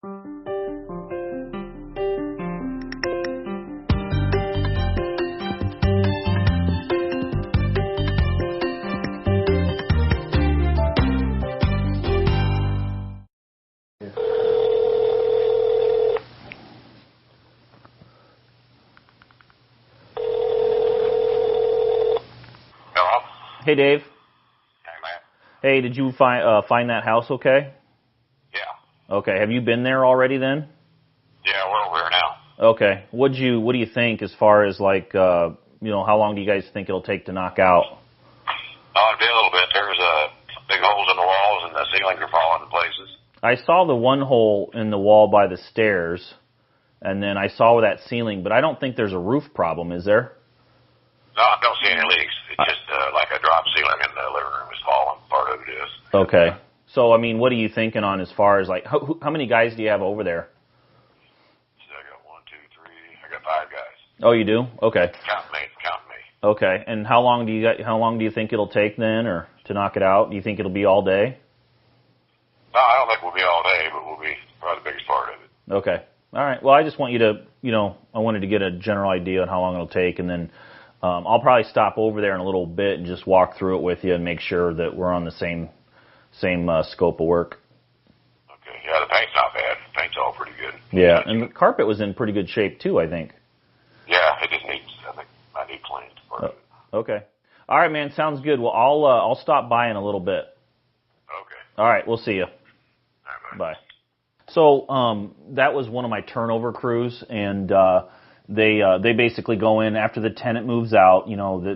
Hey, Dave. Hey, man. Hey, did you find that house okay? Yeah. Okay. Have you been there already then? Yeah, we're over here now. Okay. What do you think as far as like how long do you guys think it'll take to knock out? Oh, it'll be a little bit. There's big holes in the walls and the ceilings are falling in places. I saw the one hole in the wall by the stairs, and then I saw that ceiling, but I don't think there's a roof problem, is there? No, I don't see any leaks. It's just like a drop ceiling in the living room is falling. Part of it is. Okay. So, I mean, what are you thinking on as far as like, how many guys do you have over there? So I got 1, 2, 3. I got 5 guys. Oh, you do? Okay. Count me. Okay. And how long do you think it'll take then, or to knock it out? Do you think it'll be all day? No, I don't think we'll be all day, but we'll be probably the biggest part of it. Okay. All right. Well, I just want you to, I wanted to get a general idea on how long it'll take, and then I'll probably stop over there in a little bit and just walk through it with you and make sure that we're on the same scope of work. Okay. Yeah, the paint's not bad. The paint's all pretty good. Yeah, and the carpet was in pretty good shape too, I think. Yeah, it just needs. I need cleaned. Okay. All right, man. Sounds good. Well, I'll stop by in a little bit. Okay. All right. We'll see you. All right, bye. So that was one of my turnover crews, and they basically go in after the tenant moves out.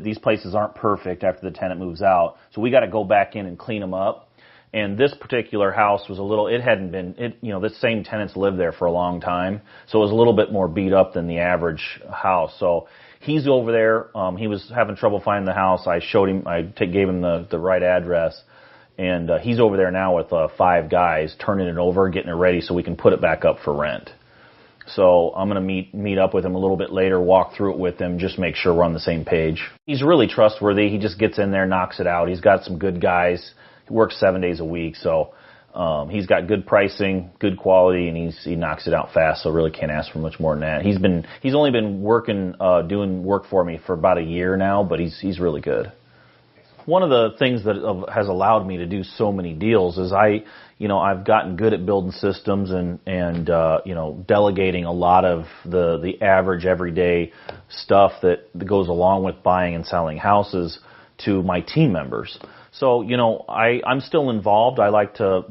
These places aren't perfect after the tenant moves out, so we got to go back in and clean them up. And this particular house was the same tenants lived there for a long time, so it was a little bit more beat up than the average house. So he's over there. He was having trouble finding the house. I showed him. Gave him the right address. And he's over there now with 5 guys, turning it over, getting it ready so we can put it back up for rent. So I'm going to meet up with him a little bit later, walk through it with him, just make sure we're on the same page. He's really trustworthy. He just gets in there, knocks it out. He's got some good guys. He works 7 days a week, so he's got good pricing, good quality, and he knocks it out fast. So really can't ask for much more than that. He's only been working doing work for me for about a year now, but he's really good. One of the things that has allowed me to do so many deals is I've gotten good at building systems and delegating a lot of the average everyday stuff that goes along with buying and selling houses to my team members. So, I'm still involved. I like to,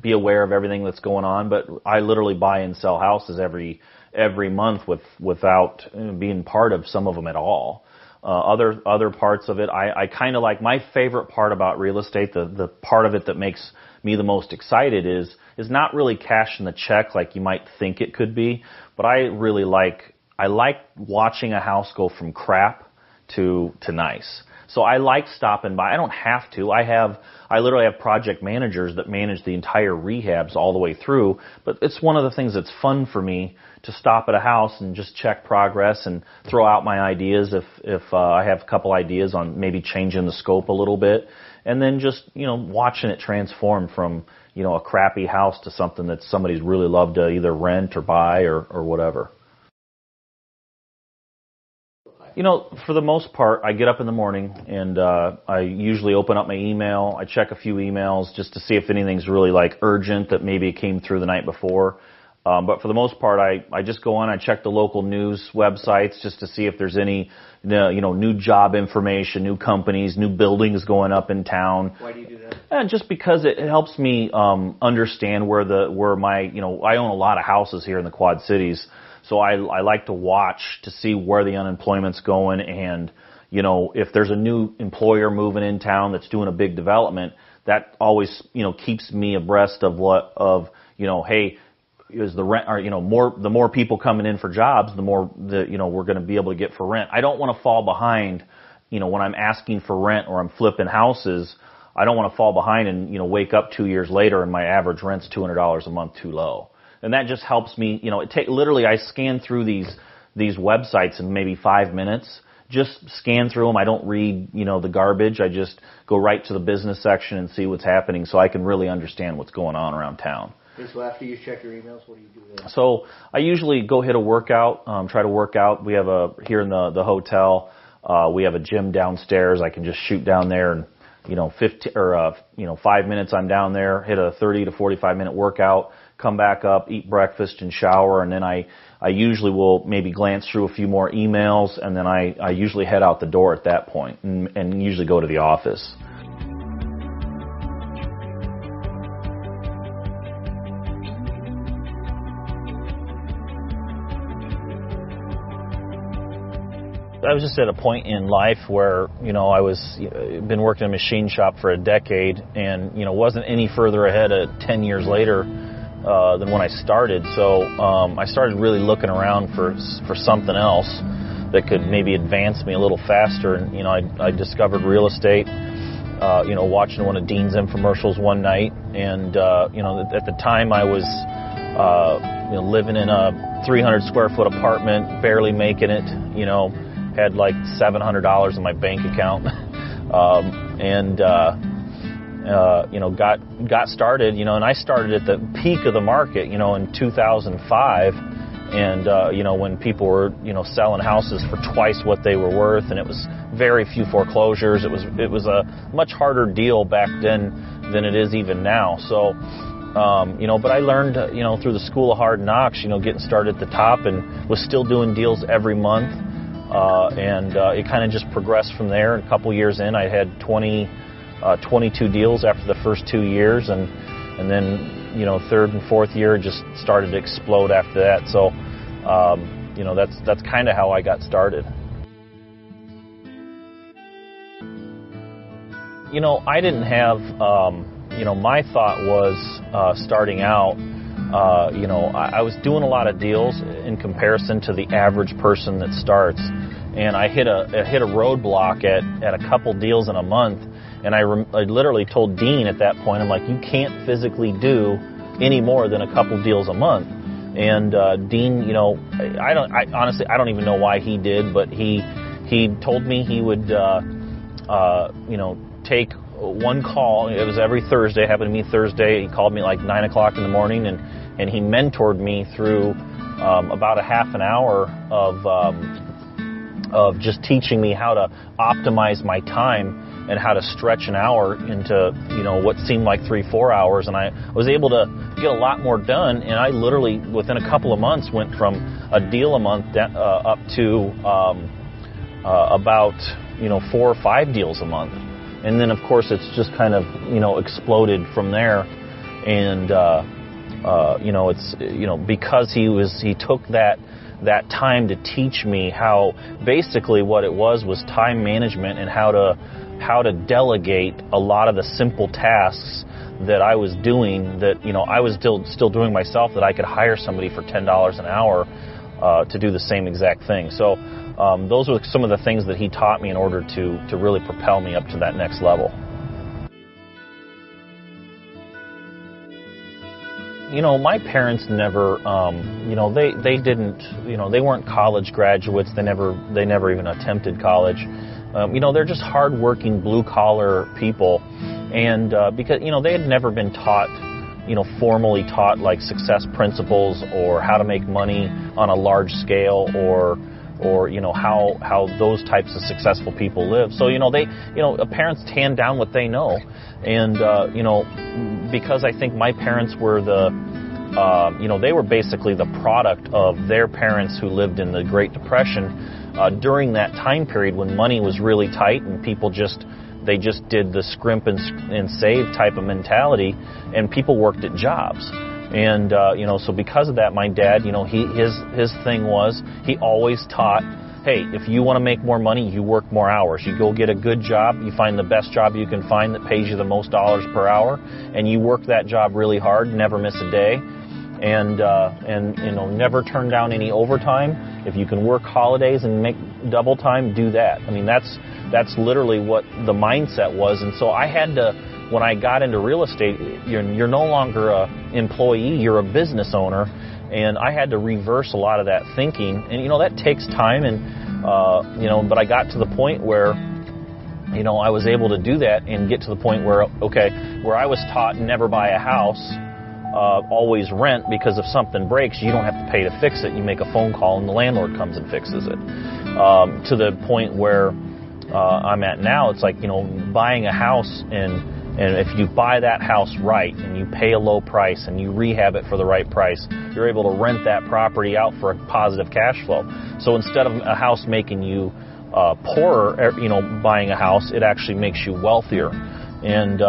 be aware of everything that's going on, but I literally buy and sell houses every month without being part of some of them at all. Other parts of it, I kind of like. My favorite part about real estate, the part of it that makes me the most excited is not really cashing the check like you might think it could be, but I like watching a house go from crap to nice. So I like stopping by. I don't have to. I literally have project managers that manage the entire rehabs all the way through, but it's one of the things that's fun for me to stop at a house and just check progress and throw out my ideas if I have a couple ideas on maybe changing the scope a little bit, and then just, watching it transform from, a crappy house to something that somebody's really loved to either rent or buy or whatever. For the most part, I get up in the morning and I usually open up my email. I check a few emails just to see if anything's really urgent that maybe came through the night before. But for the most part, I just go on. I check the local news websites just to see if there's any new job information, new companies, new buildings going up in town. Why do you do that? Just because it helps me understand where I own a lot of houses here in the Quad Cities. So I like to watch to see where the unemployment's going, and if there's a new employer moving in town that's doing a big development, that always keeps me abreast of hey, is the rent or the more people coming in for jobs, the more we're going to be able to get for rent. I don't want to fall behind when I'm asking for rent or I'm flipping houses. I don't want to fall behind and wake up 2 years later and my average rent's $200 a month too low. And that just helps me, literally I scan through these websites in maybe 5 minutes, just scan through them. I don't read, the garbage. I just go right to the business section and see what's happening so I can really understand what's going on around town. And so after you check your emails, what do you do then? So I usually go hit a workout, try to work out. We have here in the hotel, we have a gym downstairs. I can just shoot down there and, 5 minutes I'm down there, hit a 30 to 45 minute workout, come back up, eat breakfast and shower, and then I usually will maybe glance through a few more emails, and then I usually head out the door at that point and usually go to the office. I was just at a point in life where, I was been working in a machine shop for a decade and, wasn't any further ahead 10 years later than when I started. So I started really looking around for something else that could maybe advance me a little faster. And, I discovered real estate, watching one of Dean's infomercials one night. And, at the time I was, living in a 300 square foot apartment, barely making it, had like $700 in my bank account, got started, and I started at the peak of the market, in 2005, and, when people were, selling houses for twice what they were worth, and it was very few foreclosures. It was a much harder deal back then than it is even now. So, but I learned, through the school of hard knocks, getting started at the top and was still doing deals every month. It kind of just progressed from there. A couple years in, I had 22 deals after the first 2 years, and then, third and fourth year just started to explode after that. So, that's kind of how I got started. I didn't have, my thought was, starting out, I was doing a lot of deals in comparison to the average person that starts, and I hit a roadblock at a couple deals in a month, and I literally told Dean at that point, I'm like, you can't physically do any more than a couple deals a month. And Dean, honestly I don't even know why he did, but he told me he would take one call. It was every Thursday. It happened to be Thursday. He called me like 9 o'clock in the morning, and he mentored me through about a half an hour of just teaching me how to optimize my time and how to stretch an hour into, what seemed like 3-4 hours. And I was able to get a lot more done. And I literally, within a couple of months, went from a deal a month up to about, 4 or 5 deals a month. And then, of course, it's just kind of, exploded from there. And, it's, because he took that time to teach me how basically what it was time management and how to delegate a lot of the simple tasks that I was doing that, I was still doing myself, that I could hire somebody for $10 an hour to do the same exact thing. So those were some of the things that he taught me in order to really propel me up to that next level. My parents never, they didn't, they weren't college graduates. They never even attempted college. They're just hardworking, blue-collar people. And because, they had never been taught, formally taught like success principles or how to make money on a large scale or how those types of successful people live. So, parents hand down what they know. And, because I think my parents were they were basically the product of their parents who lived in the Great Depression during that time period when money was really tight and people they just did the scrimp and save type of mentality, and people worked at jobs. And, so because of that, my dad, his thing was, he always taught, hey, if you want to make more money, you work more hours. You go get a good job, you find the best job you can find that pays you the most dollars per hour, and you work that job really hard, never miss a day, and never turn down any overtime. If you can work holidays and make double time, do that. I mean, that's literally what the mindset was. And so I had to, when I got into real estate, you're no longer an employee, you're a business owner. And I had to reverse a lot of that thinking. And, that takes time. And But I got to the point where, I was able to do that and get to the point where I was taught never buy a house, always rent, because if something breaks, you don't have to pay to fix it. You make a phone call and the landlord comes and fixes it. To the point where I'm at now, it's like, buying a house, and if you buy that house right and you pay a low price and you rehab it for the right price, you're able to rent that property out for a positive cash flow. So instead of a house making you poorer, buying a house, it actually makes you wealthier. And,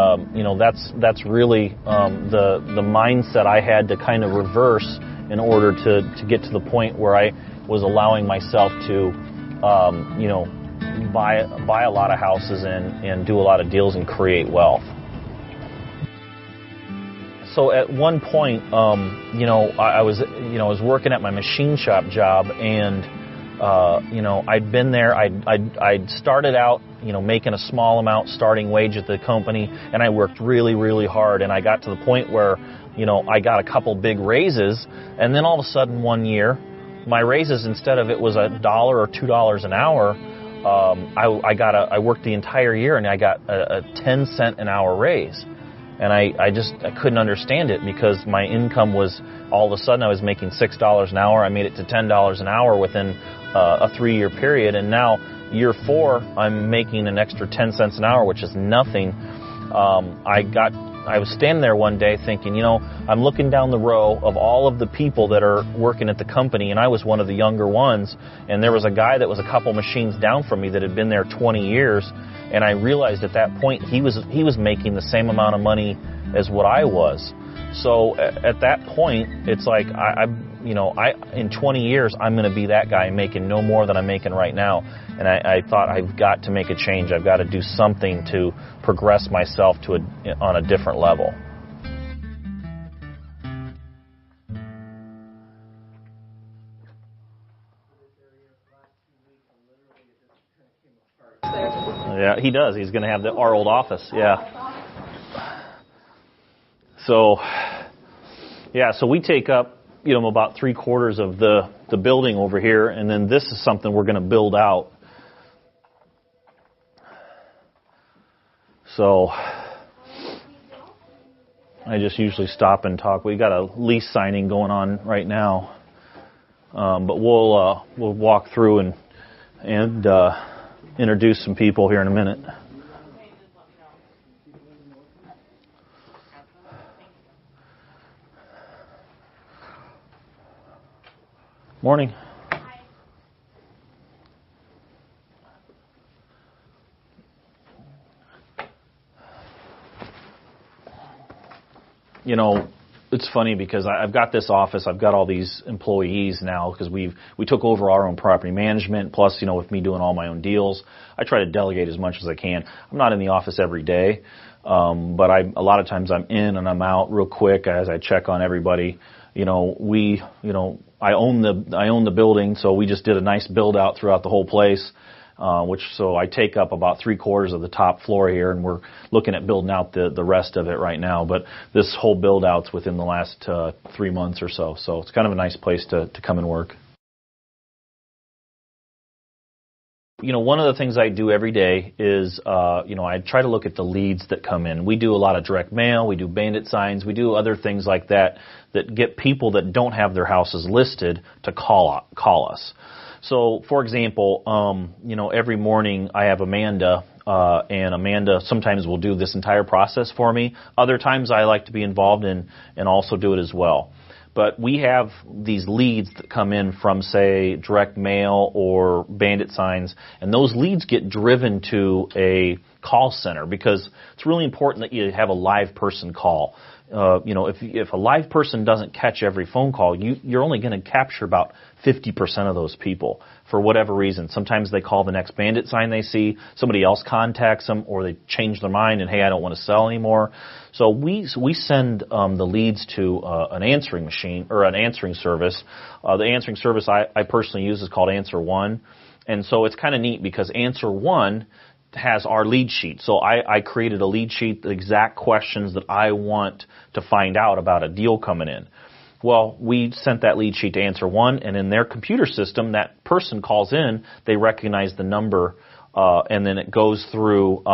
that's really the mindset I had to kind of reverse in order to get to the point where I was allowing myself to, buy a lot of houses and do a lot of deals and create wealth. So at one point, I was working at my machine shop job, and I'd been there. I'd started out, making a small amount starting wage at the company, and I worked really, really hard. And I got to the point where, I got a couple big raises, and then all of a sudden one year, my raises, instead of it was $1 or $2 an hour, I worked the entire year and I got a 10-cent an hour raise. And I couldn't understand it, because my income was, all of a sudden I was making $6 an hour. I made it to $10 an hour within a 3-year period. And now year 4, I'm making an extra 10 cents an hour, which is nothing. I was standing there one day thinking, I'm looking down the row of all of the people that are working at the company, and I was one of the younger ones, and there was a guy that was a couple machines down from me that had been there 20 years, and I realized at that point he was making the same amount of money as what I was. So at that point, it's like in 20 years, I'm going to be that guy making no more than I'm making right now. And I thought, I've got to make a change. I've got to do something to progress myself on a different level. Yeah, he does. He's going to have our old office. Yeah. So we take up, about 3/4 of the building over here, and then this is something we're going to build out. So I just usually stop and talk. We got a lease signing going on right now, but we'll walk through and introduce some people here in a minute. Morning. It's funny because I've got this office, I've got all these employees now because we took over our own property management, plus, with me doing all my own deals, I try to delegate as much as I can. I'm not in the office every day, but a lot of times I'm in and I'm out real quick as I check on everybody. I own the building, so we just did a nice build out throughout the whole place. So I take up about 3/4 of the top floor here, and we're looking at building out the rest of it right now. But this whole build out's within the last 3 months or so. So it's kind of a nice place to come and work. One of the things I do every day is, I try to look at the leads that come in. We do a lot of direct mail, we do bandit signs, we do other things like that get people that don't have their houses listed to call us. So, for example, every morning I have Amanda, and Amanda sometimes will do this entire process for me. Other times I like to be involved and also do it as well. But we have these leads that come in from, say, direct mail or bandit signs, and those leads get driven to a call center because it's really important that you have a live person call. If a live person doesn't catch every phone call, you're only going to capture about 50% of those people for whatever reason. Sometimes they call the next bandit sign they see, somebody else contacts them, or they change their mind and, hey, I don't want to sell anymore. So we send the leads to an answering machine or an answering service. The answering service I personally use is called Answer One, and so it's kind of neat because Answer One has our lead sheet. So I created a lead sheet, the exact questions that I want to find out about a deal coming in. Well, we sent that lead sheet to Answer One, and in their computer system, that person calls in, they recognize the number, and then it goes through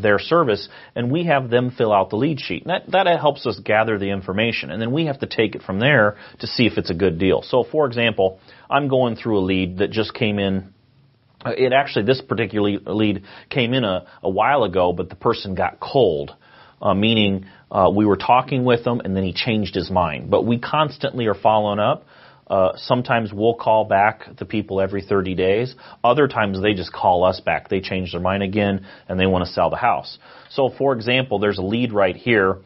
their service, and we have them fill out the lead sheet. And that helps us gather the information, and then we have to take it from there to see if it's a good deal. So, for example, I'm going through a lead that just came in. This particular lead came in a while ago, but the person got cold, meaning we were talking with him, and then he changed his mind. But we constantly are following up. Sometimes we'll call back the people every 30 days. Other times they just call us back. They change their mind again, and they want to sell the house. So, for example, there's a lead right here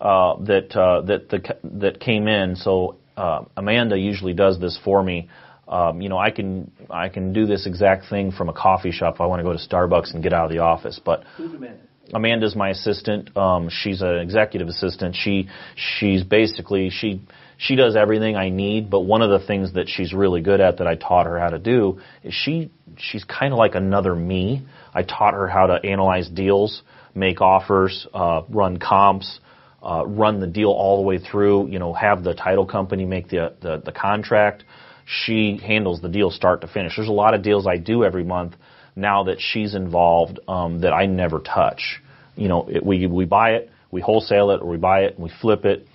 that came in. So Amanda usually does this for me. I can do this exact thing from a coffee shop if I want to go to Starbucks and get out of the office. But Who's Amanda? Amanda's my assistant. She's an executive assistant. She's basically she does everything I need, but one of the things that she's really good at that I taught her how to do is she's kind of like another me. I taught her how to analyze deals, make offers, run comps, run the deal all the way through, have the title company make the contract. She handles the deal start to finish. There's a lot of deals I do every month now that she's involved that I never touch. We buy it, we wholesale it, or we buy it and we flip it,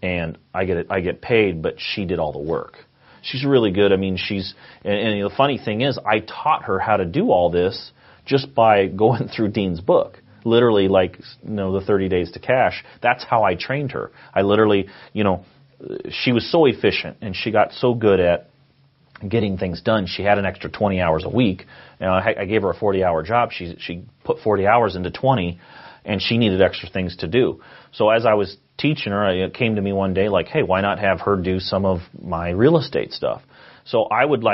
and I get paid, but she did all the work. She's really good. I mean, and the funny thing is, I taught her how to do all this just by going through Dean's book. Literally, the 30 Days to Cash. That's how I trained her. I literally, she was so efficient, and she got so good at getting things done. She had an extra 20 hours a week. I gave her a 40-hour job. She put 40 hours into 20, and she needed extra things to do. So as I was teaching her, it came to me one day hey, why not have her do some of my real estate stuff? So I would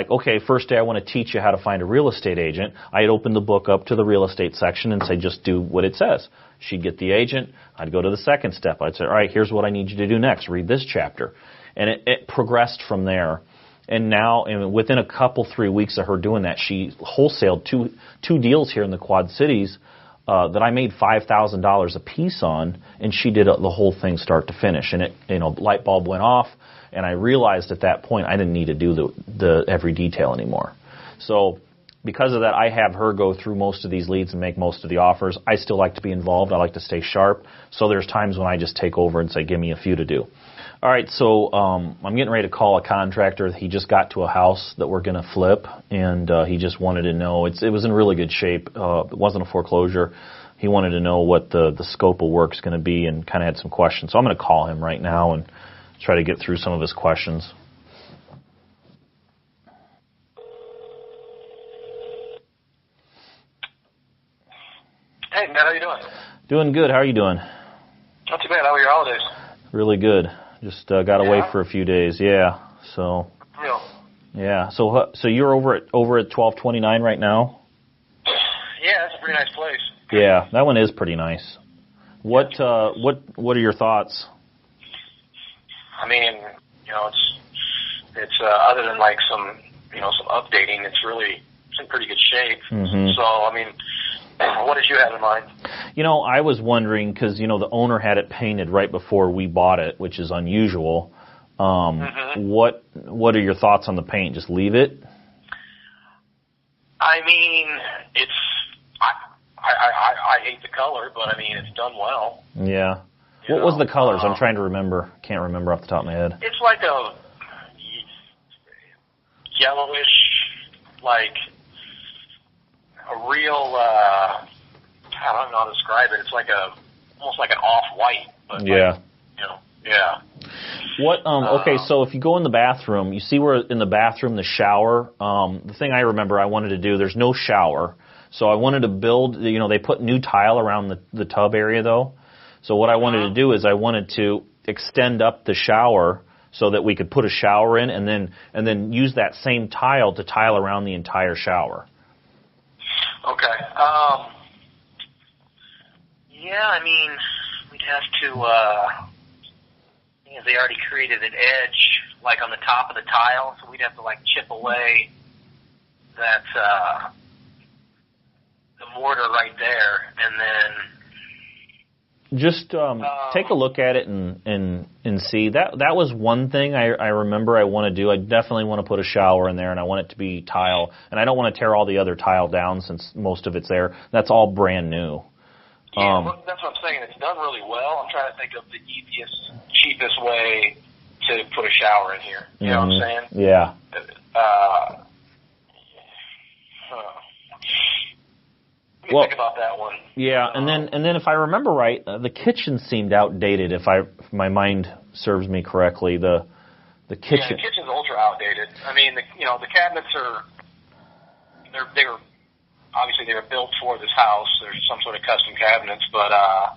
first day I want to teach you how to find a real estate agent. I'd open the book up to the real estate section and say, just do what it says. She'd get the agent. I'd go to the second step. I'd say, all right, here's what I need you to do next. Read this chapter. And it progressed from there. And now, within a couple, 3 weeks of her doing that, she wholesaled two deals here in the Quad Cities that I made $5,000 a piece on, and she did the whole thing start to finish. And light bulb went off, and I realized at that point I didn't need to do the every detail anymore. So because of that, I have her go through most of these leads and make most of the offers. I still like to be involved. I like to stay sharp. So there's times when I just take over and say, give me a few to do. All right, so I'm getting ready to call a contractor. He just got to a house that we're going to flip, and he just wanted to know. It was in really good shape. It wasn't a foreclosure. He wanted to know what the scope of work's going to be and kind of had some questions. So I'm going to call him right now and try to get through some of his questions. Hey, Matt, how you doing? Doing good. How are you doing? Not too bad. How were your holidays? Really good. Just got away for a few days. Yeah. So. Real. Yeah. So you're over at 1229 right now? Yeah, that's a pretty nice place. Yeah, that one is pretty nice. What are your thoughts? I mean, it's other than some updating, it's in pretty good shape. Mm-hmm. So, I mean, what did you have in mind? I was wondering because the owner had it painted right before we bought it, which is unusual. Mm-hmm. What are your thoughts on the paint? Just leave it? I mean, I hate the color, but I mean, it's done well. Yeah. What was the colors? I'm trying to remember. Can't remember off the top of my head. It's like a yellowish, like a real, I don't know how to describe it. It's like almost like an off-white. But yeah. Yeah. What? Okay, so if you go in the bathroom, you see where in the bathroom the shower. The thing I remember I wanted to do. There's no shower, so I wanted to build. They put new tile around the tub area though. So what I wanted to do is I wanted to extend up the shower so that we could put a shower in, and then use that same tile to tile around the entire shower. Okay. Yeah, I mean, we'd have to. They already created an edge, like on the top of the tile, so we'd have to chip away that the mortar right there, and then just take a look at it and and see. That was one thing I remember I want to do. I definitely want to put a shower in there, and I want it to be tile. And I don't want to tear all the other tile down since most of it's there. That's all brand new. Yeah, that's what I'm saying. It's done really well. I'm trying to think of the easiest, cheapest way to put a shower in here. You know what I'm saying? Yeah. Think about that one. Yeah, and then if I remember right, the kitchen seemed outdated. If my mind serves me correctly, the kitchen. Yeah, the kitchen's ultra outdated. I mean, the cabinets are they're obviously they were built for this house. There's some sort of custom cabinets, but I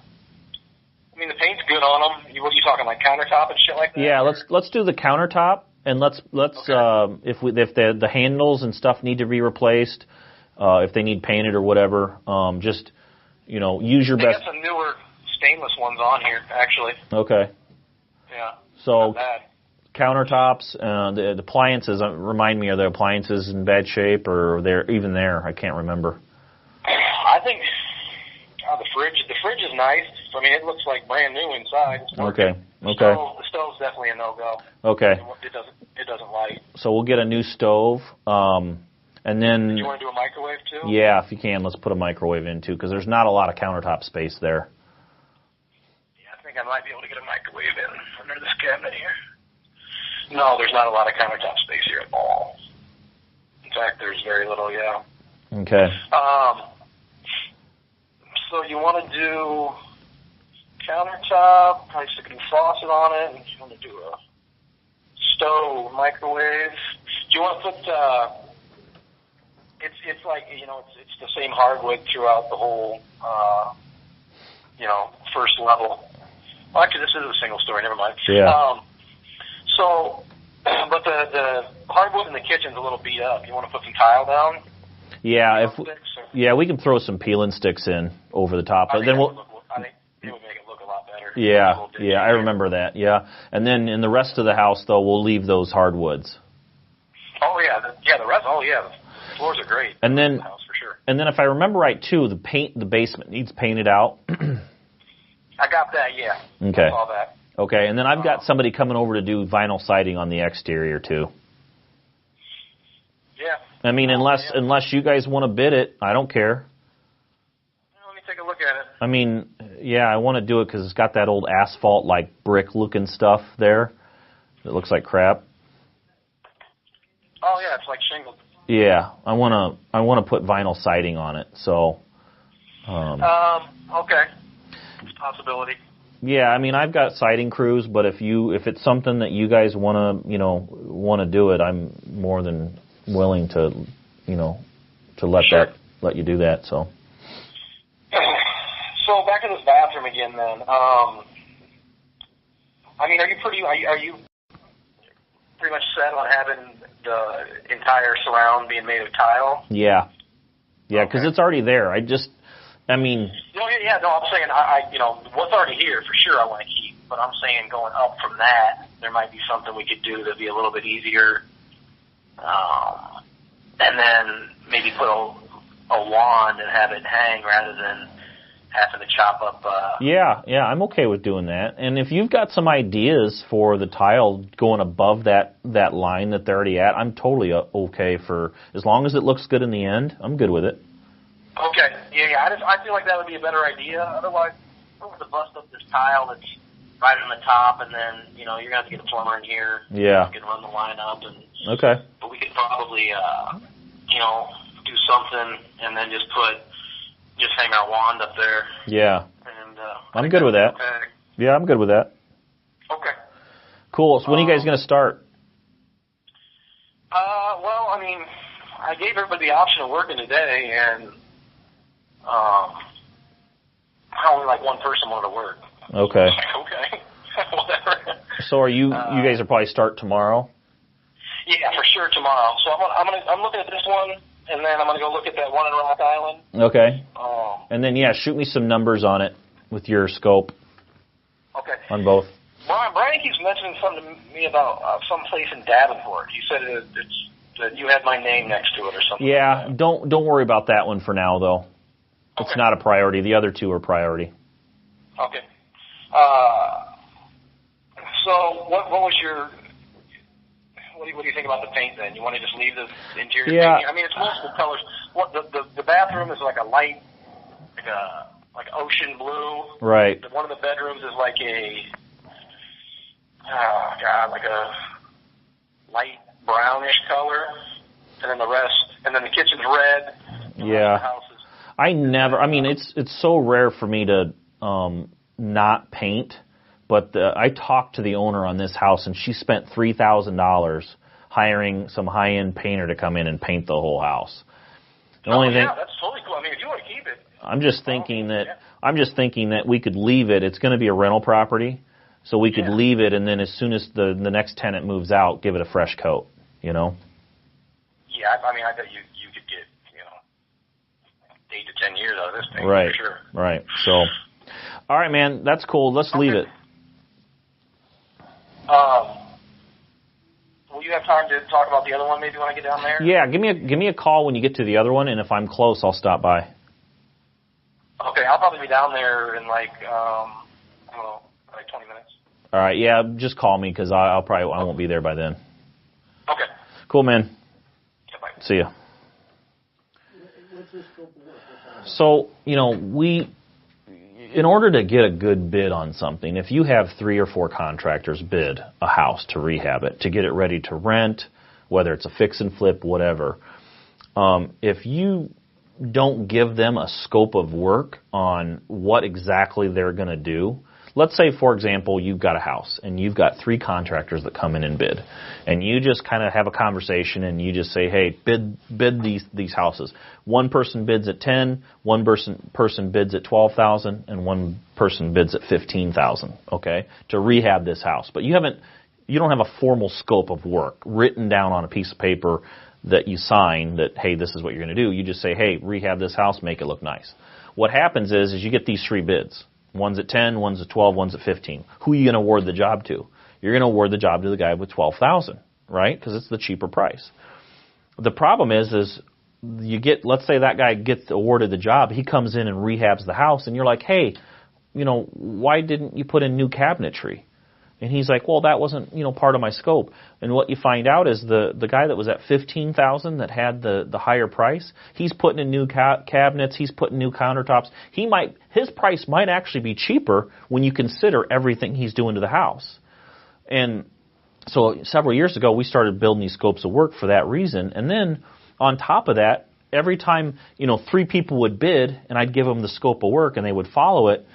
mean the paint's good on them. What are you talking, like countertop and shit like that? Yeah, let's do the countertop, and let's okay. If the handles and stuff need to be replaced. If they need painted or whatever, just, use your best. They got some newer stainless ones on here, actually. Okay. Yeah. So, not bad. Countertops, the appliances, remind me, are the appliances in bad shape, or they're even there? I can't remember. I think the fridge is nice. I mean, it looks like brand new inside. Okay. The stove's definitely a no-go. Okay. It doesn't light. So we'll get a new stove. And then, do you want to do a microwave too? Yeah, if you can, let's put a microwave in too, because there's not a lot of countertop space there. Yeah, I think I might be able to get a microwave in under this cabinet here. No, there's not a lot of countertop space here at all. In fact, there's very little, yeah. Okay. So you want to do countertop, probably stick a faucet on it, and you want to do a stove, microwave. Do you want to put... It's like, it's the same hardwood throughout the whole, first level. Well, actually, this is a single story. Never mind. Yeah. But the hardwood in the kitchen's a little beat up. You want to put some tile down? Yeah, we can throw some peeling sticks in over the top. I But think then I think it would make it look a lot better. Yeah, I remember that. Yeah, and then in the rest of the house, though, we'll leave those hardwoods. Oh yeah, the rest. Oh yeah. The floors are great. And then, the house for sure. And then, if I remember right, too, the basement needs painted out. I got that. Yeah. Okay. I saw that. Okay, and then I've got somebody coming over to do vinyl siding on the exterior too. Yeah. I mean, unless you guys want to bid it, I don't care. Let me take a look at it. I mean, yeah, I want to do it because it's got that old asphalt like brick looking stuff there that looks like crap. Oh yeah, it's like shingle. Yeah, I want to put vinyl siding on it. So. Okay. It's a possibility. Yeah, I mean, I've got siding crews, but if it's something that you guys want to do it, I'm more than willing to let you do that. So. So back to this bathroom again, then. I mean, are you pretty much set on having the entire surround being made of tile? Yeah, because it's already there. I'm saying what's already here for sure I want to keep, but I'm saying going up from that, there might be something we could do that'd be a little bit easier, and then maybe put a wand and have it hang rather than having to chop up. Yeah, I'm okay with doing that. And if you've got some ideas for the tile going above that line that they're already at, I'm totally okay for, as long as it looks good in the end, I'm good with it. Okay. Yeah. I feel like that would be a better idea. Otherwise, we'll have to bust up this tile that's right on the top, and then you're gonna have to get a plumber in here. Yeah. We can run the line up, and okay. But we could probably do something, and then just hang our wand up there. Yeah. And I'm good with that. Okay. Yeah, I'm good with that. Okay. Cool. So when are you guys gonna start? Well, I mean, I gave everybody the option of working today, and only like one person wanted to work. Okay. Okay. Whatever. So are you guys will probably start tomorrow? Yeah, for sure tomorrow. So I'm looking at this one, and then I'm gonna go look at that one in Rock Island. Okay. And then shoot me some numbers on it with your scope. Okay. On both. Brian keeps mentioning something to me about some place in Davenport. He said that you had my name next to it or something. Yeah, like that. don't worry about that one for now though. It's Okay. not a priority. The other two are priority. Okay. So what was your? What do you think about the paint then? You want to just leave the interior Yeah. paint? I mean, it's multiple colors. What the bathroom is like a light, like ocean blue. Right. One of the bedrooms is like like a light brownish color, and then the kitchen's red. Yeah. The house is, I mean, it's so rare for me to not paint, but I talked to the owner on this house, and she spent $3,000 hiring some high-end painter to come in and paint the whole house. The only thing, that's totally cool. I mean, if you want to keep it. I'm just thinking that we could leave it. It's going to be a rental property, so we could leave it, and then as soon as the next tenant moves out, give it a fresh coat. You know. Yeah, I mean, I bet you could get 8 to 10 years out of this thing. Right. For sure. Right. So, all right, man, that's cool. Let's leave it. Will you have time to talk about the other one maybe when I get down there? Yeah, give me a call when you get to the other one, and if I'm close, I'll stop by. Okay, I'll probably be down there in like 20 minutes. All right, yeah, just call me because I won't be there by then. Okay. Cool, man. Yeah, bye. See ya. What's this scope of work? So, in order to get a good bid on something, if you have 3 or 4 contractors bid a house to rehab it, to get it ready to rent, whether it's a fix and flip, whatever, if you don't give them a scope of work on what exactly they're going to do, let's say, for example, you've got a house and you've got 3 contractors that come in and bid, and you just kind of have a conversation and you just say, hey, bid these houses. One person bids at 10, one person bids at 12,000, and one person bids at 15,000. Okay, to rehab this house, but you don't have a formal scope of work written down on a piece of paper that you sign that, hey, this is what you're going to do. You just say, hey, rehab this house, make it look nice. What happens is you get these 3 bids. One's at 10, one's at 12, one's at 15. Who are you going to award the job to? You're going to award the job to the guy with 12,000, right? Because it's the cheaper price. The problem is let's say that guy gets awarded the job, he comes in and rehabs the house, and you're like, hey, why didn't you put in new cabinetry? And he's like, well, that wasn't, part of my scope. And what you find out is the guy that was at 15,000 that had the higher price, he's putting in new cabinets, he's putting new countertops. His price might actually be cheaper when you consider everything he's doing to the house. And so several years ago, we started building these scopes of work for that reason. And then on top of that, every time, 3 people would bid, and I'd give them the scope of work and they would follow it,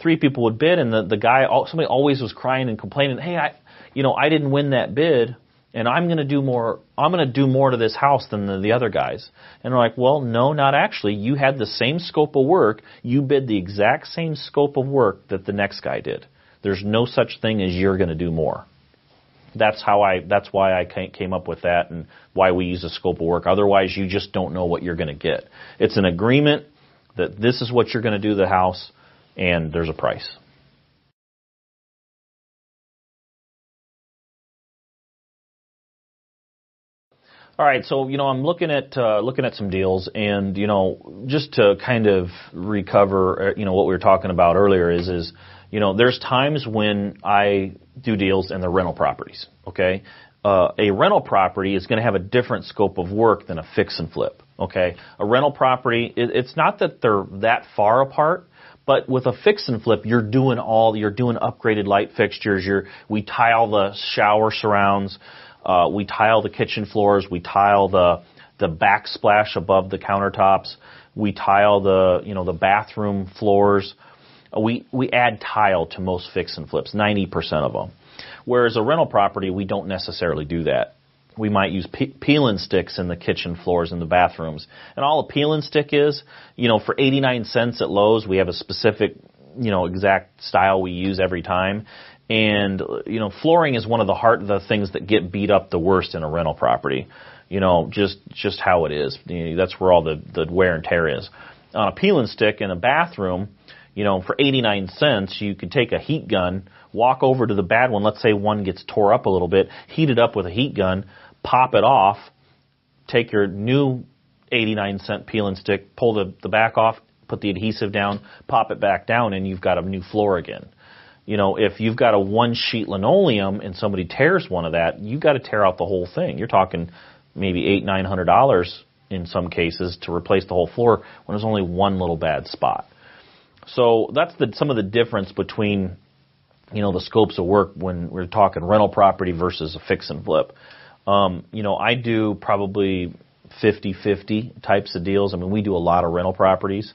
3 people would bid, and somebody always was crying and complaining, hey, I didn't win that bid, and I'm going to do more to this house than the other guys. And they're like, well, no, not actually. You had the same scope of work. You bid the exact same scope of work that the next guy did. There's no such thing as you're going to do more. That's why I came up with that and why we use a scope of work. Otherwise, you just don't know what you're going to get. It's an agreement that this is what you're going to do to the house, and there's a price. All right, so I'm looking at some deals, and just to kind of recover, what we were talking about earlier is there's times when I do deals and they're rental properties. Okay, a rental property is going to have a different scope of work than a fix and flip. Okay, a rental property, it's not that they're that far apart. But with a fix and flip, you're doing upgraded light fixtures. We tile the shower surrounds, we tile the kitchen floors, we tile the backsplash above the countertops, we tile the bathroom floors. We add tile to most fix and flips, 90% of them. Whereas a rental property, we don't necessarily do that. We might use peel and sticks in the kitchen floors and the bathrooms. And all a peel and stick is, for 89 cents at Lowe's, we have a specific, exact style we use every time. And, flooring is one of the things that get beat up the worst in a rental property. Just how it is. That's where all the wear and tear is. On a peel and stick in a bathroom, for 89 cents, you could take a heat gun, walk over to the bad one. Let's say one gets tore up a little bit, heat it up with a heat gun, pop it off, take your new 89-cent peel and stick, pull the back off, put the adhesive down, pop it back down, and you've got a new floor again. if you've got a one-sheet linoleum and somebody tears one of that, you've got to tear out the whole thing. You're talking maybe $800-900 in some cases to replace the whole floor when there's only one little bad spot. So that's some of the difference between, the scopes of work when we're talking rental property versus a fix and flip. I do probably 50-50 types of deals. I mean, we do a lot of rental properties.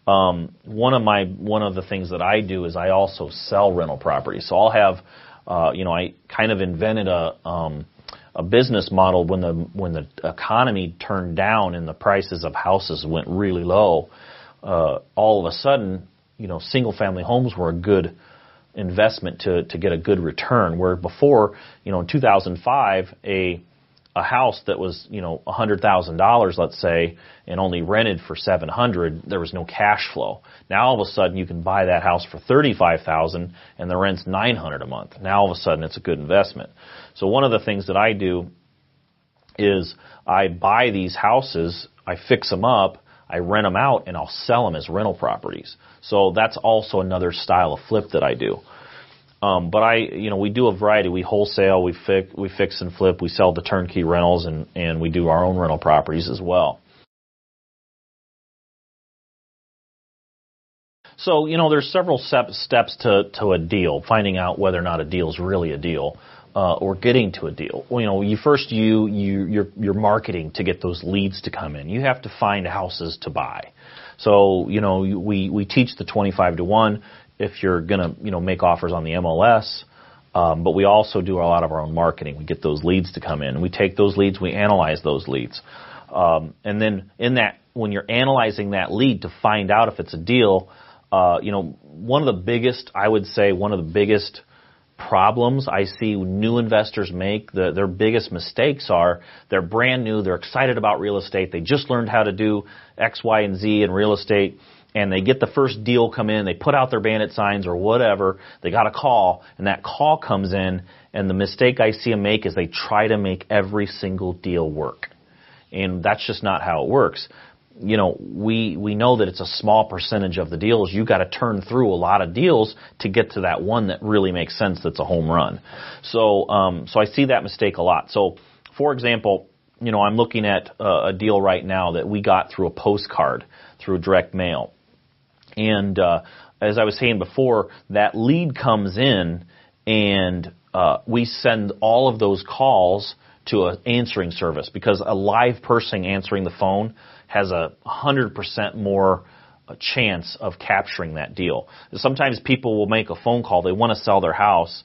One of the things that I do is I also sell rental properties. So I'll have, I kind of invented a business model when the economy turned down and the prices of houses went really low. All of a sudden, single family homes were a good investment to get a good return. Where before, in 2005, a house that was, $100,000, let's say, and only rented for $700, there was no cash flow. Now all of a sudden you can buy that house for $35,000 and the rent's $900 a month. Now all of a sudden it's a good investment. So one of the things that I do is I buy these houses, I fix them up, I rent them out, and I'll sell them as rental properties. So that's also another style of flip that I do. But we do a variety. We wholesale, we fix and flip, we sell the turnkey rentals, and we do our own rental properties as well. So, there's several steps to a deal, finding out whether or not a deal is really a deal, or getting to a deal. You're marketing to get those leads to come in. You have to find houses to buy. So, we teach the 25-to-1. If you're going to, make offers on the MLS, but we also do a lot of our own marketing. We get those leads to come in. We take those leads, we analyze those leads. And then when you're analyzing that lead to find out if it's a deal, one of the biggest problems I see new investors make, their biggest mistakes are they're brand new, they're excited about real estate, they just learned how to do X, Y, and Z in real estate, and they get the first deal come in, they put out their bandit signs or whatever, they got a call, and that call comes in, and the mistake I see them make is they try to make every single deal work. And that's just not how it works. We know that it's a small percentage of the deals. You got to turn through a lot of deals to get to that one that really makes sense that's a home run. So I see that mistake a lot. So, for example, I'm looking at a deal right now that we got through a postcard, through direct mail. And as I was saying before, that lead comes in, and we send all of those calls to an answering service, because a live person answering the phone has 100% more chance of capturing that deal. Sometimes people will make a phone call, they want to sell their house,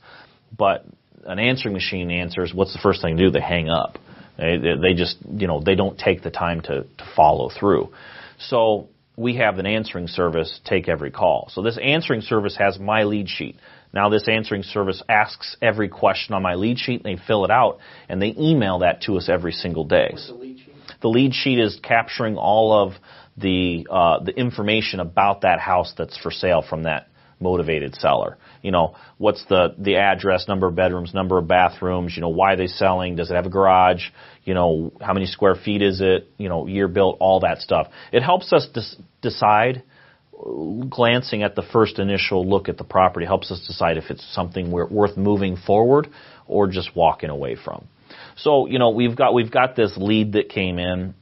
but an answering machine answers, what's the first thing to do? They hang up. They just, they don't take the time to follow through. So we have an answering service take every call. So this answering service has my lead sheet. Now this answering service asks every question on my lead sheet, and they fill it out, and they email that to us every single day. What's the lead sheet? The lead sheet is capturing all of the information about that house that's for sale from that motivated seller. What's the address, number of bedrooms, number of bathrooms, why are they selling, does it have a garage, how many square feet is it, year built, all that stuff. It helps us decide, glancing at the first initial look at the property, helps us decide if it's something worth moving forward or just walking away from. So, we've got this lead that came in.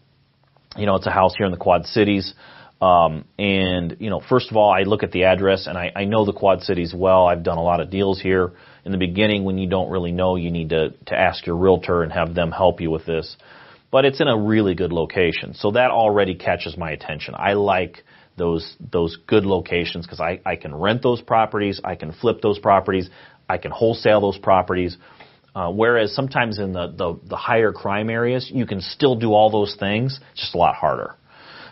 It's a house here in the Quad Cities. And first of all, I look at the address, and I know the Quad Cities well. I've done a lot of deals here. In the beginning, when you don't really know, you need to ask your realtor and have them help you with this. But it's in a really good location. So that already catches my attention. I like those good locations because I can rent those properties, I can flip those properties, I can wholesale those properties. Whereas sometimes in the higher crime areas, you can still do all those things, just a lot harder.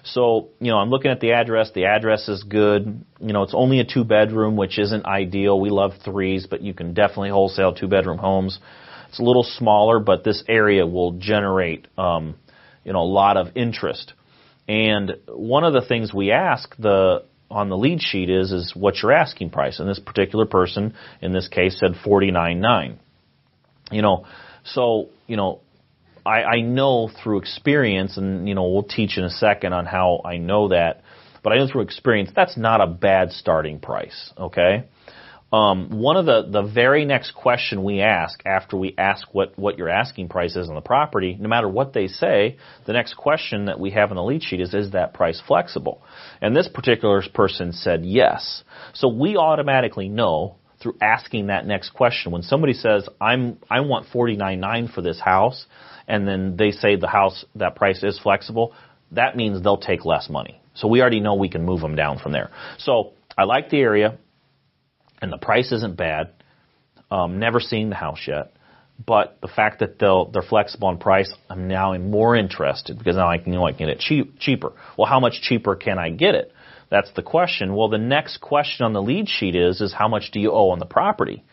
So, I'm looking at the address. The address is good. It's only a 2-bedroom, which isn't ideal. We love 3s, but you can definitely wholesale 2-bedroom homes. It's a little smaller, but this area will generate, a lot of interest. And one of the things we ask on the lead sheet is what's your asking price? And this particular person, in this case, said $49,900. I know through experience, and, we'll teach in a second on how I know that, but I know through experience that's not a bad starting price, okay? one of the very next question we ask after we ask what your asking price is on the property, no matter what they say, the next question that we have on the lead sheet is that price flexible? And this particular person said yes. So we automatically know through asking that next question, when somebody says, I want $49,900 for this house, and then they say that price is flexible, that means they'll take less money. So we already know we can move them down from there. So I like the area, and the price isn't bad. Never seen the house yet. But the fact that they're flexible on price, I'm now more interested because now I can get it cheaper. Well, how much cheaper can I get it? That's the question. Well, the next question on the lead sheet is how much do you owe on the property?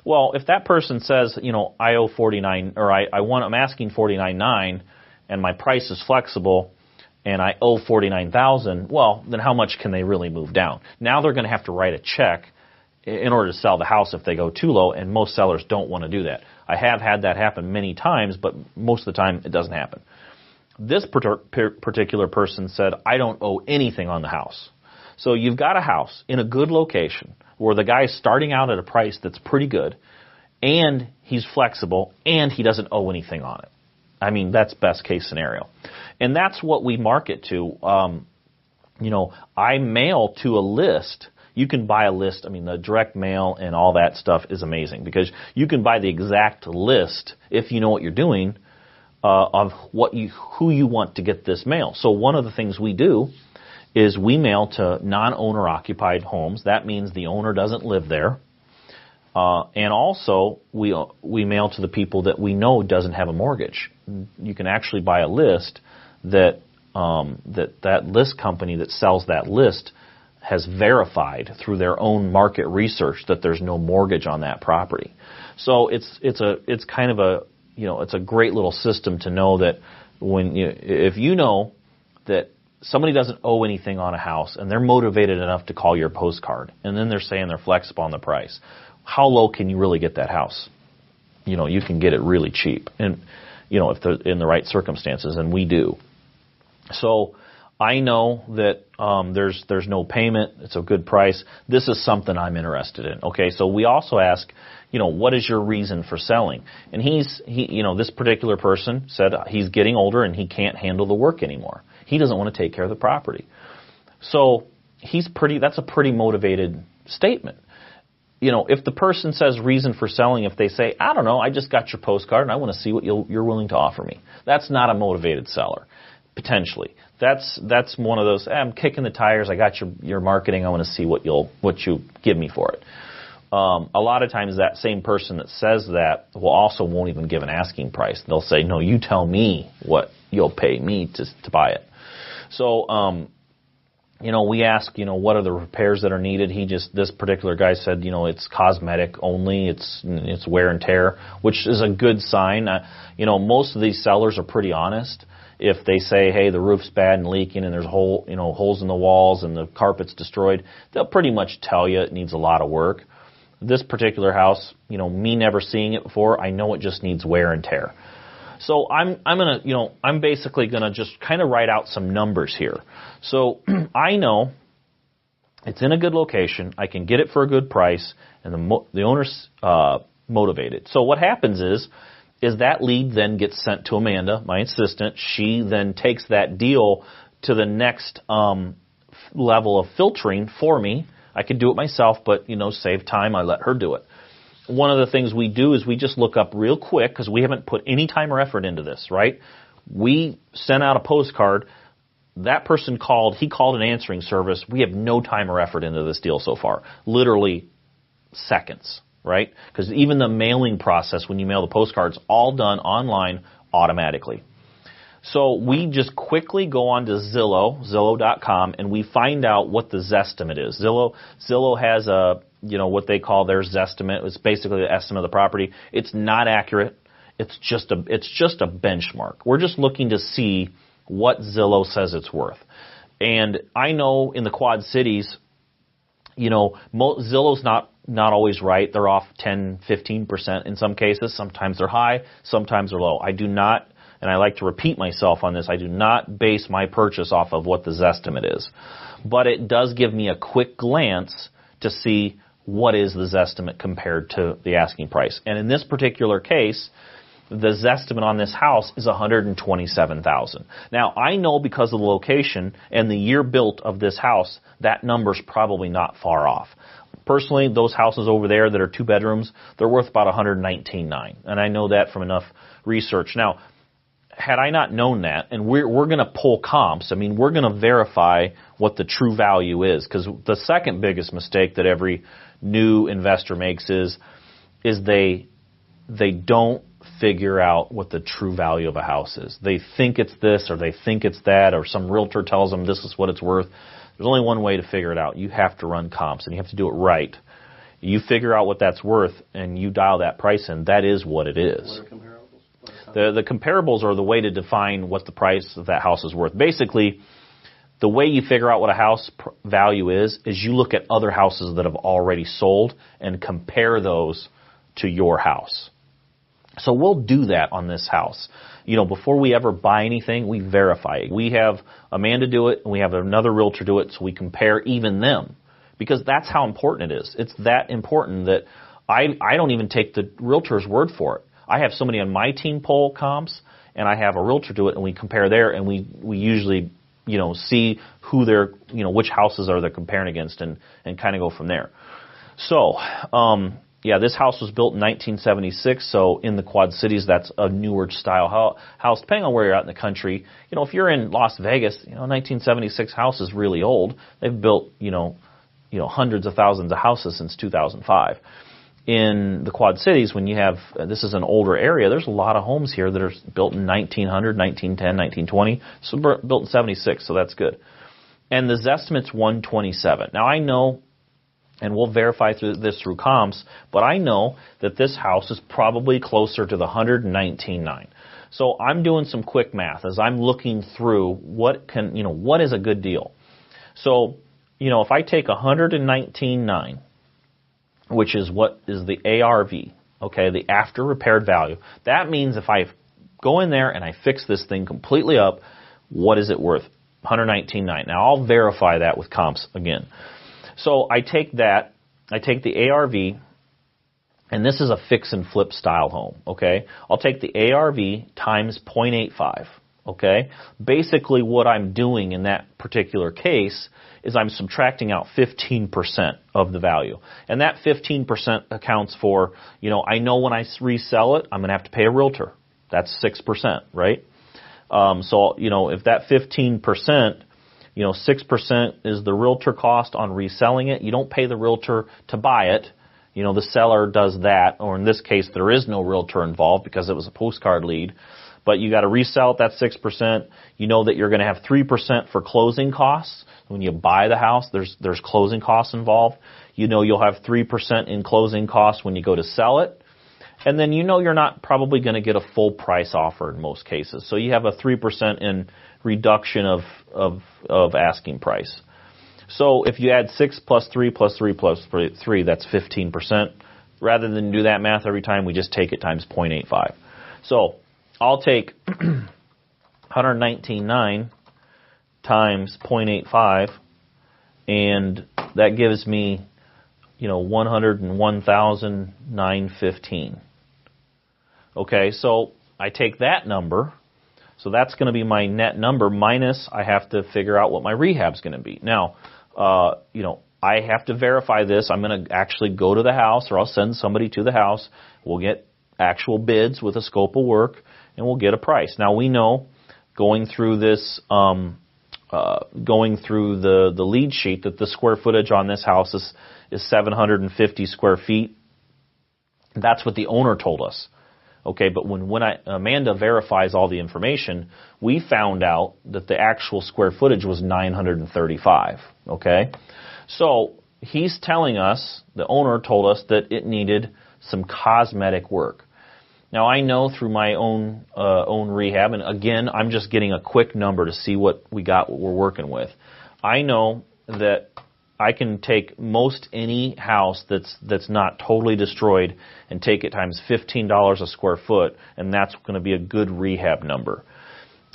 Well, if that person says, I owe $49,000, or I'm asking $49,900, and my price is flexible, and I owe $49,000, well, then how much can they really move down? Now they're going to have to write a check in order to sell the house if they go too low, and most sellers don't want to do that. I have had that happen many times, but most of the time it doesn't happen. This particular person said, I don't owe anything on the house. So you've got a house in a good location where the guy's starting out at a price that's pretty good, and he's flexible, and he doesn't owe anything on it. I mean, that's best case scenario. And that's what we market to. I mail to a list. You can buy a list. I mean, the direct mail and all that stuff is amazing because you can buy the exact list if you know what you're doing of who you want to get this mail. So one of the things we do is we mail to non-owner occupied homes. That means the owner doesn't live there. And also we mail to the people that we know doesn't have a mortgage. You can actually buy a list that list company that sells that list has verified through their own market research that there's no mortgage on that property. So it's kind of it's a great little system to know that if you know that somebody doesn't owe anything on a house and they're motivated enough to call your postcard, and then they're saying they're flexible on the price, how low can you really get that house? You can get it really cheap, and if they're in the right circumstances, and we do. So I know that there's no payment. It's a good price. This is something I'm interested in. Okay, so we also ask, what is your reason for selling? And this particular person said he's getting older and he can't handle the work anymore. He doesn't want to take care of the property. So that's a pretty motivated statement. If the person says reason for selling, if they say, I don't know, I just got your postcard and I want to see what you're willing to offer me. That's not a motivated seller, potentially. That's one of those, I'm kicking the tires, I got your marketing, I want to see what you give me for it. A lot of times that same person that says that won't even give an asking price. They'll say, no, you tell me what you'll pay me to buy it. So, we ask, what are the repairs that are needed? This particular guy said, it's cosmetic only, it's wear and tear, which is a good sign. Most of these sellers are pretty honest. If they say, hey, the roof's bad and leaking and there's holes in the walls and the carpet's destroyed, they'll pretty much tell you it needs a lot of work. This particular house, me never seeing it before, I know it just needs wear and tear. So I'm basically gonna just kind of write out some numbers here. So I know it's in a good location, I can get it for a good price, and the owner's motivated. So what happens is that lead then gets sent to Amanda, my assistant. She then takes that deal to the next level of filtering for me. I could do it myself, but, save time. I let her do it. One of the things we do is we just look up real quick because we haven't put any time or effort into this, right? We sent out a postcard. That person called. He called an answering service. We have no time or effort into this deal so far. Literally seconds. Right? Because even the mailing process, when you mail the postcards, all done online automatically. So we just quickly go on to Zillow.com, and we find out what the Zestimate is. Zillow has what they call their Zestimate. It's basically the estimate of the property. It's not accurate. It's just a benchmark. We're just looking to see what Zillow says it's worth. And I know in the Quad Cities, Zillow's not always right. They're off 10, 15% in some cases. Sometimes they're high, sometimes they're low. I do not, and I like to repeat myself on this, I do not base my purchase off of what the Zestimate is. But it does give me a quick glance to see what is the Zestimate compared to the asking price. And in this particular case, the Zestimate on this house is $127,000. Now, I know because of the location and the year built of this house, that number's probably not far off. Personally, those houses over there that are 2 bedrooms, they're worth about $119,900. And I know that from enough research. Now, had I not known that, and we're going to pull comps, I mean, we're going to verify what the true value is, because the second biggest mistake that every new investor makes is they don't figure out what the true value of a house is. They think it's this or they think it's that, or some realtor tells them this is what it's worth. There's only one way to figure it out. You have to run comps, and you have to do it right. You figure out what that's worth, and you dial that price in. That is what it is. What are comparables? The comparables are the way to define what the price of that house is worth. Basically, the way you figure out what a house value is you look at other houses that have already sold and compare those to your house. So we'll do that on this house. You know, before we ever buy anything, we verify it. We have Amanda do it, and we have another realtor do it, so we compare even them. Because that's how important it is. It's that important that I don't even take the realtor's word for it. I have somebody on my team pull comps, and I have a realtor do it, and we compare there, and we usually, you know, see who they're, you know, which houses are they comparing against, and kind of go from there. So, yeah, this house was built in 1976, so in the Quad Cities, that's a newer style house. Depending on where you're at in the country, you know, if you're in Las Vegas, you know, 1976 house is really old. They've built, you know, hundreds of thousands of houses since 2005. In the Quad Cities, when you have, this is an older area, there's a lot of homes here that are built in 1900, 1910, 1920, so built in 76, so that's good. And the Zestimate's 127. Now I know, and we'll verify this through comps, but I know that this house is probably closer to the 119.9. So I'm doing some quick math as I'm looking through what is a good deal. So, you know, if I take 119.9, which is what is the ARV, okay, the after repaired value, that means if I go in there and I fix this thing completely up, what is it worth? 119.9. Now I'll verify that with comps again. So I take that, I take the ARV, and this is a fix and flip style home, okay? I'll take the ARV times 0.85, okay? Basically what I'm doing in that particular case is I'm subtracting out 15% of the value. And that 15% accounts for, you know, I know when I resell it, I'm going to have to pay a realtor. That's 6%, right? So, you know, if that 15%, you know, 6% is the realtor cost on reselling it. You don't pay the realtor to buy it. You know, the seller does that, or in this case, there is no realtor involved because it was a postcard lead. But you got to resell it, that's 6%. You know that you're going to have 3% for closing costs. When you buy the house, there's closing costs involved. You know you'll have 3% in closing costs when you go to sell it. And then you know you're not probably going to get a full price offer in most cases. So you have a 3% in reduction of asking price. So if you add 6 plus 3 plus 3 plus 3, that's 15%. Rather than do that math every time, we just take it times 0.85. So I'll take 119.9 times 0.85, and that gives me, you know, 101,915. Okay, so I take that number, so that's going to be my net number minus I have to figure out what my rehab's going to be. Now, you know, I have to verify this. I'm going to actually go to the house, or I'll send somebody to the house. We'll get actual bids with a scope of work, and we'll get a price. Now we know, going through this, going through the lead sheet, that the square footage on this house is 750 square feet. That's what the owner told us. Okay, but when Amanda verifies all the information, we found out that the actual square footage was 935. Okay, so he's telling us, the owner told us, that it needed some cosmetic work. Now I know through my own rehab, and again, I'm just getting a quick number to see what we got, what we're working with. I know that I can take most any house that's not totally destroyed and take it times $15 a square foot, and that's going to be a good rehab number.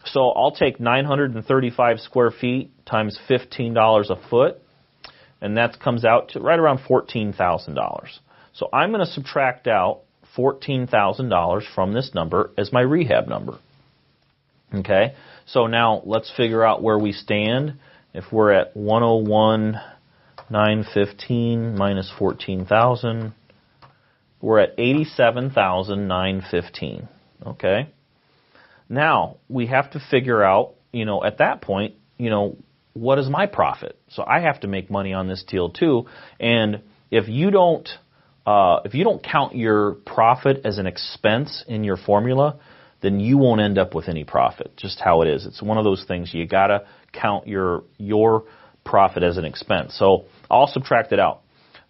So I'll take 935 square feet times $15 a foot. and that comes out to right around $14,000. So I'm going to subtract out $14,000 from this number as my rehab number. Okay, so now let's figure out where we stand. If we're at 101,915 minus 14,000, we're at 87,915. Okay. Now we have to figure out, at that point, what is my profit? So I have to make money on this deal too. And if you don't count your profit as an expense in your formula, then you won't end up with any profit. Just how it is. It's one of those things you gotta count your profit as an expense. So I'll subtract it out.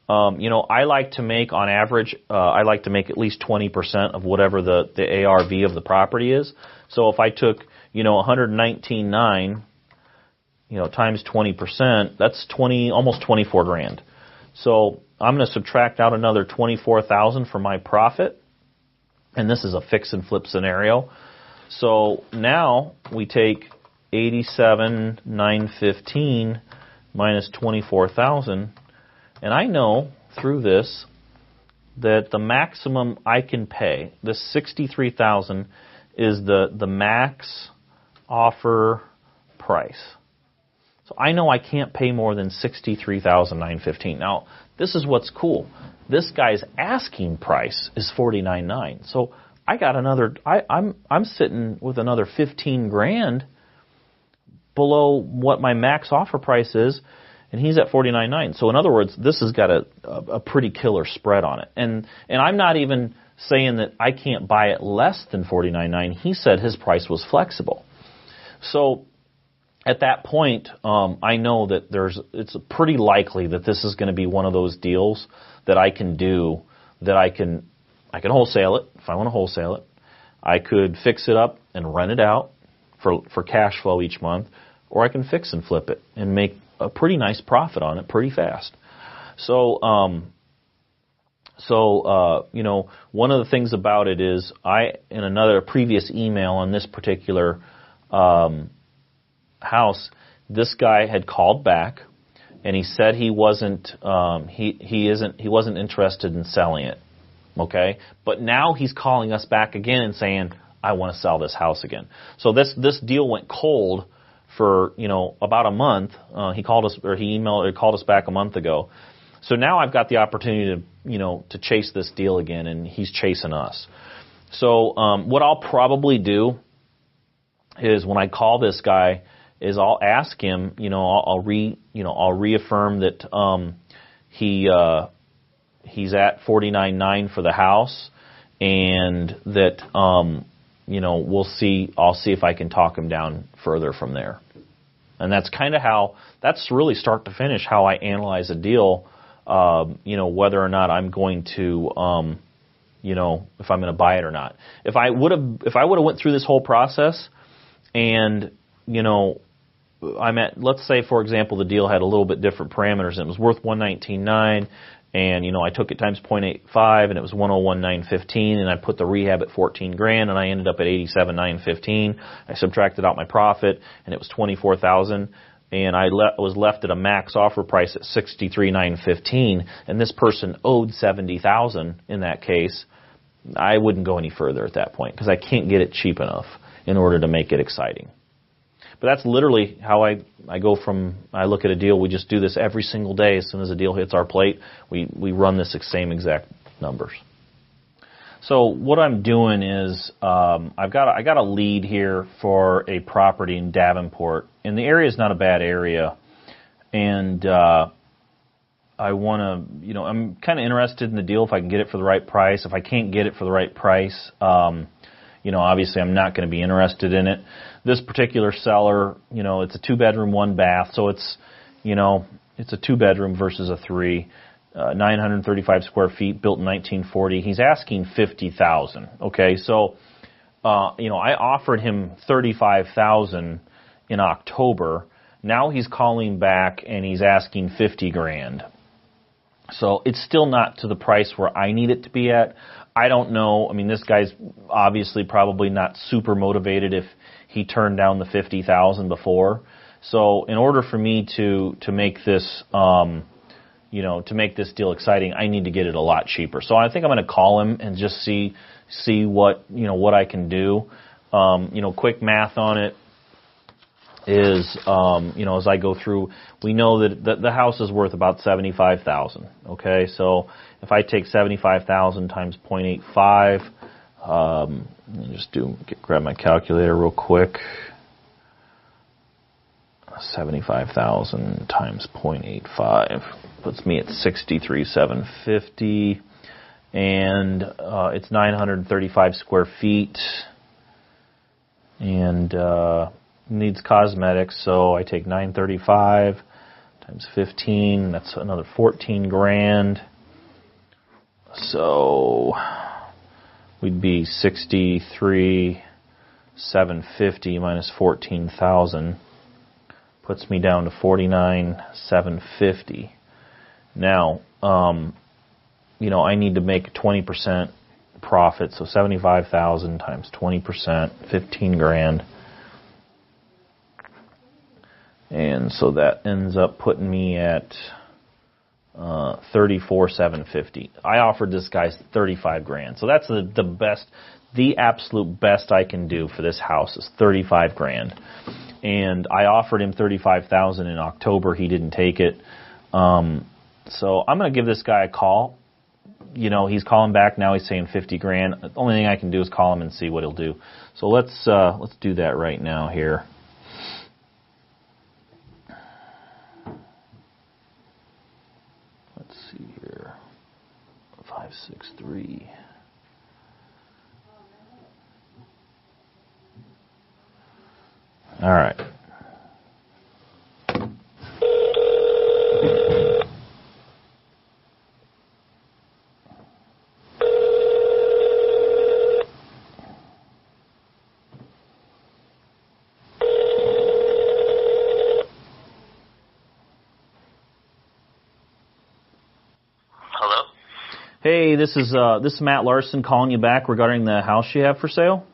I like to make on average, I like to make at least 20% of whatever the ARV of the property is. So if I took, 119.9, times 20%, that's almost 24 grand. So I'm going to subtract out another 24,000 for my profit. And this is a fix and flip scenario. So now we take 87,915 minus 24,000. And I know through this that the maximum I can pay, this 63,000, is the max offer price. So I know I can't pay more than 63,915. Now, this is what's cool. This guy's asking price is 49.9. So I got I'm sitting with another 15 grand below what my max offer price is, and he's at 49.9. So in other words, this has got a pretty killer spread on it. And I'm not even saying that I can't buy it less than 49.9. He said his price was flexible. So at that point, I know that it's pretty likely that this is going to be one of those deals that I can do, that I can wholesale it if I want to wholesale it. I could fix it up and rent it out for cash flow each month, or I can fix and flip it and make a pretty nice profit on it pretty fast. So, one of the things about it is in another previous email on this particular house, this guy had called back and he said he wasn't interested in selling it. Okay? But now he's calling us back again and saying, I want to sell this house again. So this deal went cold for, about a month. He called us back a month ago. So now I've got the opportunity to chase this deal again, and he's chasing us. So what I'll probably do is when I call this guy, is I'll ask him, I'll reaffirm that he's at 49.9 for the house, and that I'll see if I can talk him down further from there. And that's that's really start to finish how I analyze a deal. Whether or not I'm going to, if I'm going to buy it or not. If I would have went through this whole process, and let's say for example the deal had a little bit different parameters and it was worth 119.9, and I took it times 0.85 and it was 101,915, and I put the rehab at 14 grand and I ended up at 87,915. I subtracted out my profit and it was 24,000. And I was left at a max offer price at 63,915, and this person owed 70,000 in that case. I wouldn't go any further at that point because I can't get it cheap enough in order to make it exciting. But that's literally how I look at a deal. We just do this every single day. As soon as a deal hits our plate, we run this same exact numbers. So what I'm doing is I got a lead here for a property in Davenport, and the area is not a bad area, and I want to, I'm kind of interested in the deal if I can get it for the right price. If I can't get it for the right price, obviously I'm not going to be interested in it. This particular seller, it's a 2-bedroom, 1-bath, so it's a 2-bedroom versus a 3. 935 square feet, built in 1940. He's asking $50,000. Okay, so I offered him $35,000 in October. Now he's calling back and he's asking $50 grand. So it's still not to the price where I need it to be at. I don't know. I mean, this guy's obviously probably not super motivated if he turned down the $50,000 before. So in order for me to make this to make this deal exciting, I need to get it a lot cheaper. So I think I'm going to call him and just see what, what I can do. Quick math on it is, as I go through, we know that the house is worth about $75,000. Okay, so if I take $75,000 times 0.85, grab my calculator real quick. 75,000 times 0.85 puts me at 63,750, and it's 935 square feet, and needs cosmetics. So I take 935 times 15. That's another 14 grand. So we'd be 63,750 minus 14,000. Puts me down to 49,750. Now, I need to make 20% profit, so 75,000 times 20%, 15 grand. And so that ends up putting me at 34,750. I offered this guy 35 grand. So that's the best, the absolute best I can do for this house is 35 grand. And I offered him 35,000 in October. He didn't take it. So I'm going to give this guy a call. He's calling back now. He's saying 50 grand. The only thing I can do is call him and see what he'll do. So let's do that right now here. Let's see here. 563. All right. Hello? Hey, this is Matt Larson calling you back regarding the house you have for sale.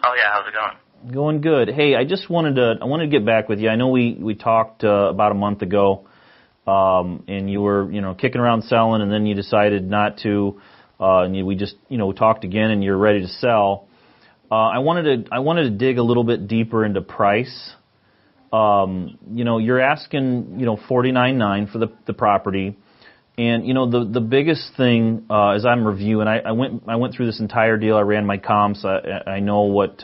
Oh yeah, how's it going? Going good. Hey, I just wanted to get back with you. I know we talked about a month ago, and you were kicking around selling, and then you decided not to, and we talked again, and you're ready to sell. I wanted to dig a little bit deeper into price. You're asking $49,900 for the property. And the biggest thing as I'm reviewing, I went through this entire deal. I ran my comps. I know what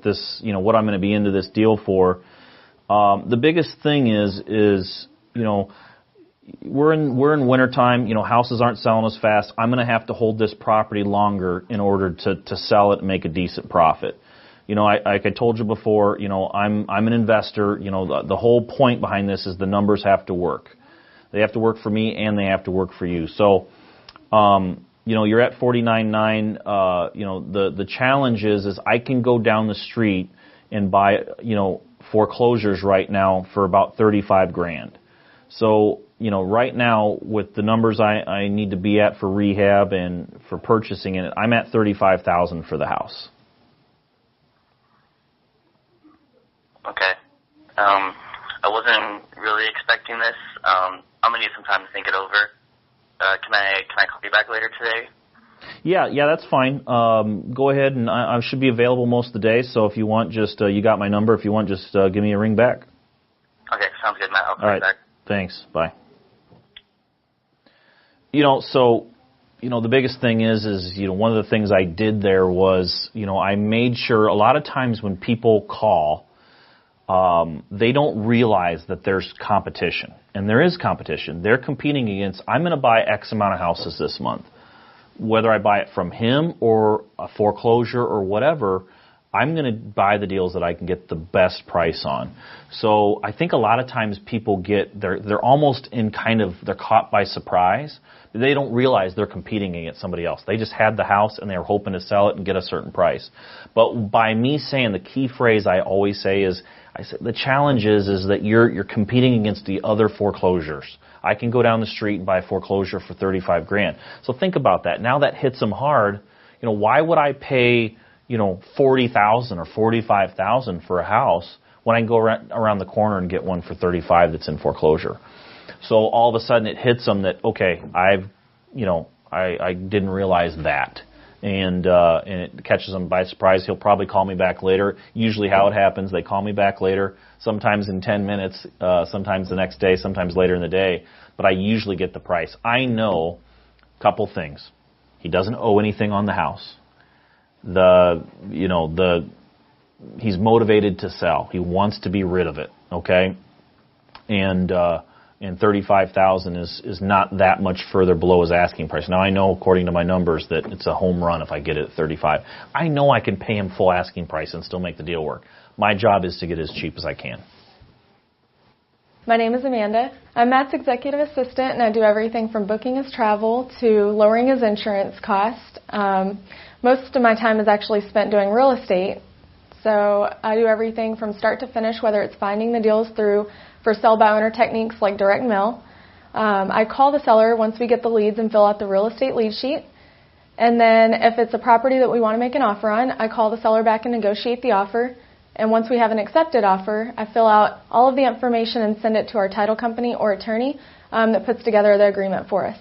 this what I'm going to be into this deal for. The biggest thing is we're in wintertime. Houses aren't selling as fast. I'm going to have to hold this property longer in order to sell it and make a decent profit. Like I told you before, I'm an investor. The whole point behind this is the numbers have to work. They have to work for me, and they have to work for you. So, you're at 49.9. The challenge is I can go down the street and buy, foreclosures right now for about 35 grand. So, right now with the numbers I need to be at for rehab and for purchasing it, I'm at 35,000 for the house. Okay. I wasn't really expecting this. I'm gonna need some time to think it over. Can I call you back later today? Yeah, that's fine. Go ahead, and I should be available most of the day. So if you want, just you got my number. If you want, just give me a ring back. Okay, sounds good, Matt. I'll call you back. Thanks. Bye. The biggest thing is one of the things I did there was I made sure a lot of times when people call. They don't realize that there's competition. And there is competition. They're competing against, I'm going to buy X amount of houses this month. Whether I buy it from him or a foreclosure or whatever, I'm going to buy the deals that I can get the best price on. So I think a lot of times people they're almost they're caught by surprise. They don't realize they're competing against somebody else. They just had the house and they were hoping to sell it and get a certain price. But by me saying, the key phrase I always say is, the challenge is that you're competing against the other foreclosures. I can go down the street and buy a foreclosure for 35 grand. So think about that. Now that hits them hard. Why would I pay, 40,000 or 45,000 for a house when I can go around the corner and get one for 35 that's in foreclosure? So all of a sudden it hits them that, okay, I didn't realize that. And it catches them by surprise. He'll probably call me back later. Usually how it happens, they call me back later, sometimes in 10 minutes, sometimes the next day, sometimes later in the day. But I usually get the price. I know a couple things. He doesn't owe anything on the house. He's motivated to sell. He wants to be rid of it, okay? And $35,000 is not that much further below his asking price. Now I know, according to my numbers, that it's a home run if I get it at $35,000. I know I can pay him full asking price and still make the deal work. My job is to get it as cheap as I can. My name is Amanda. I'm Matt's executive assistant, and I do everything from booking his travel to lowering his insurance cost. Most of my time is actually spent doing real estate. So I do everything from start to finish, whether it's finding the deals through for sell-by-owner techniques like direct mail. I call the seller once we get the leads and fill out the real estate lead sheet. And then if it's a property that we want to make an offer on, I call the seller back and negotiate the offer. And once we have an accepted offer, I fill out all of the information and send it to our title company or attorney that puts together the agreement for us.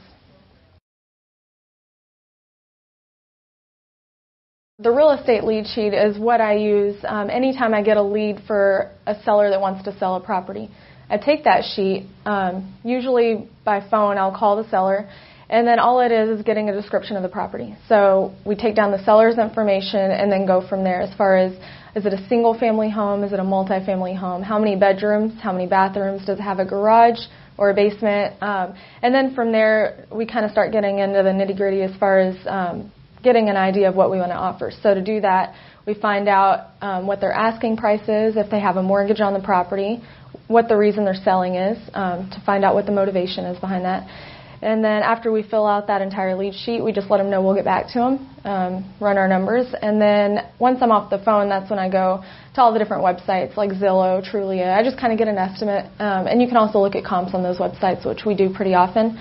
The real estate lead sheet is what I use anytime I get a lead for a seller that wants to sell a property. I take that sheet, usually by phone. I'll call the seller, and then all it is getting a description of the property. So we take down the seller's information and then go from there as far as, is it a single-family home? Is it a multi-family home? How many bedrooms? How many bathrooms? Does it have a garage or a basement? And then from there, we kind of start getting into the nitty-gritty as far as getting an idea of what we want to offer. So to do that, we find out what their asking price is, if they have a mortgage on the property, what the reason they're selling is, to find out what the motivation is behind that. And then after we fill out that entire lead sheet, we just let them know we'll get back to them, run our numbers. And then once I'm off the phone, that's when I go to all the different websites like Zillow, Trulia. I just kind of get an estimate. And you can also look at comps on those websites, which we do pretty often.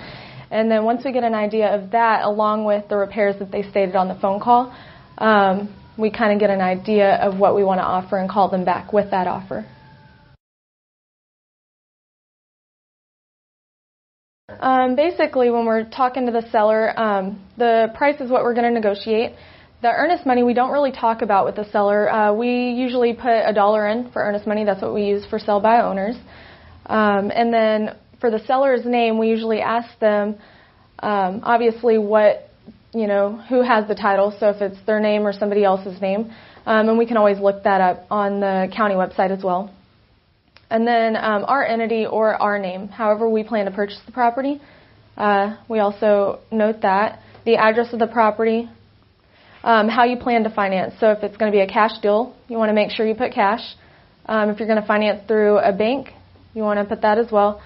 And then once we get an idea of that, along with the repairs that they stated on the phone call, we kind of get an idea of what we want to offer and call them back with that offer. Basically, when we're talking to the seller, the price is what we're going to negotiate. The earnest money we don't really talk about with the seller. We usually put $1 in for earnest money. That's what we use for sell-by owners. And then for the seller's name, we usually ask them, obviously, who has the title. So if it's their name or somebody else's name, and we can always look that up on the county website as well. And then our entity or our name, however we plan to purchase the property. We also note that. The address of the property, how you plan to finance. So if it's going to be a cash deal, you want to make sure you put cash. If you're going to finance through a bank, you want to put that as well.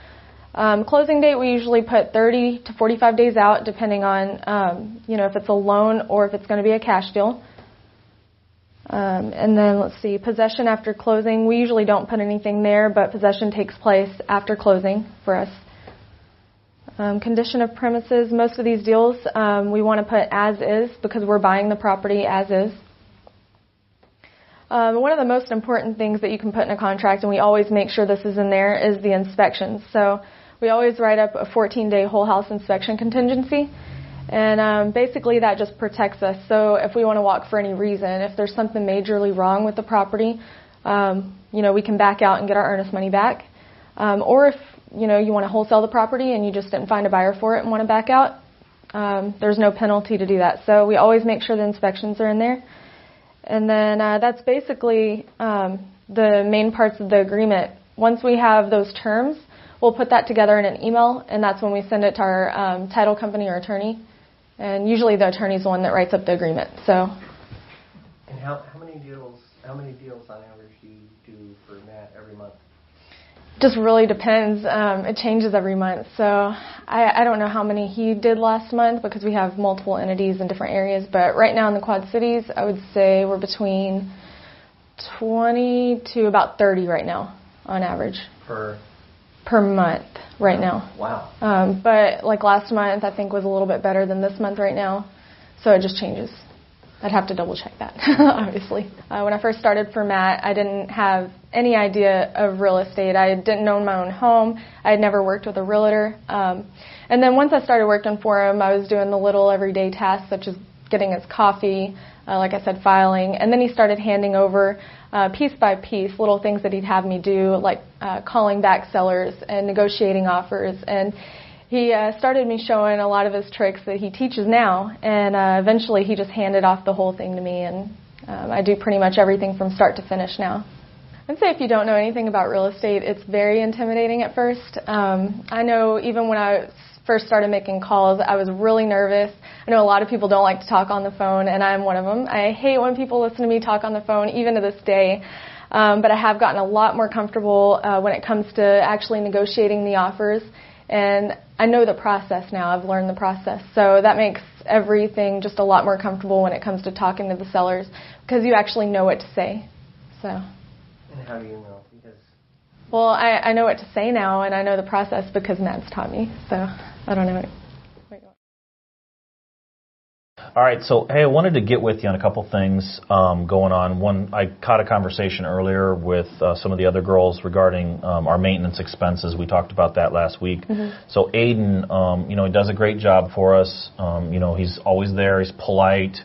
Closing date, we usually put 30 to 45 days out, depending on, if it's a loan or if it's going to be a cash deal. And then let's see, possession after closing. We usually don't put anything there, but possession takes place after closing for us. Condition of premises. Most of these deals we want to put as is because we're buying the property as is. One of the most important things that you can put in a contract, and we always make sure this is in there, is the inspections. So we always write up a 14-day whole house inspection contingency. And basically that just protects us. So if we want to walk for any reason, if there's something majorly wrong with the property, we can back out and get our earnest money back. Or if, you want to wholesale the property and you just didn't find a buyer for it and want to back out, there's no penalty to do that. So we always make sure the inspections are in there. And then that's basically the main parts of the agreement. Once we have those terms, we'll put that together in an email, and that's when we send it to our title company or attorney. And usually the attorney is the one that writes up the agreement. So. And how many deals on average do you do for Matt every month? Just really depends. It changes every month. So I don't know how many he did last month because we have multiple entities in different areas. But right now in the Quad Cities, I would say we're between 20 to about 30 right now on average. Per month right now. Wow. But like last month, I think was a little bit better than this month right now. So it just changes. I'd have to double check that, obviously. When I first started for Matt, I didn't have any idea of real estate. I didn't own my own home. I had never worked with a realtor. And then once I started working for him, I was doing the little everyday tasks such as getting his coffee, like I said, filing. And then he started handing over piece by piece little things that he'd have me do, like calling back sellers and negotiating offers. And he started me showing a lot of his tricks that he teaches now, and eventually he just handed off the whole thing to me, and I do pretty much everything from start to finish now. I'd say if you don't know anything about real estate, it's very intimidating at first. I know even when I first started making calls, I was really nervous. I know a lot of people don't like to talk on the phone, and I'm one of them. I hate when people listen to me talk on the phone, even to this day. But I have gotten a lot more comfortable when it comes to actually negotiating the offers. And I know the process now. I've learned the process. So that makes everything just a lot more comfortable when it comes to talking to the sellers because you actually know what to say. So. And how do you know? Because well, I know what to say now, and I know the process because Matt's taught me. So I don't know. All right, so hey, I wanted to get with you on a couple things going on. One, I caught a conversation earlier with some of the other girls regarding our maintenance expenses. We talked about that last week. Mm-hmm. So Aiden, he does a great job for us. He's always there. He's polite.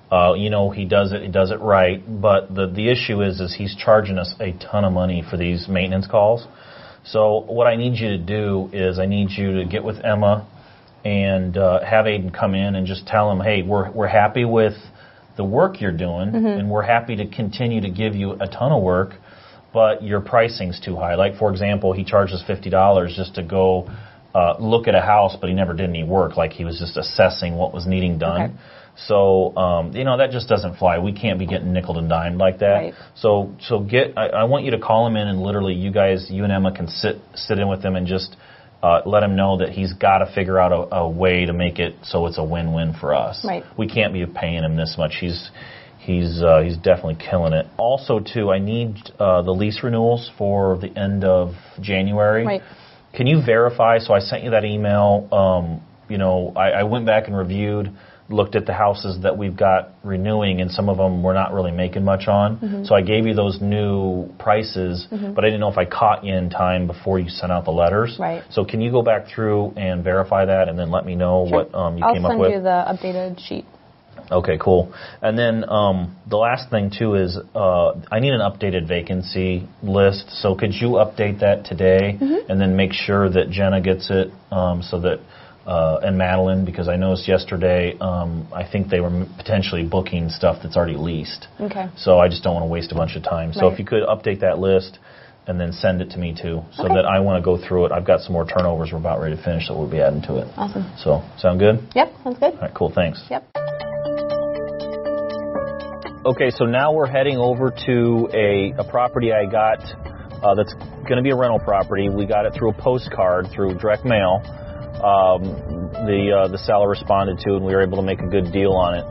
He does it right. But the issue is he's charging us a ton of money for these maintenance calls. So what I need you to do is I need you to get with Emma and have Aiden come in and just tell him, hey, we're happy with the work you're doing, mm-hmm. and we're happy to continue to give you a ton of work, but your pricing's too high. Like, for example, he charges $50 just to go look at a house, but he never did any work. Like, he was just assessing what was needing done. Okay. So, that just doesn't fly. We can't be getting nickeled and dimed like that. Right. So I want you to call him in and literally you and Emma can sit in with him and just let him know that he's got to figure out a way to make it so it's a win-win for us. Right. We can't be paying him this much. He's definitely killing it. Also, too, I need the lease renewals for the end of January. Right. Can you verify? So I sent you that email. I went back and looked at the houses that we've got renewing, and some of them we're not really making much on. Mm-hmm. So I gave you those new prices, mm-hmm. but I didn't know if I caught you in time before you sent out the letters. Right. So can you go back through and verify that and then let me know what you came up with? I'll send you the updated sheet. Okay, cool. And then the last thing, too, is I need an updated vacancy list. So could you update that today, mm-hmm. and then make sure that Jenna gets it so that and Madeline, because I noticed yesterday, I think they were potentially booking stuff that's already leased. Okay. So I just don't want to waste a bunch of time. So if you could update that list and then send it to me, too, so that I want to go through it. I've got some more turnovers we're about ready to finish that we'll be adding to it. Awesome. So, sound good? Yep, sounds good. All right, cool, thanks. Yep. Okay, so now we're heading over to a property I got that's going to be a rental property. We got it through a postcard, through direct mail. The seller responded to, and we were able to make a good deal on it.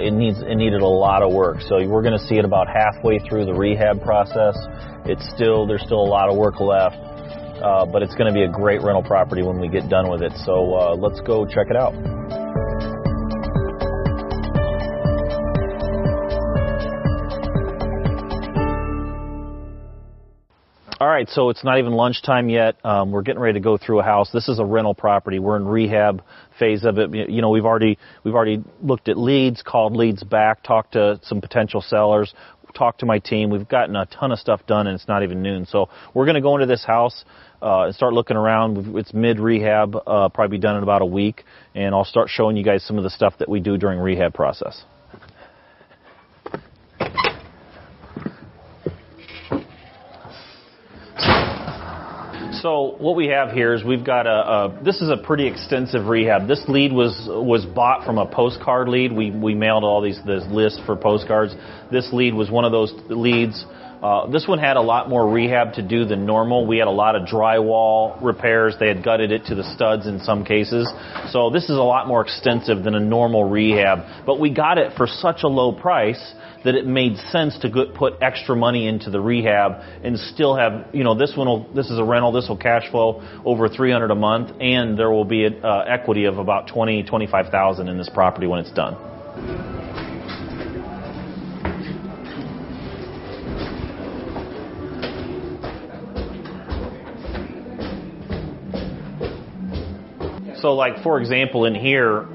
It needed a lot of work, so we're going to see it about halfway through the rehab process. There's still a lot of work left, but it's going to be a great rental property when we get done with it. So let's go check it out. All right, so it's not even lunchtime yet. We're getting ready to go through a house. This is a rental property. We're in rehab phase of it. We've already looked at leads, called leads back, talked to some potential sellers, talked to my team. We've gotten a ton of stuff done, and it's not even noon. So we're going to go into this house and start looking around. It's mid-rehab, probably be done in about a week, and I'll start showing you guys some of the stuff that we do during rehab process. So what we have here is we've got this is a pretty extensive rehab. This lead was bought from a postcard lead. We mailed all this list for postcards. This lead was one of those leads. This one had a lot more rehab to do than normal. We had a lot of drywall repairs. They had gutted it to the studs in some cases. So this is a lot more extensive than a normal rehab. But we got it for such a low price that it made sense to put extra money into the rehab and still have, this is a rental, this will cash flow over $300 a month, and there will be an equity of about $20,000 to $25,000 in this property when it's done. So, like, for example, in here,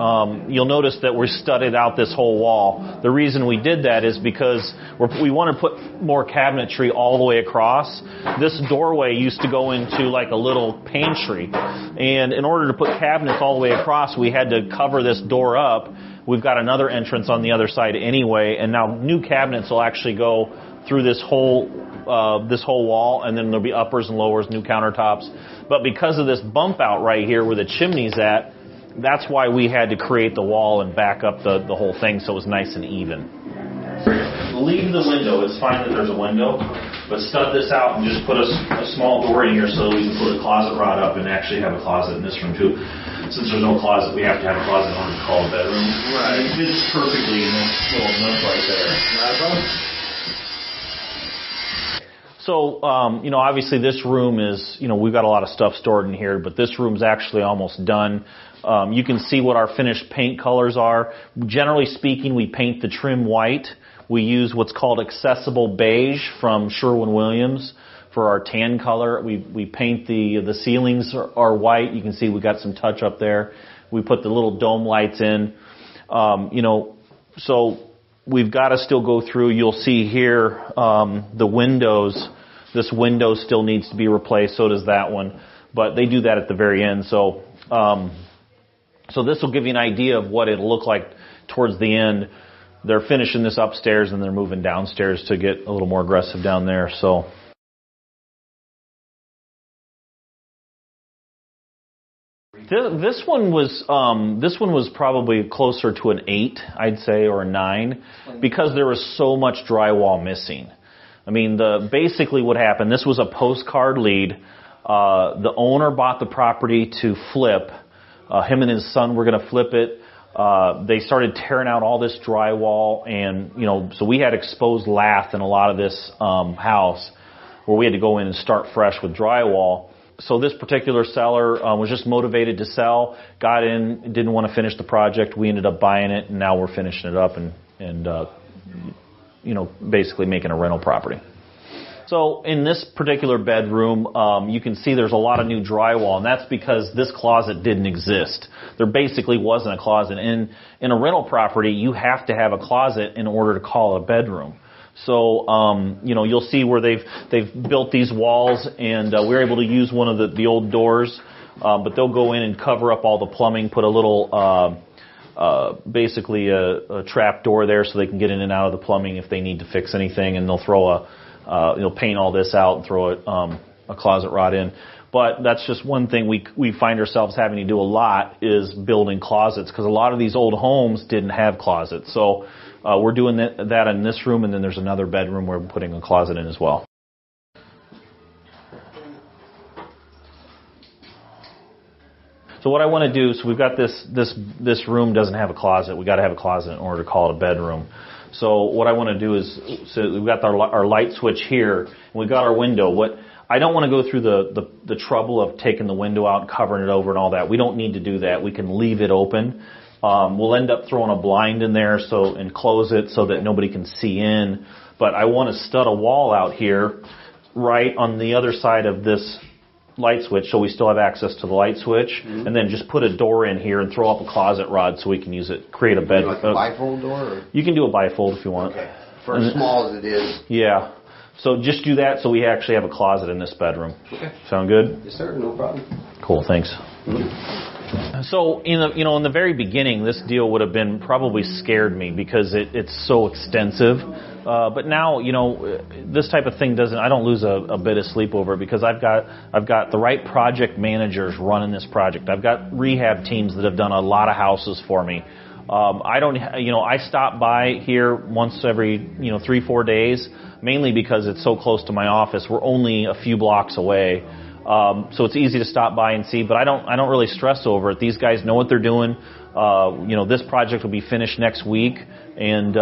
you'll notice that we studded out this whole wall. The reason we did that is because we want to put more cabinetry all the way across. This doorway used to go into, like, a little pantry. And in order to put cabinets all the way across, we had to cover this door up. We've got another entrance on the other side anyway, and now new cabinets will actually go through this whole wall, and then there'll be uppers and lowers, new countertops. But because of this bump out right here where the chimney's at, that's why we had to create the wall and back up the whole thing so it was nice and even. Leave the window. It's fine that there's a window, but stud this out and just put a small door in here so we can put a closet rod up and actually have a closet in this room too. Since there's no closet, we have to have a closet in order to call a bedroom. Right. It fits perfectly in this little nook right there. So, obviously this room is, we've got a lot of stuff stored in here, but this room's actually almost done. You can see what our finished paint colors are. Generally speaking, we paint the trim white. We use what's called accessible beige from Sherwin-Williams for our tan color. We paint the ceilings are white. You can see we got some touch up there. We put the little dome lights in. So we've got to still go through. You'll see here the windows. This window still needs to be replaced. So does that one. But they do that at the very end. So this will give you an idea of what it'll look like towards the end. They're finishing this upstairs and they're moving downstairs to get a little more aggressive down there. So. This one was probably closer to an 8, I'd say, or a 9, because there was so much drywall missing. I mean, basically what happened, this was a postcard lead. The owner bought the property to flip. Him and his son were going to flip it. They started tearing out all this drywall, and so we had exposed lath in a lot of this house, where we had to go in and start fresh with drywall. So this particular seller was just motivated to sell, got in, didn't want to finish the project. We ended up buying it, and now we're finishing it up and basically making a rental property. So in this particular bedroom, you can see there's a lot of new drywall, and that's because this closet didn't exist. There basically wasn't a closet. In a rental property, you have to have a closet in order to call it a bedroom. So, you'll see where they've built these walls, and we're able to use one of the old doors, but they'll go in and cover up all the plumbing, put a little, basically a trap door there so they can get in and out of the plumbing if they need to fix anything, and they'll throw paint all this out and throw a closet rod in. But that's just one thing we find ourselves having to do a lot is building closets, because a lot of these old homes didn't have closets. So we're doing that in this room, and then there's another bedroom where we're putting a closet in as well. So what I want to do, so we've got this room doesn't have a closet. We've got to have a closet in order to call it a bedroom. So what I want to do is, so we've got our light switch here, and we've got our window. I don't want to go through the trouble of taking the window out and covering it over and all that. We don't need to do that. We can leave it open. We'll end up throwing a blind in there and close it so that nobody can see in. But I want to stud a wall out here right on the other side of this light switch, so we still have access to the light switch, and then just put a door in here and throw up a closet rod so we can use it, create a bed. Like a bifold door? Or? You can do a bifold if you want. Okay. For as small as it is. Yeah. So just do that so we actually have a closet in this bedroom. Okay. Sound good? Yes, sir. No problem. Cool. Thanks. So in the very beginning, this deal would have been probably scared me because it's so extensive. But now, this type of thing I don't lose a bit of sleep over it because I've got the right project managers running this project. I've got rehab teams that have done a lot of houses for me. I stop by here once every, 3-4 days, mainly because it's so close to my office. We're only a few blocks away. So it's easy to stop by and see, but I don't really stress over it. These guys know what they're doing. This project will be finished next week, and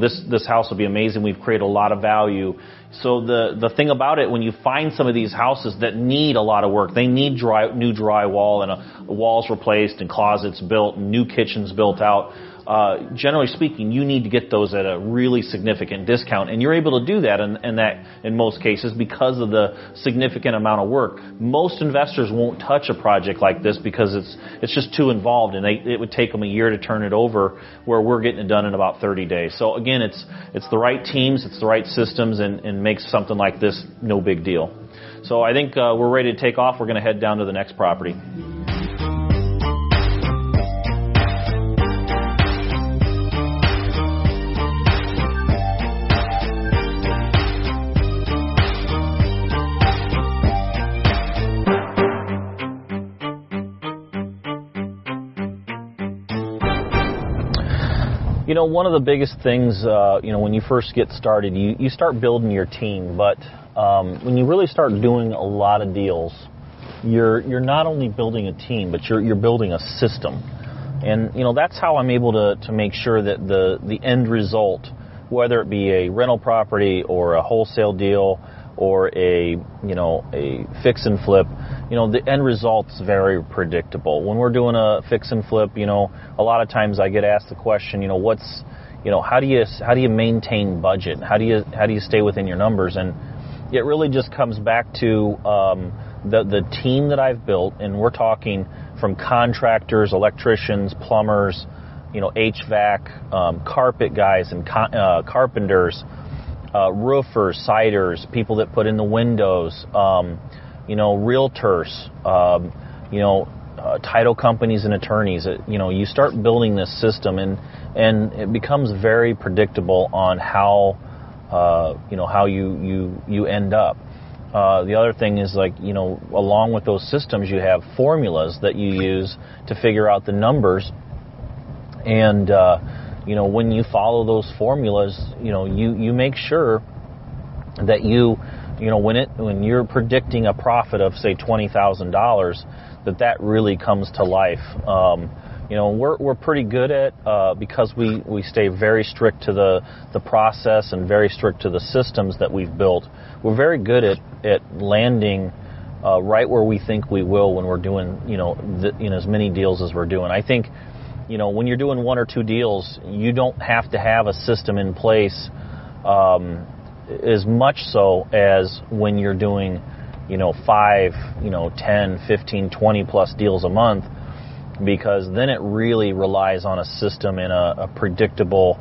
this house will be amazing. We've created a lot of value. So the thing about it, when you find some of these houses that need a lot of work, they need new drywall and walls replaced and closets built and new kitchens built out. generally speaking, you need to get those at a really significant discount, and you're able to do that in most cases because of the significant amount of work. Most investors won't touch a project like this because it's just too involved, and it would take them a year to turn it over, where we're getting it done in about 30 days. So again, it's the right teams, it's the right systems, and makes something like this no big deal. So I think we're ready to take off. We're going to head down to the next property. You know, one of the biggest things, when you first get started, you start building your team. But when you really start doing a lot of deals, you're not only building a team, but you're building a system. And, that's how I'm able to make sure that the end result, whether it be a rental property or a wholesale deal or a fix and flip, the end result's very predictable. When we're doing a fix and flip, a lot of times I get asked the question, how do you maintain budget? How do you stay within your numbers? And it really just comes back to the team that I've built, and we're talking from contractors, electricians, plumbers, HVAC, carpet guys and carpenters, roofers, siders, people that put in the windows, realtors, title companies and attorneys. You start building this system, and it becomes very predictable on how you end up. The other thing is, along with those systems, you have formulas that you use to figure out the numbers. And when you follow those formulas, you make sure that when you're predicting a profit of, say, $20,000, that really comes to life. We're pretty good at, because we stay very strict to the process and very strict to the systems that we've built. We're very good at landing right where we think we will when we're doing as many deals as we're doing. I think when you're doing one or two deals, you don't have to have a system in place as much so as when you're doing 5, 10, 15, 20 plus deals a month, because then it really relies on a system and a predictable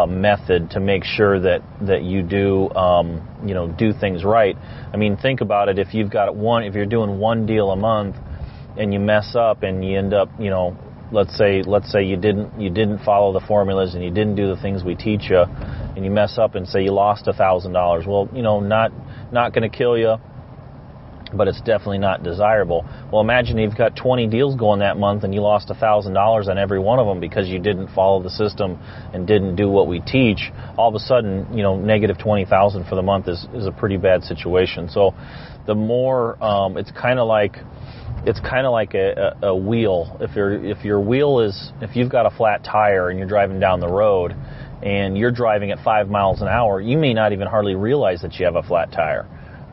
method to make sure that you do things right. I mean, think about it. If you're doing one deal a month and you mess up and you end up, let's say you didn't follow the formulas and you didn't do the things we teach you, and you mess up and say you lost $1,000. Well, not going to kill you, but it's definitely not desirable. Well, imagine you've got 20 deals going that month and you lost $1,000 on every one of them because you didn't follow the system and didn't do what we teach. All of a sudden, negative $20,000 for the month is a pretty bad situation. So the more, it's kind of like a wheel. If you've got a flat tire and you're driving down the road and you're driving at 5 miles an hour, you may not even hardly realize that you have a flat tire.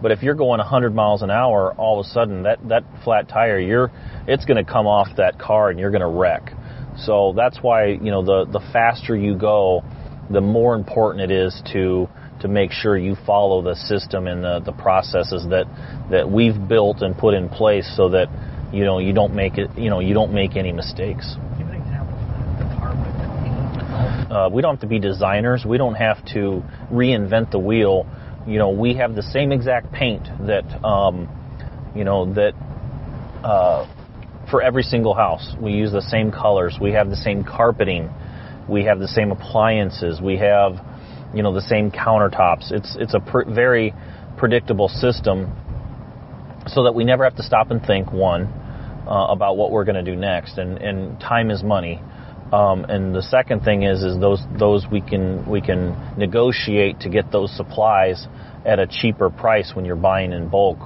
But if you're going 100 miles an hour, all of a sudden that flat tire, it's going to come off that car and you're going to wreck. So that's why the faster you go, the more important it is to make sure you follow the system and the processes that we've built and put in place, so that you don't make any mistakes. Give an example of the carpet, the paint. We don't have to be designers. We don't have to reinvent the wheel. We have the same exact paint that for every single house. We use the same colors. We have the same carpeting. We have the same appliances. We have, the same countertops. It's a very predictable system, so that we never have to stop and think, about what we're going to do next. And time is money. And the second thing is those we can negotiate to get those supplies at a cheaper price when you're buying in bulk,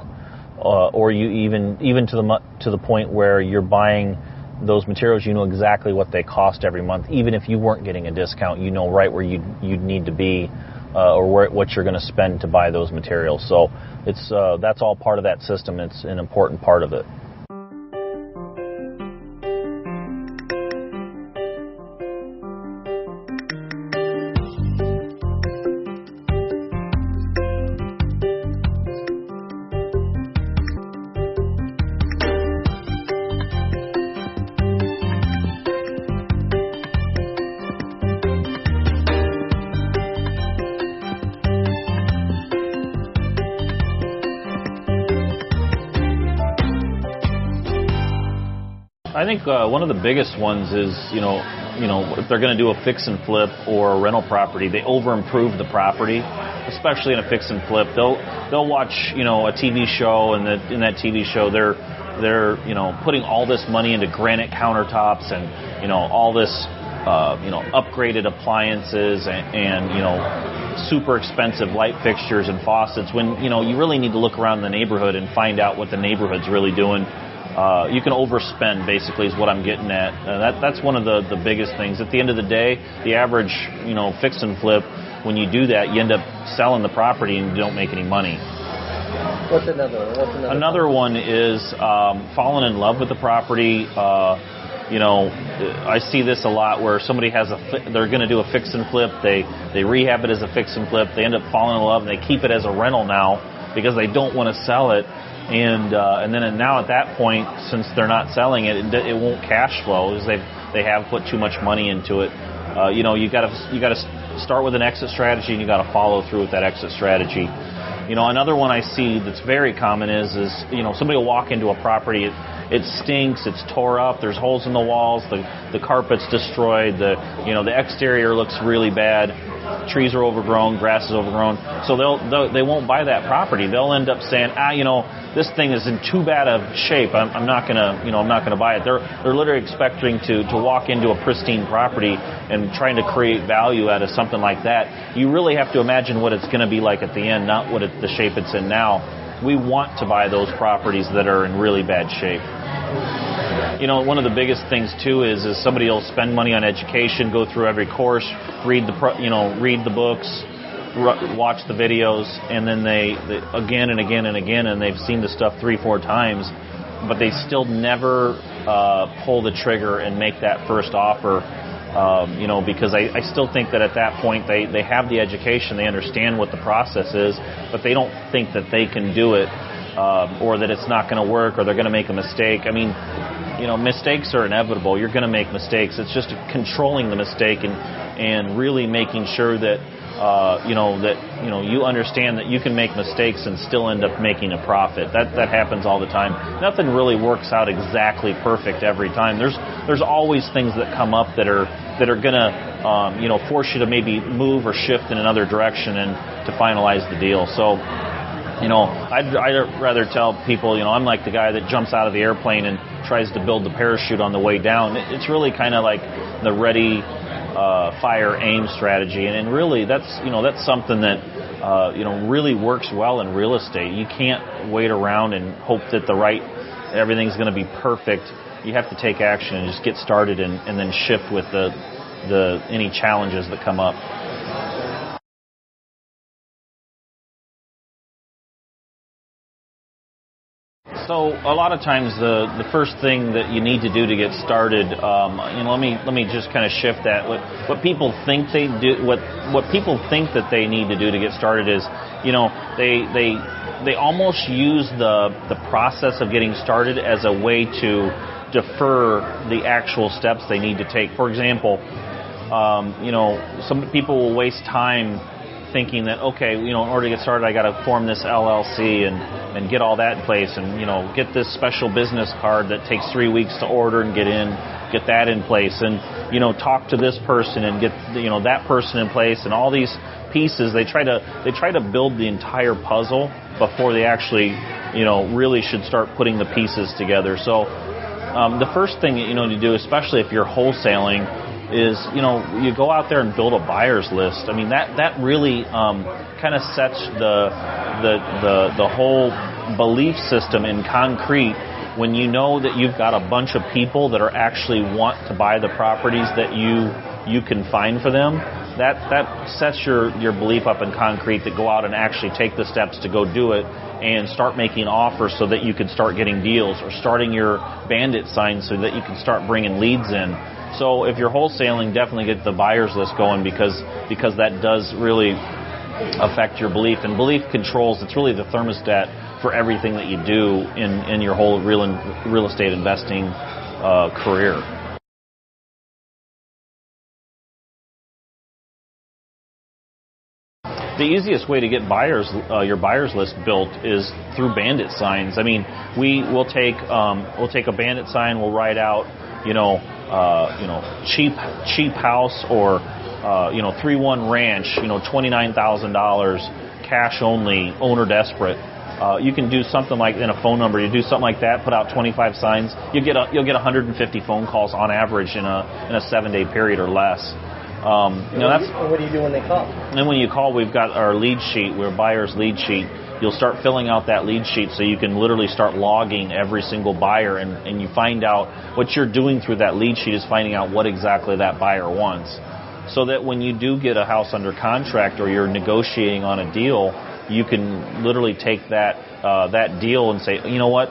or you even to the point where you're buying those materials, exactly what they cost every month. Even if you weren't getting a discount, right where you'd need to be, or what you're going to spend to buy those materials. So that's all part of that system. It's an important part of it. I think one of the biggest ones is, if they're going to do a fix and flip or a rental property, they over-improve the property, especially in a fix and flip. They'll watch, a TV show, and in that TV show they're putting all this money into granite countertops and, all this, upgraded appliances and super expensive light fixtures and faucets when, you really need to look around the neighborhood and find out what the neighborhood's really doing. You can overspend, basically, is what I'm getting at. That's one of the biggest things. At the end of the day, the average, fix and flip, when you do that, you end up selling the property and you don't make any money. What's another one? Another one is falling in love with the property. I see this a lot where somebody they're going to do a fix and flip. They rehab it as a fix and flip. They end up falling in love, and they keep it as a rental now because they don't want to sell it. And then now at that point, since they're not selling it, it won't cash flow because they have put too much money into it. You got to start with an exit strategy, and you got to follow through with that exit strategy. Another one I see that's very common is somebody will walk into a property. It stinks. It's tore up. There's holes in the walls. The carpet's destroyed. The exterior looks really bad. Trees are overgrown. Grass is overgrown. So they won't buy that property. They'll end up saying, this thing is in too bad of shape. I'm not gonna buy it. They're literally expecting to walk into a pristine property and trying to create value out of something like that. You really have to imagine what it's going to be like at the end, not the shape it's in now. We want to buy those properties that are in really bad shape. One of the biggest things too is somebody will spend money on education, go through every course, read the books, watch the videos, and then they again and again and again, and they've seen the stuff 3-4 times, but they still never pull the trigger and make that first offer. Because I still think that at that point they have the education, they understand what the process is, but they don't think that they can do it, or that it's not going to work, or they're going to make a mistake. I mean, mistakes are inevitable. You're going to make mistakes. It's just controlling the mistake and really making sure that you understand that you can make mistakes and still end up making a profit. That happens all the time. Nothing really works out exactly perfect every time. There's always things that come up that are gonna force you to maybe move or shift in another direction and to finalize the deal. So I'd rather tell people, I'm like the guy that jumps out of the airplane and tries to build the parachute on the way down. It's really kind of like the ready, fire, aim strategy, and really that's something that really works well in real estate. You can't wait around and hope that everything's going to be perfect. You have to take action and just get started and then shift with any challenges that come up. So a lot of times the first thing that you need to do to get started, let me just kind of shift that. What people think they do, what people think that they need to do to get started is, they almost use the process of getting started as a way to defer the actual steps they need to take. For example, some people will waste time thinking that, okay, in order to get started, I got to form this LLC and get all that in place, and get this special business card that takes 3 weeks to order and get that in place, and talk to this person and get that person in place, and all these pieces. They try to build the entire puzzle before they actually really should start putting the pieces together. So the first thing to do, especially if you're wholesaling, is you go out there and build a buyer's list. I mean that really kind of sets the whole belief system in concrete when you know that you've got a bunch of people that are actually want to buy the properties that you can find for them. That sets your belief up in concrete that go out and actually take the steps to go do it and start making offers so that you can start getting deals, or starting your bandit sign so that you can start bringing leads in. So if you're wholesaling, definitely get the buyer's list going because that does really affect your belief. And belief controls, it's really the thermostat for everything that you do in your whole real estate investing career. the easiest way to get your buyers list built is through bandit signs. I mean, we'll take a bandit sign, we'll write out, cheap house or 3-1 ranch, $29,000, cash only, owner desperate. You can do something like in a phone number. You do something like that. Put out 25 signs. You'll get 150 phone calls on average in a 7-day period or less. That's. What do you do when they call? And when you call, we've got our lead sheet. We're buyer's lead sheet. You'll start filling out that lead sheet so you can literally start logging every single buyer, and you find out what you're doing through that lead sheet is finding out what exactly that buyer wants, so that when you do get a house under contract or you're negotiating on a deal, you can literally take that deal and say, you know what,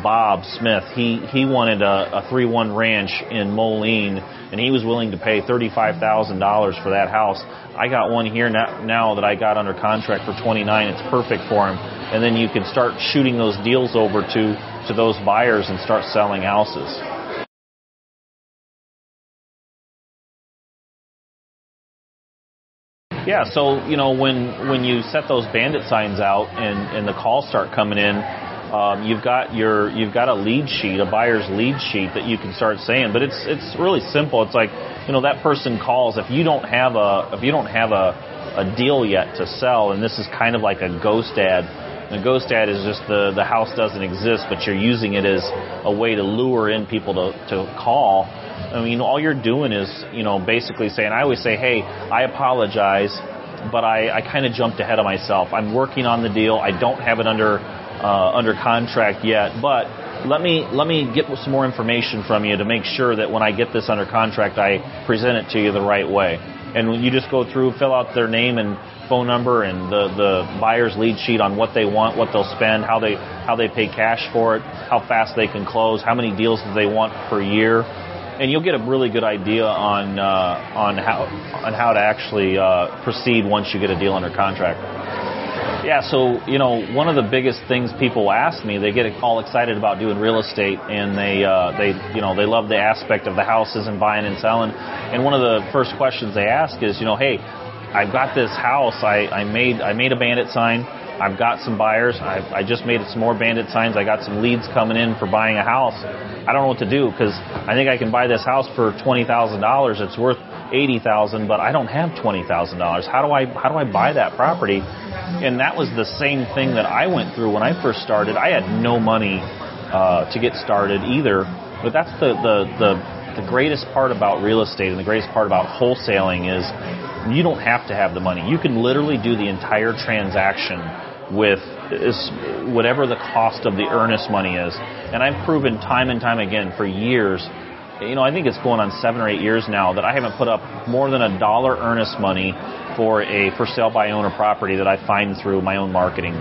Bob Smith, he wanted a 3-1 ranch in Moline, and he was willing to pay $35,000 for that house. I got one here now that I got under contract for $29. It's perfect for him. And then you can start shooting those deals over to those buyers and start selling houses. Yeah, so when you set those bandit signs out and the calls start coming in, you've got a lead sheet, a buyer's lead sheet that you can start saying. But it's really simple. It's like that person calls if you don't have a deal yet to sell, and this is kind of like a ghost ad. And a ghost ad is just the house doesn't exist, but you're using it as a way to lure in people to call. I mean, all you're doing is, basically saying, I always say, hey, I apologize, but I kind of jumped ahead of myself. I'm working on the deal. I don't have it under contract yet, but let me get some more information from you to make sure that when I get this under contract, I present it to you the right way. And when you just go through, fill out their name and phone number and the buyer's lead sheet on what they want, what they'll spend, how they pay cash for it, how fast they can close, how many deals do they want per year. And you'll get a really good idea on how to actually proceed once you get a deal under contract. Yeah, so one of the biggest things people ask me, they get all excited about doing real estate, and they love the aspect of the houses and buying and selling. And one of the first questions they ask is, hey, I've got this house. I made a bandit sign. I've got some buyers. I just made some more bandit signs. I got some leads coming in for buying a house. I don't know what to do because I think I can buy this house for $20,000. It's worth $80,000, but I don't have $20,000. How do I buy that property? And that was the same thing that I went through when I first started. I had no money to get started either. But that's the greatest part about real estate and the greatest part about wholesaling is you don't have to have the money. You can literally do the entire transaction with whatever the cost of the earnest money is. And I've proven time and time again for years, I think it's going on 7 or 8 years now, that I haven't put up more than $1 earnest money for a for sale by owner property that I find through my own marketing.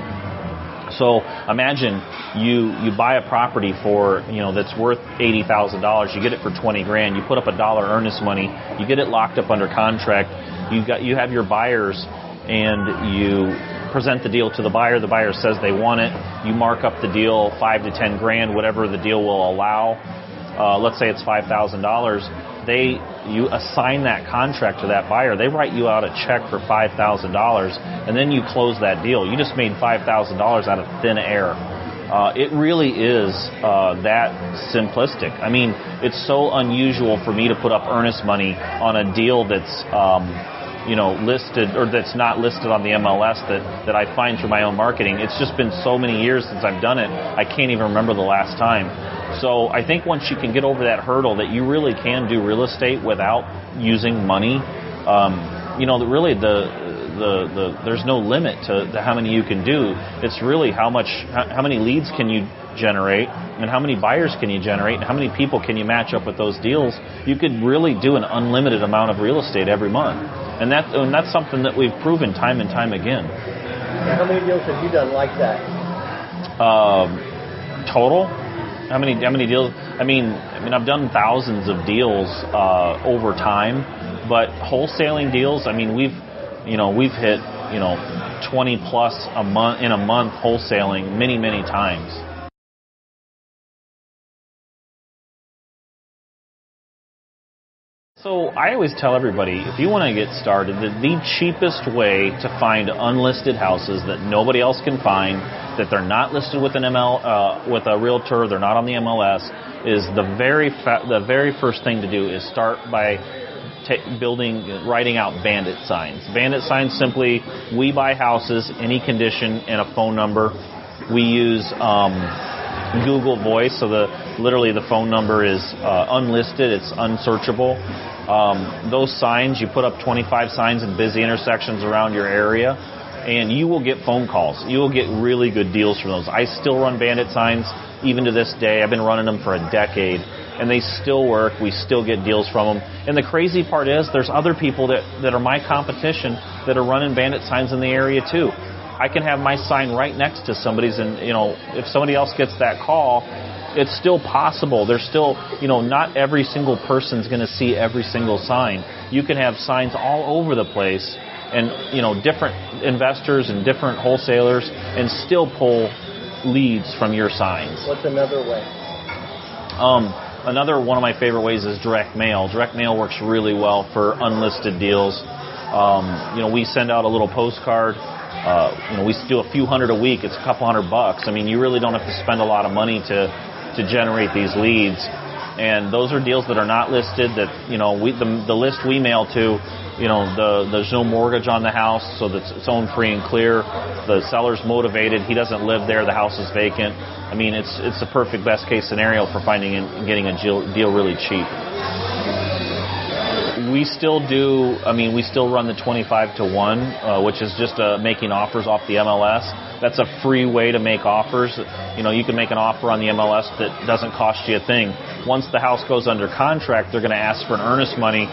So imagine you buy a property for, that's worth $80,000. You get it for $20,000. You put up $1 earnest money. You get it locked up under contract. You have your buyers, and you present the deal to the buyer. The buyer says they want it. You mark up the deal $5,000 to $10,000, whatever the deal will allow. Let's say it's $5,000. You assign that contract to that buyer. They write you out a check for $5,000, and then you close that deal. You just made $5,000 out of thin air. It really is that simplistic. I mean, it's so unusual for me to put up earnest money on a deal that's listed or that's not listed on the MLS that I find through my own marketing. It's just been so many years since I've done it, I can't even remember the last time. So I think once you can get over that hurdle that you really can do real estate without using money, really there's no limit to how many you can do. It's really how many leads can you generate, and how many buyers can you generate, and how many people can you match up with those deals. You could really do an unlimited amount of real estate every month, and that's something that we've proven time and time again. How many deals have you done like that? Total? How many deals? I mean, I've done thousands of deals over time, but wholesaling deals. I mean, we've hit 20 plus in a month wholesaling many times. So I always tell everybody, if you want to get started, the cheapest way to find unlisted houses that nobody else can find, that they're not listed with with a realtor, they're not on the MLS, is the very first thing to do is start by writing out bandit signs. Bandit signs simply, we buy houses, any condition, and a phone number. We use Google Voice, so literally the phone number is unlisted, it's unsearchable. Those signs, you put up 25 signs in busy intersections around your area, and you will get phone calls. You will get really good deals from those. I still run bandit signs even to this day. I've been running them for a decade, and they still work. We still get deals from them. And the crazy part is there's other people that are my competition that are running bandit signs in the area too. I can have my sign right next to somebody's, and if somebody else gets that call, it's still possible. There's still, not every single person's going to see every single sign. You can have signs all over the place, and different investors and different wholesalers, and still pull leads from your signs. What's another way? Another one of my favorite ways is direct mail. Direct mail works really well for unlisted deals. We send out a little postcard. We do a few hundred a week. It's a couple $100. I mean, you really don't have to spend a lot of money to generate these leads. And those are deals that are not listed. That the list we mail to, there's no mortgage on the house, so that it's owned free and clear. The seller's motivated. He doesn't live there. The house is vacant. I mean, it's the perfect best case scenario for finding and getting a deal really cheap. We still run the 25-to-1, which is just making offers off the MLS. That's a free way to make offers. You can make an offer on the MLS that doesn't cost you a thing. Once the house goes under contract, they're going to ask for an earnest money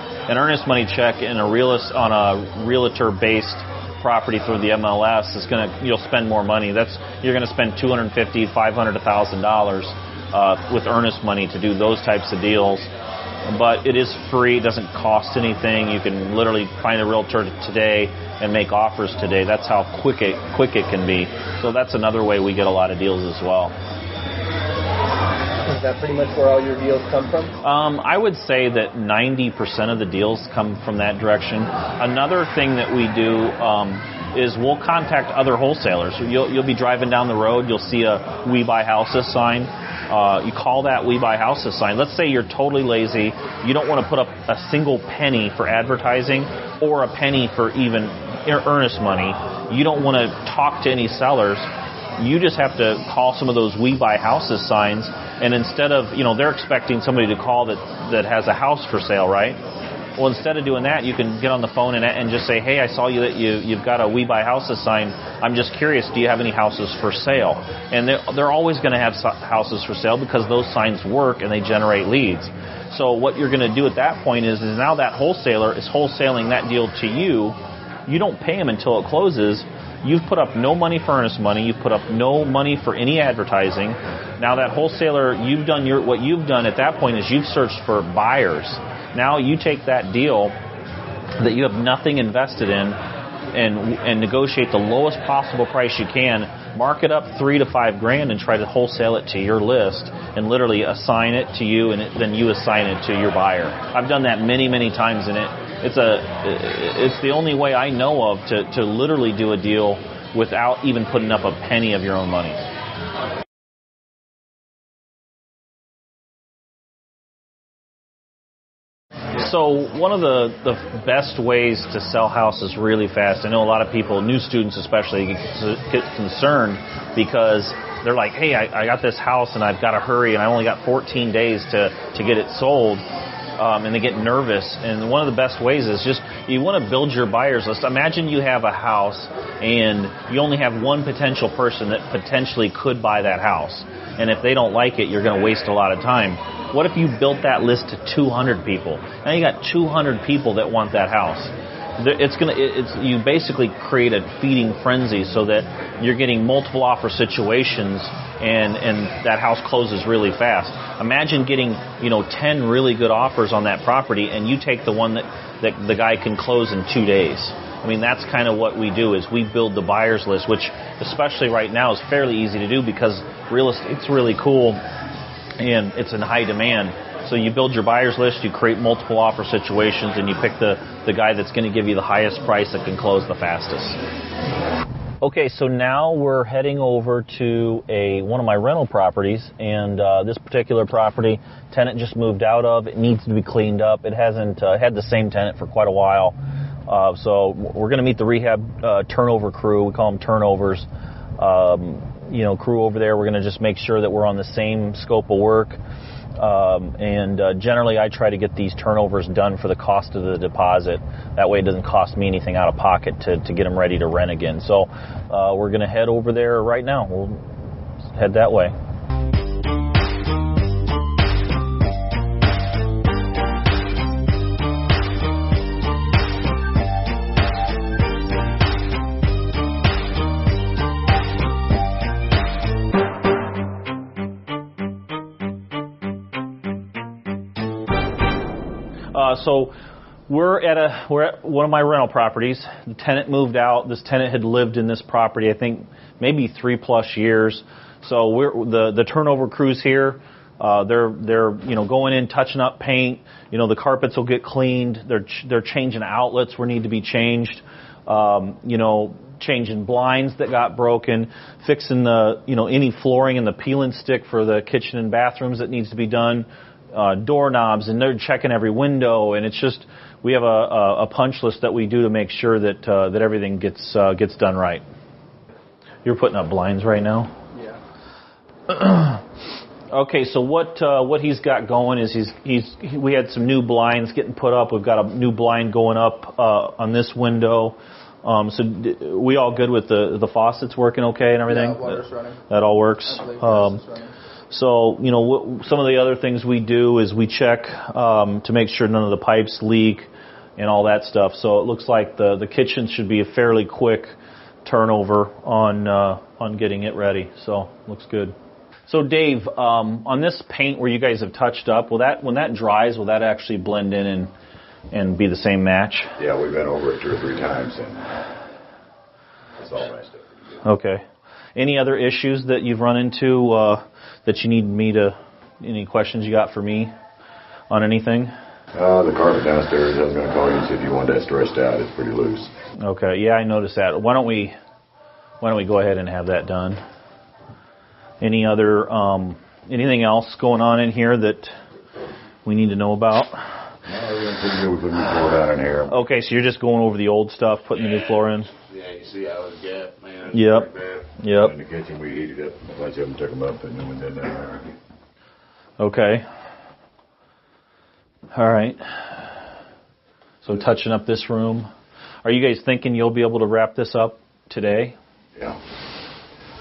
check on a realtor-based property through the MLS you'll spend more money. You're going to spend $250, $500, $1,000 with earnest money to do those types of deals. But it is free. It doesn't cost anything. You can literally find a realtor today and make offers today. That's how quick it can be. So that's another way we get a lot of deals as well. Is that pretty much where all your deals come from? I would say that 90% of the deals come from that direction. Another thing that we do is we'll contact other wholesalers. You'll be driving down the road. You'll see a We Buy Houses sign. You call that We Buy Houses sign. Let's say you're totally lazy. You don't want to put up a single penny for advertising or a penny for even earnest money. You don't want to talk to any sellers. You just have to call some of those We Buy Houses signs, and instead of, they're expecting somebody to call that has a house for sale, right? Well, instead of doing that, you can get on the phone and just say, hey, I saw you that you've got a We Buy Houses sign. I'm just curious, do you have any houses for sale? And they're always going to have houses for sale because those signs work and they generate leads. So what you're going to do at that point is now that wholesaler is wholesaling that deal to you. You don't pay him until it closes. You've put up no money for earnest money. You've put up no money for any advertising. Now that wholesaler, what you've done at that point is you've searched for buyers. Now you take that deal that you have nothing invested in and negotiate the lowest possible price you can, mark it up $3,000 to $5,000 and try to wholesale it to your list and literally assign it to you, and then you assign it to your buyer. I've done that many, many times, and it's the only way I know of to literally do a deal without even putting up a penny of your own money. So one of the best ways to sell houses really fast, I know a lot of people, new students especially, get concerned because they're like, hey, I got this house and I've got to hurry and I only got 14 days to get it sold, and they get nervous. And one of the best ways is just you want to build your buyers list. Imagine you have a house and you only have one potential person that potentially could buy that house. And if they don't like it, you're going to waste a lot of time. What if you built that list to 200 people? Now you got 200 people that want that house. You basically create a feeding frenzy so that you're getting multiple offer situations and that house closes really fast. Imagine getting 10 really good offers on that property and you take the one that the guy can close in 2 days. I mean, that's kind of what we do is we build the buyers list, which especially right now is fairly easy to do because real estate's really cool and it's in high demand. So you build your buyer's list, you create multiple offer situations, and you pick the guy that's going to give you the highest price that can close the fastest. Okay, so now we're heading over to one of my rental properties, and this particular property, tenant just moved out of. It needs to be cleaned up. It hasn't had the same tenant for quite a while. So we're going to meet the rehab turnover crew. We call them turnovers. Crew over there. We're going to just make sure that we're on the same scope of work. Generally, I try to get these turnovers done for the cost of the deposit. That way it doesn't cost me anything out of pocket to get them ready to rent again. So we're going to head over there right now. We'll head that way. So we're at one of my rental properties. The tenant moved out. This tenant had lived in this property, I think, maybe 3+ years. So the turnover crew's here. They're going in, touching up paint. The carpets will get cleaned. They're changing outlets where need to be changed. Changing blinds that got broken, fixing any flooring and the peel and stick for the kitchen and bathrooms that needs to be done. Doorknobs, and they're checking every window, and it's just we have a punch list that we do to make sure that everything gets done right. You're putting up blinds right now? Yeah. Okay, so what he's got going is we had some new blinds getting put up. We've got a new blind going up on this window. So we all good with the faucets working okay and everything? Yeah, water's running. That all works. I believe gas is running. So, some of the other things we do is we check to make sure none of the pipes leak and all that stuff. So it looks like the kitchen should be a fairly quick turnover on getting it ready. So looks good. So Dave, on this paint where you guys have touched up, when that dries, will that actually blend in and be the same match? Yeah, we've been over it 2 or 3 times, and it's all matched up. Okay. Any other issues that you've run into that you need any questions you got for me on anything? The carpet downstairs, I was going to call you and see if you wanted that stretched out. It's pretty loose. Okay, yeah, I noticed that. Why don't we go ahead and have that done? Any other anything else going on in here that we need to know about? No, everything's pretty good. We put new floor down in here. Okay, so you're just going over the old stuff, putting the new floor in? Yeah, you see how it's gap, man. Yep. Yep. In the kitchen, we heated up a bunch of them, took them up, and then went down there. Okay. All right. So touching up this room. Are you guys thinking you'll be able to wrap this up today? Yeah.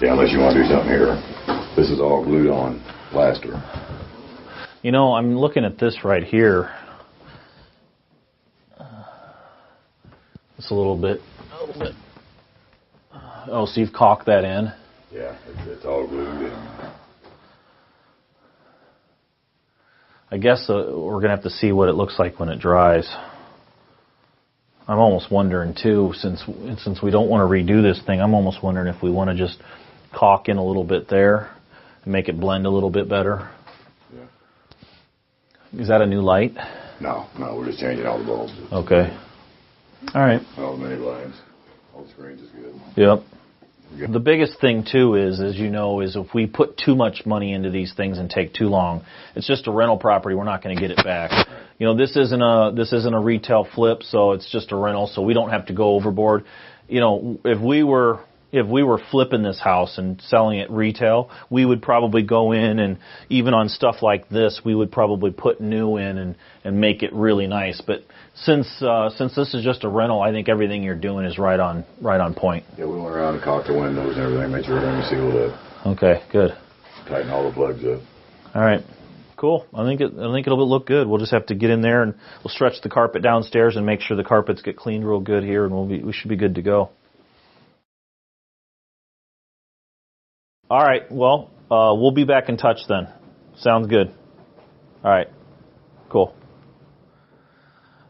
Yeah, unless you want to do something here. This is all glued on plaster. I'm looking at this right here. It's a little bit. Oh, so you've caulked that in? Yeah, it's all glued in. I guess we're going to have to see what it looks like when it dries. I'm almost wondering, too, since we don't want to redo this thing, I'm almost wondering if we want to just caulk in a little bit there and make it blend a little bit better. Yeah. Is that a new light? No, we're just changing all the bulbs. Okay. All right. All the mini blinds. All the screens is good. Yep. The biggest thing, too, is if we put too much money into these things and take too long, it's just a rental property. We're not going to get it back. This isn't a retail flip, so it's just a rental, so we don't have to go overboard. If we were flipping this house and selling it retail, we would probably go in and even on stuff like this, we would probably put new in and make it really nice. But since this is just a rental, I think everything you're doing is right on point. Yeah, we went around and caulked the windows and everything, made sure everything was sealed up. Okay, good. Tighten all the plugs up. All right, cool. I think it'll look good. We'll just have to get in there and we'll stretch the carpet downstairs and make sure the carpets get cleaned real good here, and we should be good to go. All right. Well, we'll be back in touch then. Sounds good. All right. Cool.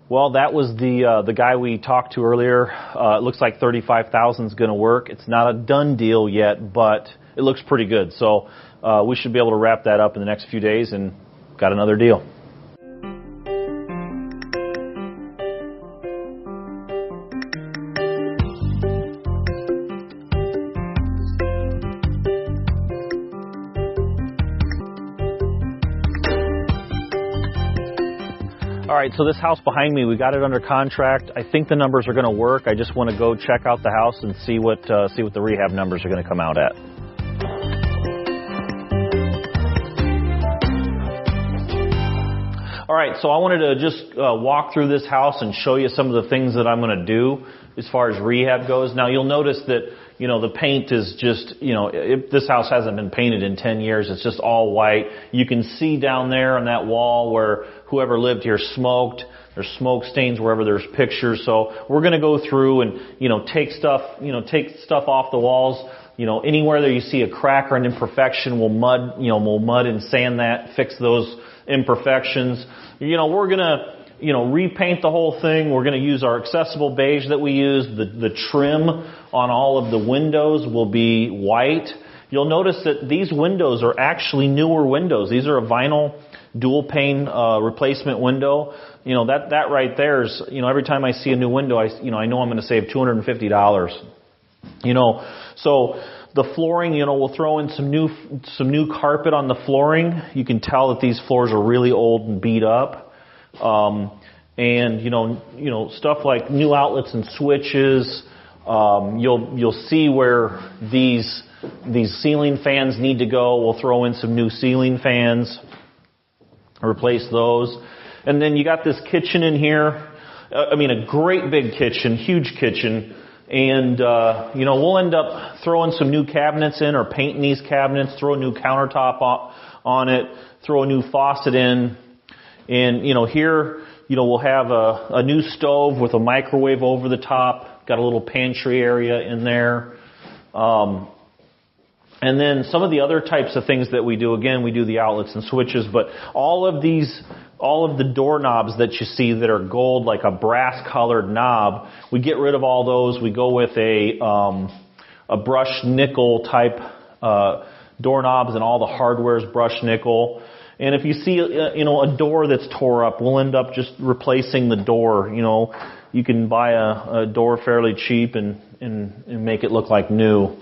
Well, that was the guy we talked to earlier. It looks like $35,000 is going to work. It's not a done deal yet, but it looks pretty good. So we should be able to wrap that up in the next few days and got another deal. All right, so this house behind me, we got it under contract. I think the numbers are going to work. I just want to go check out the house and see what the rehab numbers are going to come out at. All right, so I wanted to just walk through this house and show you some of the things that I'm going to do as far as rehab goes. Now, you'll notice that, the paint is just, if this house hasn't been painted in 10 years, it's just all white. You can see down there on that wall where whoever lived here smoked. There's smoke stains wherever there's pictures. So we're going to go through and, take stuff off the walls. Anywhere that you see a crack or an imperfection, we'll mud and sand that, fix those imperfections. We're going to, repaint the whole thing. We're going to use our accessible beige that we use. The trim on all of the windows will be white. You'll notice that these windows are actually newer windows. These are a vinyl dual pane replacement window. That right there is, every time I see a new window, I know I'm going to save $250. So the flooring, we'll throw in some new carpet on the flooring. You can tell that these floors are really old and beat up. And stuff like new outlets and switches. You'll see where these ceiling fans need to go. We'll throw in some new ceiling fans, replace those. And then you got this kitchen in here. A great big kitchen, huge kitchen. And, we'll end up throwing some new cabinets in or painting these cabinets, throw a new countertop on it, throw a new faucet in. And, here, we'll have a new stove with a microwave over the top, got a little pantry area in there. And then some of the other types of things that we do, again, we do the outlets and switches, but all of the doorknobs that you see that are gold, like a brass colored knob, we get rid of all those. We go with a brushed nickel type, doorknobs, and all the hardware is brushed nickel. And if you see, a door that's tore up, we'll end up just replacing the door. You can buy a door fairly cheap and make it look like new.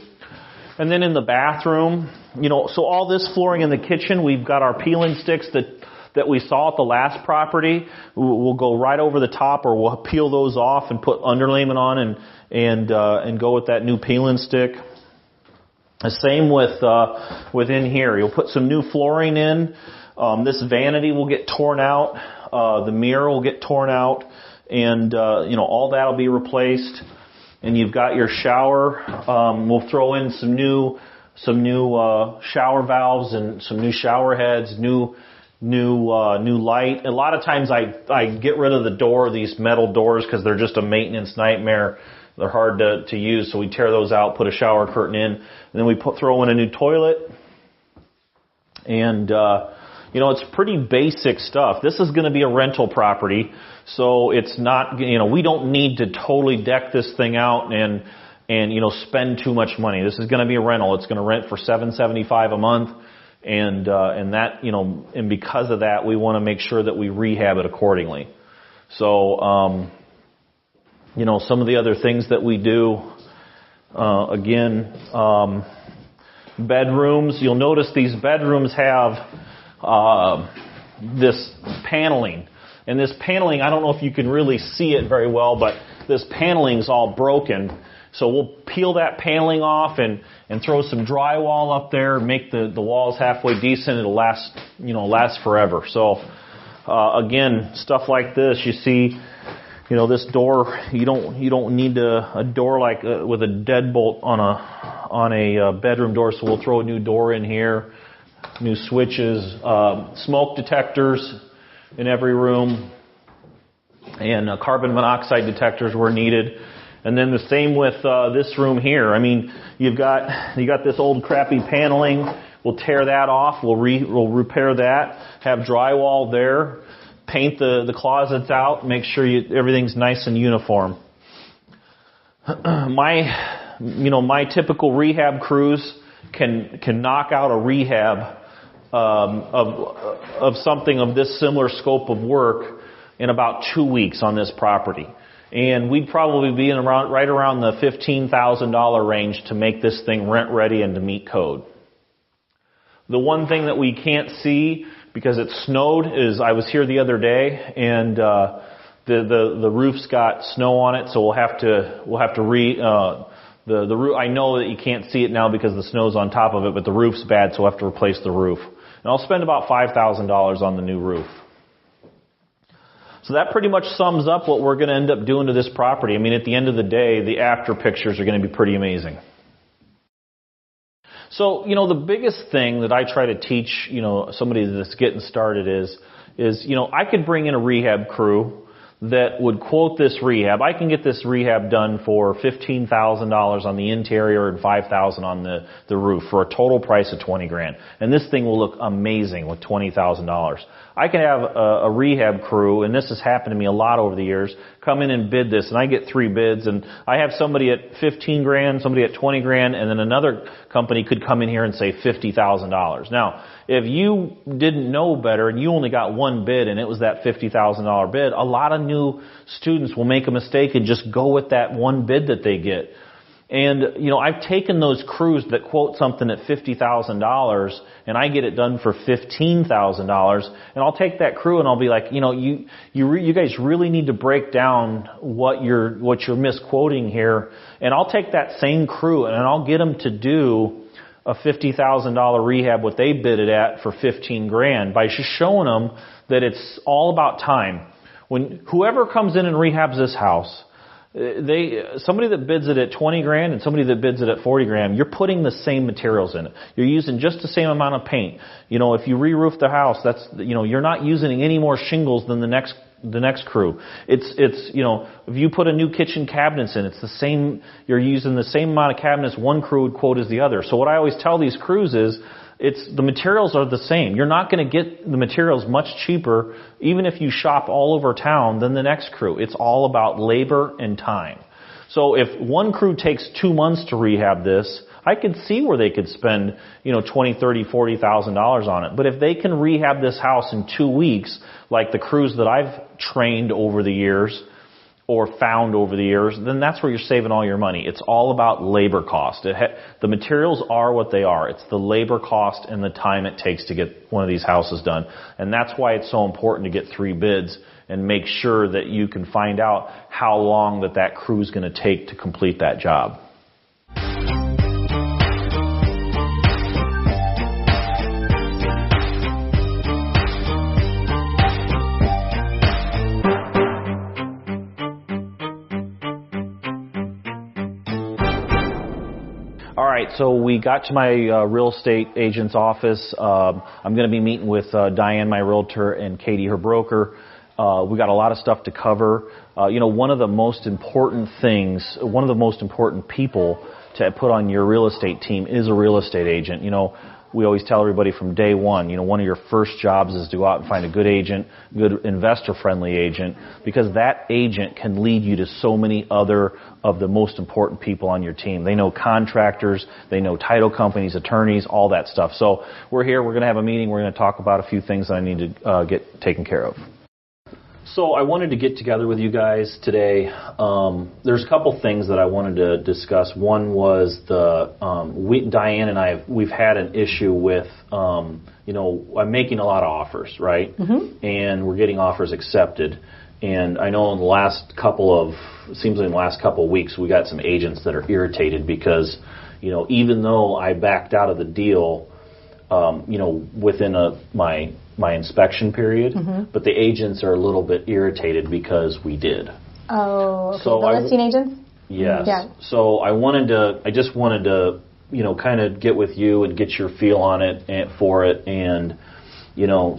And then in the bathroom, so all this flooring in the kitchen, we've got our peeling sticks that we saw at the last property. We'll go right over the top, or we'll peel those off and put underlayment on and go with that new peeling stick. The same within here. You'll put some new flooring in. This vanity will get torn out. The mirror will get torn out, and all that will be replaced. And you've got your shower. We'll throw in some new shower valves and some new shower heads, new light. A lot of times I get rid of the door, these metal doors, because they're just a maintenance nightmare. They're hard to use, so we tear those out, put a shower curtain in, and then we throw in a new toilet. And it's pretty basic stuff. This is going to be a rental property, so it's not, we don't need to totally deck this thing out and spend too much money. This is going to be a rental. It's going to rent for $775 a month, and that, and because of that, we want to make sure that we rehab it accordingly. So, some of the other things that we do, bedrooms. You'll notice these bedrooms have this paneling. And this paneling, I don't know if you can really see it very well, but this paneling is all broken. So we'll peel that paneling off and throw some drywall up there, make the walls halfway decent. It'll last forever. So, again, stuff like this, you see, this door, you don't need a door like with a deadbolt on a bedroom door. So we'll throw a new door in here, new switches, smoke detectors in every room, and carbon monoxide detectors were needed. And then the same with this room here. You got this old crappy paneling. We'll tear that off. We'll repair that. Have drywall there. Paint the closets out. Make sure everything's nice and uniform. My typical rehab crews can knock out a rehab of something of this similar scope of work in about 2 weeks on this property. And we'd probably be right around the $15,000 range to make this thing rent ready and to meet code. The one thing that we can't see because it snowed. I was here the other day, and the roof's got snow on it, so we'll have to the roof. I know that you can't see it now because the snow's on top of it, but the roof's bad, so we'll have to replace the roof. And I'll spend about $5,000 on the new roof. So that pretty much sums up what we're going to end up doing to this property. I mean, at the end of the day, the after pictures are going to be pretty amazing. So, the biggest thing that I try to teach, somebody that's getting started is, I could bring in a rehab crew that would quote this rehab. I can get this rehab done for $15,000 on the interior and $5,000 on the roof for a total price of $20,000. And this thing will look amazing with $20,000. I can have a rehab crew, and this has happened to me a lot over the years, come in and bid this, and I get 3 bids, and I have somebody at $15,000, somebody at $20,000, and then another company could come in here and say $50,000. Now, if you didn't know better and you only got 1 bid and it was that $50,000 bid, a lot of new students will make a mistake and just go with that 1 bid that they get. And, I've taken those crews that quote something at $50,000 and I get it done for $15,000, and I'll take that crew and I'll be like, you guys really need to break down what you're misquoting here. And I'll take that same crew and I'll get them to do a $50,000 rehab, what they bid it at, for $15,000 by just showing them that it's all about time. When whoever comes in and rehabs this house, somebody that bids it at $20,000 and somebody that bids it at $40,000, you're putting the same materials in it. You're using just the same amount of paint. If you re-roof the house, you're not using any more shingles than the next crew. It's if you put a new kitchen cabinets in, it's the same. You're using the same amount of cabinets one crew would quote as the other. So what I always tell these crews is, the materials are the same. You're not going to get the materials much cheaper, even if you shop all over town, than the next crew. It's all about labor and time. So if one crew takes 2 months to rehab this, I could see where they could spend, $20,000, $30,000, $40,000 on it. But if they can rehab this house in 2 weeks, like the crews that I've trained over the years or found over the years, then that's where you're saving all your money. It's all about labor cost. The materials are what they are. It's the labor cost and the time it takes to get one of these houses done. And that's why it's so important to get 3 bids and make sure that you can find out how long that crew is going to take to complete that job. All right, so we got to my real estate agent's office. I'm going to be meeting with Diane, my realtor, and Katie, her broker. We got a lot of stuff to cover. One of the most important things, one of the most important people to put on your real estate team is a real estate agent. We always tell everybody from day one, one of your first jobs is to go out and find a good agent, good investor-friendly agent, because that agent can lead you to so many other of the most important people on your team. They know contractors, they know title companies, attorneys, all that stuff. So we're here, we're going to have a meeting, we're going to talk about a few things that I need to get taken care of. So I wanted to get together with you guys today. There's a couple things that I wanted to discuss. One was Diane and we've had an issue with, I'm making a lot of offers, right? Mm-hmm. And we're getting offers accepted. And I know in the last couple of weeks, we got some agents that are irritated because, even though I backed out of the deal, within my inspection period, mm-hmm. but the agents are a little bit irritated because we did. Oh, okay. So the listing agents? Yes. Yeah. So I just wanted to, kind of get with you and get your feel on it and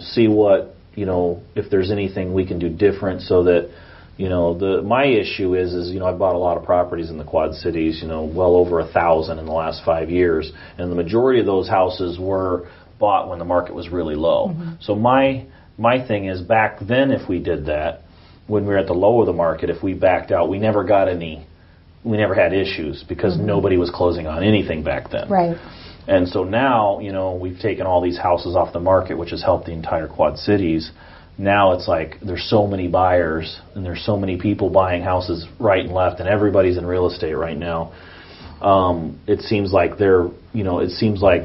see what, if there's anything we can do different so that, my issue is I bought a lot of properties in the Quad Cities, well over 1,000 in the last 5 years, and the majority of those houses were bought when the market was really low. Mm-hmm. So my thing is, back then, if we did that, when we were at the low of the market, if we backed out, we never had issues because mm-hmm. nobody was closing on anything back then. Right. And so now, we've taken all these houses off the market, which has helped the entire Quad Cities. Now it's like there's so many buyers and there's so many people buying houses right and left, and everybody's in real estate right now. It seems like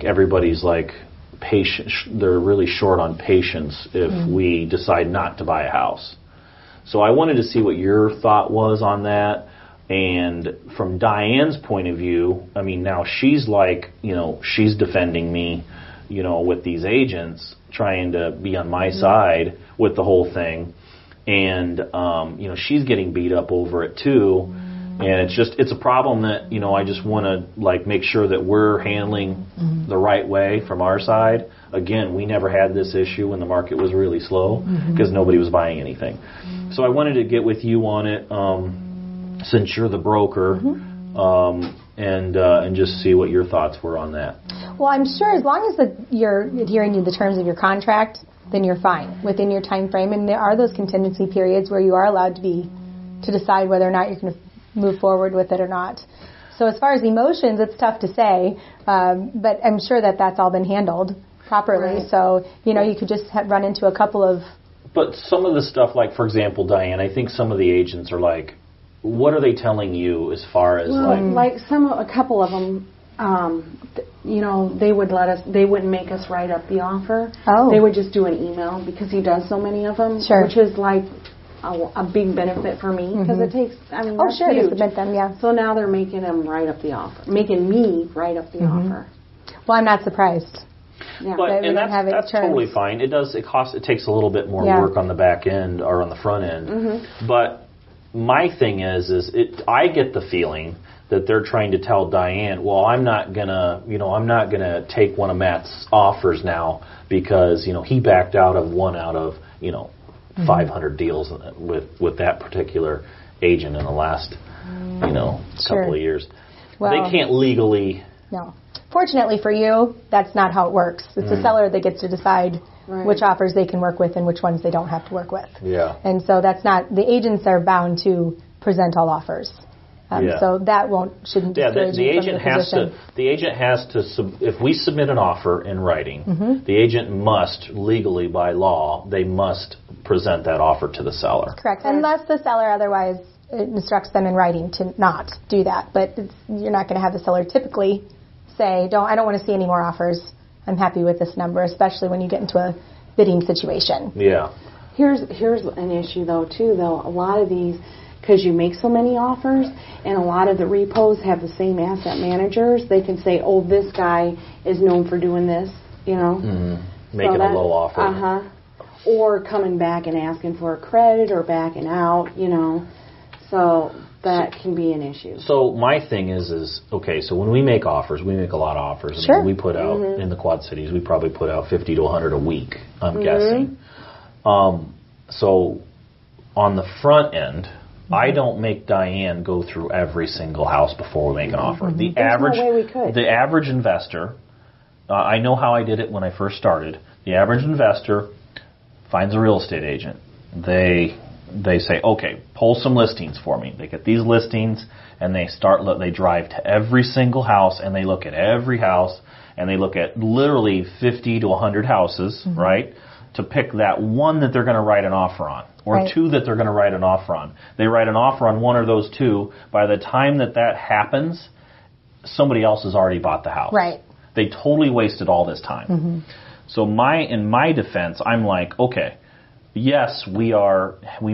everybody's like they're really short on patience if we decide not to buy a house. So I wanted to see what your thought was on that. And from Diane's point of view, I mean, now she's like, she's defending me, with these agents, trying to be on my side with the whole thing. And, she's getting beat up over it too. And it's a problem that, I just want to make sure that we're handling the right way from our side. Again, we never had this issue when the market was really slow because nobody was buying anything. So I wanted to get with you on it, since you're the broker, and just see what your thoughts were on that. Well, I'm sure as long as you're adhering to the terms of your contract, then you're fine within your time frame. And there are those contingency periods where you are allowed to decide whether or not you're going to move forward with it or not. So as far as emotions, it's tough to say, but I'm sure that that's all been handled properly. Right. So, you could just run into a couple of... But some of the stuff, like, for example, Diane, I think some of the agents are like, what are they telling you as far as a couple of them, they wouldn't make us write up the offer. Oh. They would just do an email because he does so many of them, sure. Which is like a big benefit for me because it takes, that's huge. To submit them, yeah. So now they're making them write up the offer, making me write up the offer. Well, I'm not surprised. Yeah. But and that's totally fine. It takes a little bit more work on the back end or on the front end. But my thing is I get the feeling that they're trying to tell Diane, well, I'm not gonna take one of Matt's offers now because he backed out of one out of 500 deals with that particular agent in the last couple of years. Well, they can't legally. No. Fortunately for you, that's not how it works. It's the seller that gets to decide which offers they can work with and which ones they don't have to work with. Yeah. And so that's not, the agents are bound to present all offers. So that shouldn't discourage you from your position. The agent has to, if we submit an offer in writing, the agent must legally, by law, they must present that offer to the seller. Correct. Unless the seller otherwise instructs them in writing to not do that. But you're not going to have the seller typically say, I don't want to see any more offers. I'm happy with this number, especially when you get into a bidding situation. Yeah. Here's an issue, though. A lot of these, because you make so many offers, and a lot of the repos have the same asset managers, they can say, this guy is known for doing this, Making a low offer. Or coming back and asking for a credit or backing out, So that can be an issue. So my thing is okay, so when we make offers, we make a lot of offers. Sure. I mean, we put out, in the Quad Cities, we probably put out 50 to 100 a week, I'm guessing. So on the front end, I don't make Diane go through every single house before we make an offer. There's no way we could. The average investor, I know how I did it when I first started. The average investor finds a real estate agent. They say, okay, pull some listings for me. They get these listings, and they drive to every single house, and they look at every house, and they look at literally 50 to 100 houses, right, to pick that one that they're going to write an offer on, or two that they're going to write an offer on. They write an offer on one of those two. By the time that happens, somebody else has already bought the house. Right. They totally wasted all this time. So in my defense, I'm like, okay, yes, we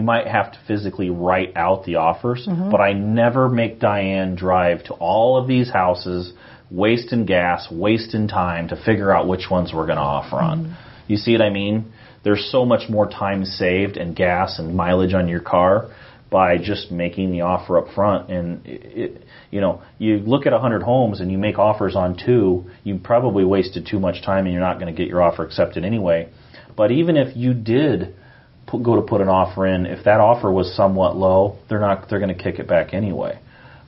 might have to physically write out the offers, but I never make Diane drive to all of these houses, wasting gas, wasting time to figure out which ones we're going to offer on. You see what I mean? There's so much more time saved and gas and mileage on your car by just making the offer up front. And, you look at 100 homes and you make offers on 2, you probably wasted too much time and you're not going to get your offer accepted anyway. But even if you did go to put an offer in, if that offer was somewhat low, they're going to kick it back anyway.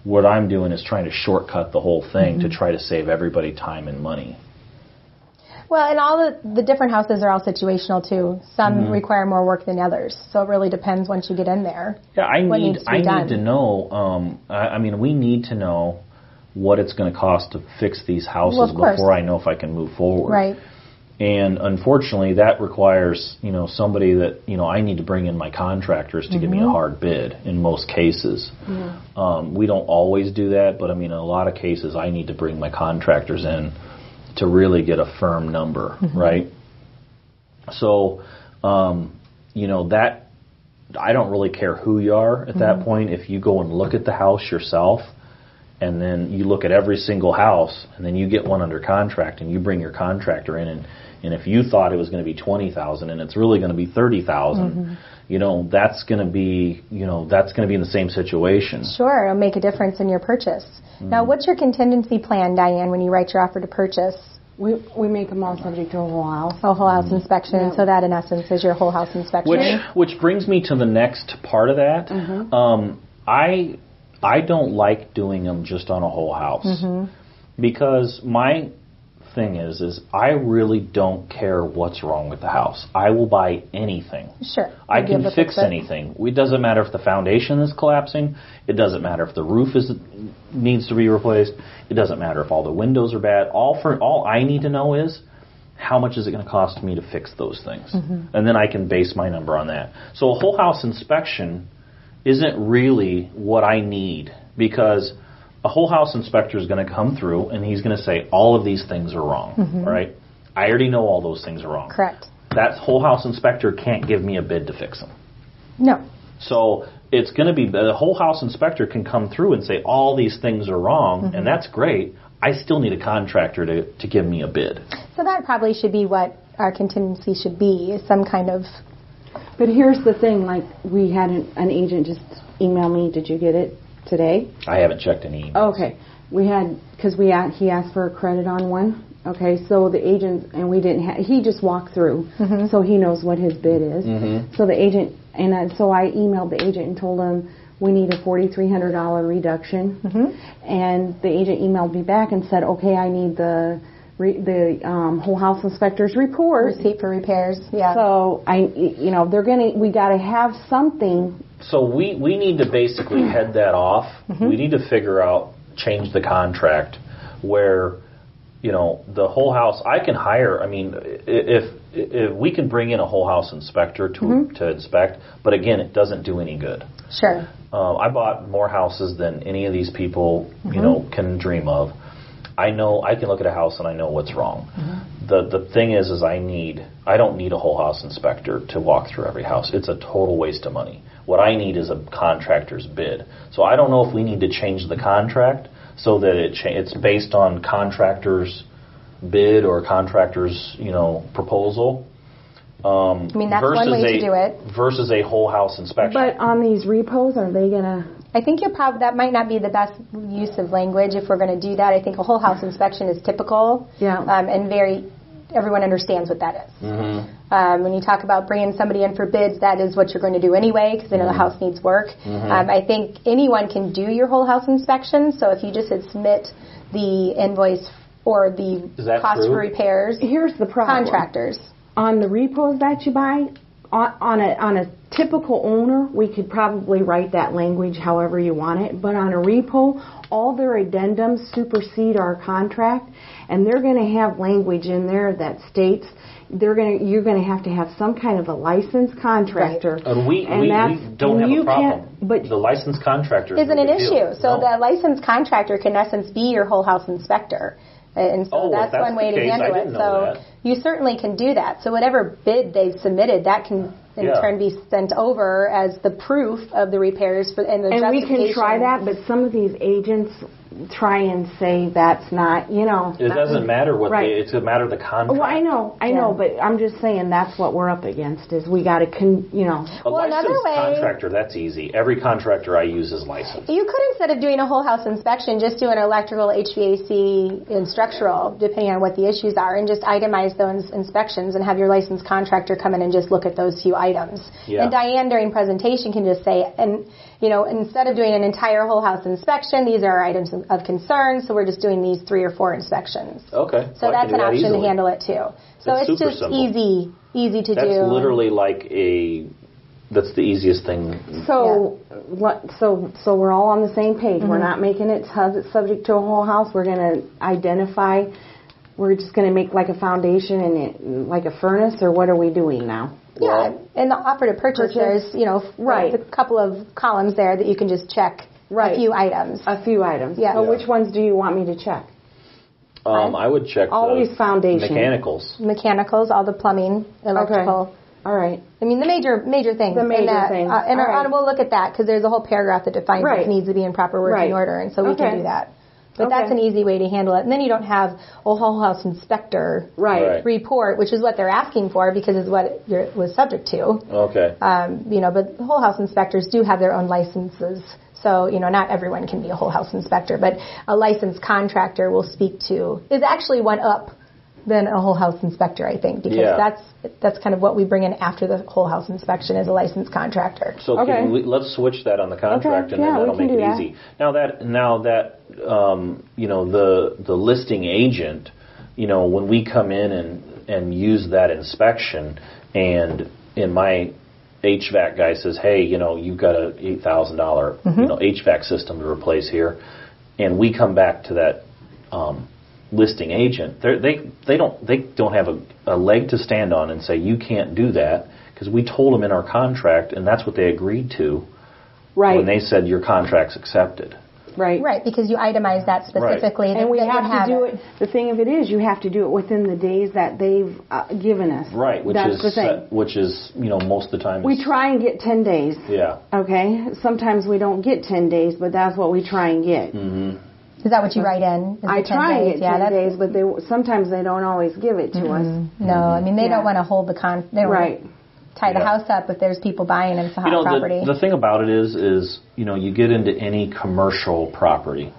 What I'm doing is trying to shortcut the whole thing to try to save everybody time and money. Well, and all the different houses are all situational too. Some require more work than others, so it really depends once you get in there. Yeah, I need to know. We need to know what it's going to cost to fix these houses before I know if I can move forward. Right. And unfortunately, that requires somebody that I need to bring in my contractors to give me a hard bid in most cases. We don't always do that, but in a lot of cases, I need to bring my contractors in to really get a firm number, right? So, that I don't really care who you are at that point. If you go and look at the house yourself, and then you look at every single house, and then you get one under contract, and you bring your contractor in, and if you thought it was going to be $20,000 and it's really going to be $30,000, that's going to be in the same situation. Sure, it'll make a difference in your purchase. Now, what's your contingency plan, Diane, when you write your offer to purchase? We make them all subject to a whole house. A whole house inspection, Yeah. so that in essence is your whole house inspection. Which brings me to the next part of that. I don't like doing them just on a whole house because my thing is I really don't care what's wrong with the house. I will buy anything. Sure. I can fix anything. It doesn't matter if the foundation is collapsing. It doesn't matter if the roof needs to be replaced. It doesn't matter if all the windows are bad. All I need to know is how much is it going to cost me to fix those things, and then I can base my number on that. So a whole house inspection isn't really what I need, because a whole house inspector is going to come through and he's going to say all of these things are wrong, right? I already know all those things are wrong. Correct. That whole house inspector can't give me a bid to fix them. No. So it's going to be, the whole house inspector can come through and say all these things are wrong, and that's great. I still need a contractor to give me a bid. So that probably should be what our contingency should be, is some kind of... But here's the thing, like we had an agent just email me, did you get it today? I haven't checked any emails. Okay. We had, because he asked for a credit on one. Okay, so the agent, and we didn't he just walked through, so he knows what his bid is. So the agent, so I emailed the agent and told him we need a $4,300 reduction. And the agent emailed me back and said, okay, I need the whole house inspector's report. Receipt for repairs, yeah. So we got to have something. So we need to basically head that off. We need to figure out, change the contract where, the whole house, I can hire, if we can bring in a whole house inspector to inspect, but again, it doesn't do any good. Sure. I bought more houses than any of these people, can dream of. I can look at a house and I know what's wrong. The thing is I don't need a whole house inspector to walk through every house. It's a total waste of money. What I need is a contractor's bid. So I don't know if we need to change the contract so that it's based on contractor's bid or contractor's, proposal. That's one way to do it. Versus a whole house inspection. But on these repos, are they going to... I think that might not be the best use of language if we're going to do that. I think a whole house inspection is typical, and everyone understands what that is. When you talk about bringing somebody in for bids, that is what you're going to do anyway, because they know the house needs work. I think anyone can do your whole house inspection, so if you just submit the invoice or the cost for repairs, here's the problem. Contractors. On the repos that you buy, on a typical owner, we could probably write that language however you want it. But on a repo, all their addendums supersede our contract, and they're going to have language in there that states you're going to have some kind of a licensed contractor. Right. And we don't have a problem. But the licensed contractor isn't an issue. So the licensed contractor can, in essence, be your whole house inspector. And so that's one way to handle it. So you certainly can do that. So whatever bid they've submitted, that can in turn be sent over as the proof of the repairs and the justification. And we can try that, but some of these agents try and say that's not, It doesn't matter what it's a matter of the contract. Well, I know, but I'm just saying that's what we're up against is we got to, A licensed contractor, that's easy. Every contractor I use is licensed. You could, instead of doing a whole house inspection, just do an electrical, HVAC, and structural, depending on what the issues are, and just itemize those inspections and have your licensed contractor come in and just look at those few items. Yeah. And Diane, during presentation, can just say, instead of doing an entire whole house inspection, these are our items of concern, so we're just doing these 3 or 4 inspections. Okay. So that's an option to handle it too. So it's just simple. easy to do. That's literally that's the easiest thing. So we're all on the same page. We're not making it subject to a whole house. We're going to identify. We're just going to make like a foundation and like a furnace, or what are we doing now? Yeah, in the offer to purchase, there's a couple of columns there that you can just check a few items. A few items. Yeah. So which ones do you want me to check? I would check Always the foundation. mechanicals. Mechanicals, all the plumbing, electrical. All right. I mean, the major things. The major and that, things. And All right. we'll look at that because there's a whole paragraph that defines Right. what needs to be in proper working Right. order, and so we can do that. But that's an easy way to handle it. And then you don't have a whole house inspector Right. report, which is what they're asking for because it's what it was subject to. Okay. But the whole house inspectors do have their own licenses. So, not everyone can be a whole house inspector, but a licensed contractor will speak to, is actually one up than a whole house inspector, I think, because that's kind of what we bring in after the whole house inspection as a licensed contractor. So let's switch that on the contract, and then that'll make it easy. Now that the listing agent, when we come in and use that inspection, and in my HVAC guy says, hey, you've got a $8,000 HVAC system to replace here, and we come back to that listing agent, they don't have a leg to stand on and say you can't do that because we told them in our contract, and that's what they agreed to when they said your contract's accepted. Right. Right, because you itemize that specifically. And we have to do it. The thing of it is, you have to do it within the days that they've given us. Right, which That's is the thing. Which is most of the time. We try and get 10 days. Yeah. Okay. Sometimes we don't get 10 days, but that's what we try and get. Mm-hmm. Is that what you write in? I try and get 10 days, but sometimes they don't always give it to us. No, I mean they don't want to hold the They don't right. tie the house up if there's people buying and it's a hot property. The thing about it is you get into any commercial property.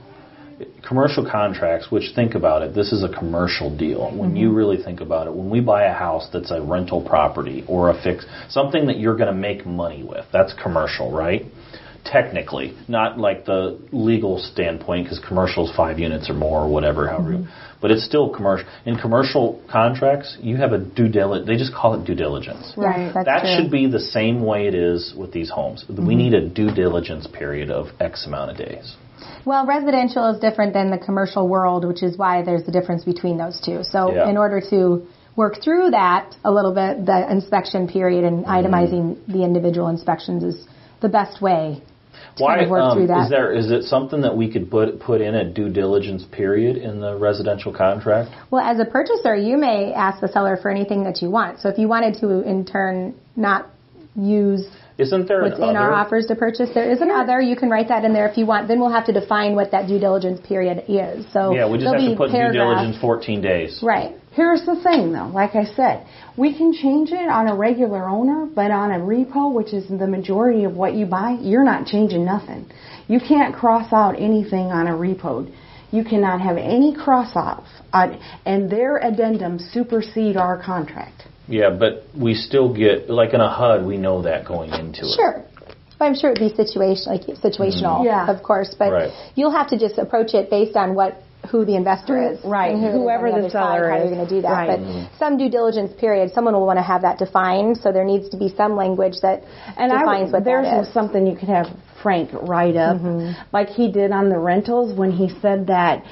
Commercial contracts, which think about it, this is a commercial deal. When you really think about it, when we buy a house that's a rental property or a fixed, something that you're going to make money with, that's commercial, right? Technically, not like the legal standpoint, because commercial is 5 units or more or whatever, however. But it's still commercial. In commercial contracts, you have a due diligence. They just call it due diligence. Right. That should be the same way it is with these homes. We need a due diligence period of X amount of days. Well, residential is different than the commercial world, which is why there's a difference between those two. So in order to work through that a little bit, the inspection period and itemizing the individual inspections is the best way to kind of work through that. Is it something that we could put in a due diligence period in the residential contract? Well, as a purchaser, you may ask the seller for anything that you want. So if you wanted to, in turn, not use Isn't there what's in our offers to purchase, there is an other. You can write that in there if you want. Then we'll have to define what that due diligence period is. So we just have to put due diligence 14 days. Right. Here's the thing, though. Like I said, we can change it on a regular owner, but on a repo, which is the majority of what you buy, you're not changing nothing. You can't cross out anything on a repo. You cannot have any cross-off, and their addendums supersede our contract. Yeah, but we still get, like in a HUD, we know that going into it. Sure. But I'm sure it would be situational, of course. But you'll have to just approach it based on who the investor is. Right. And Whoever the seller is. How you're going to do that. Right. But some due diligence period, someone will want to have that defined, so there needs to be some language that defines what that is. There's something you could have Frank write up, like he did on the rentals when he said that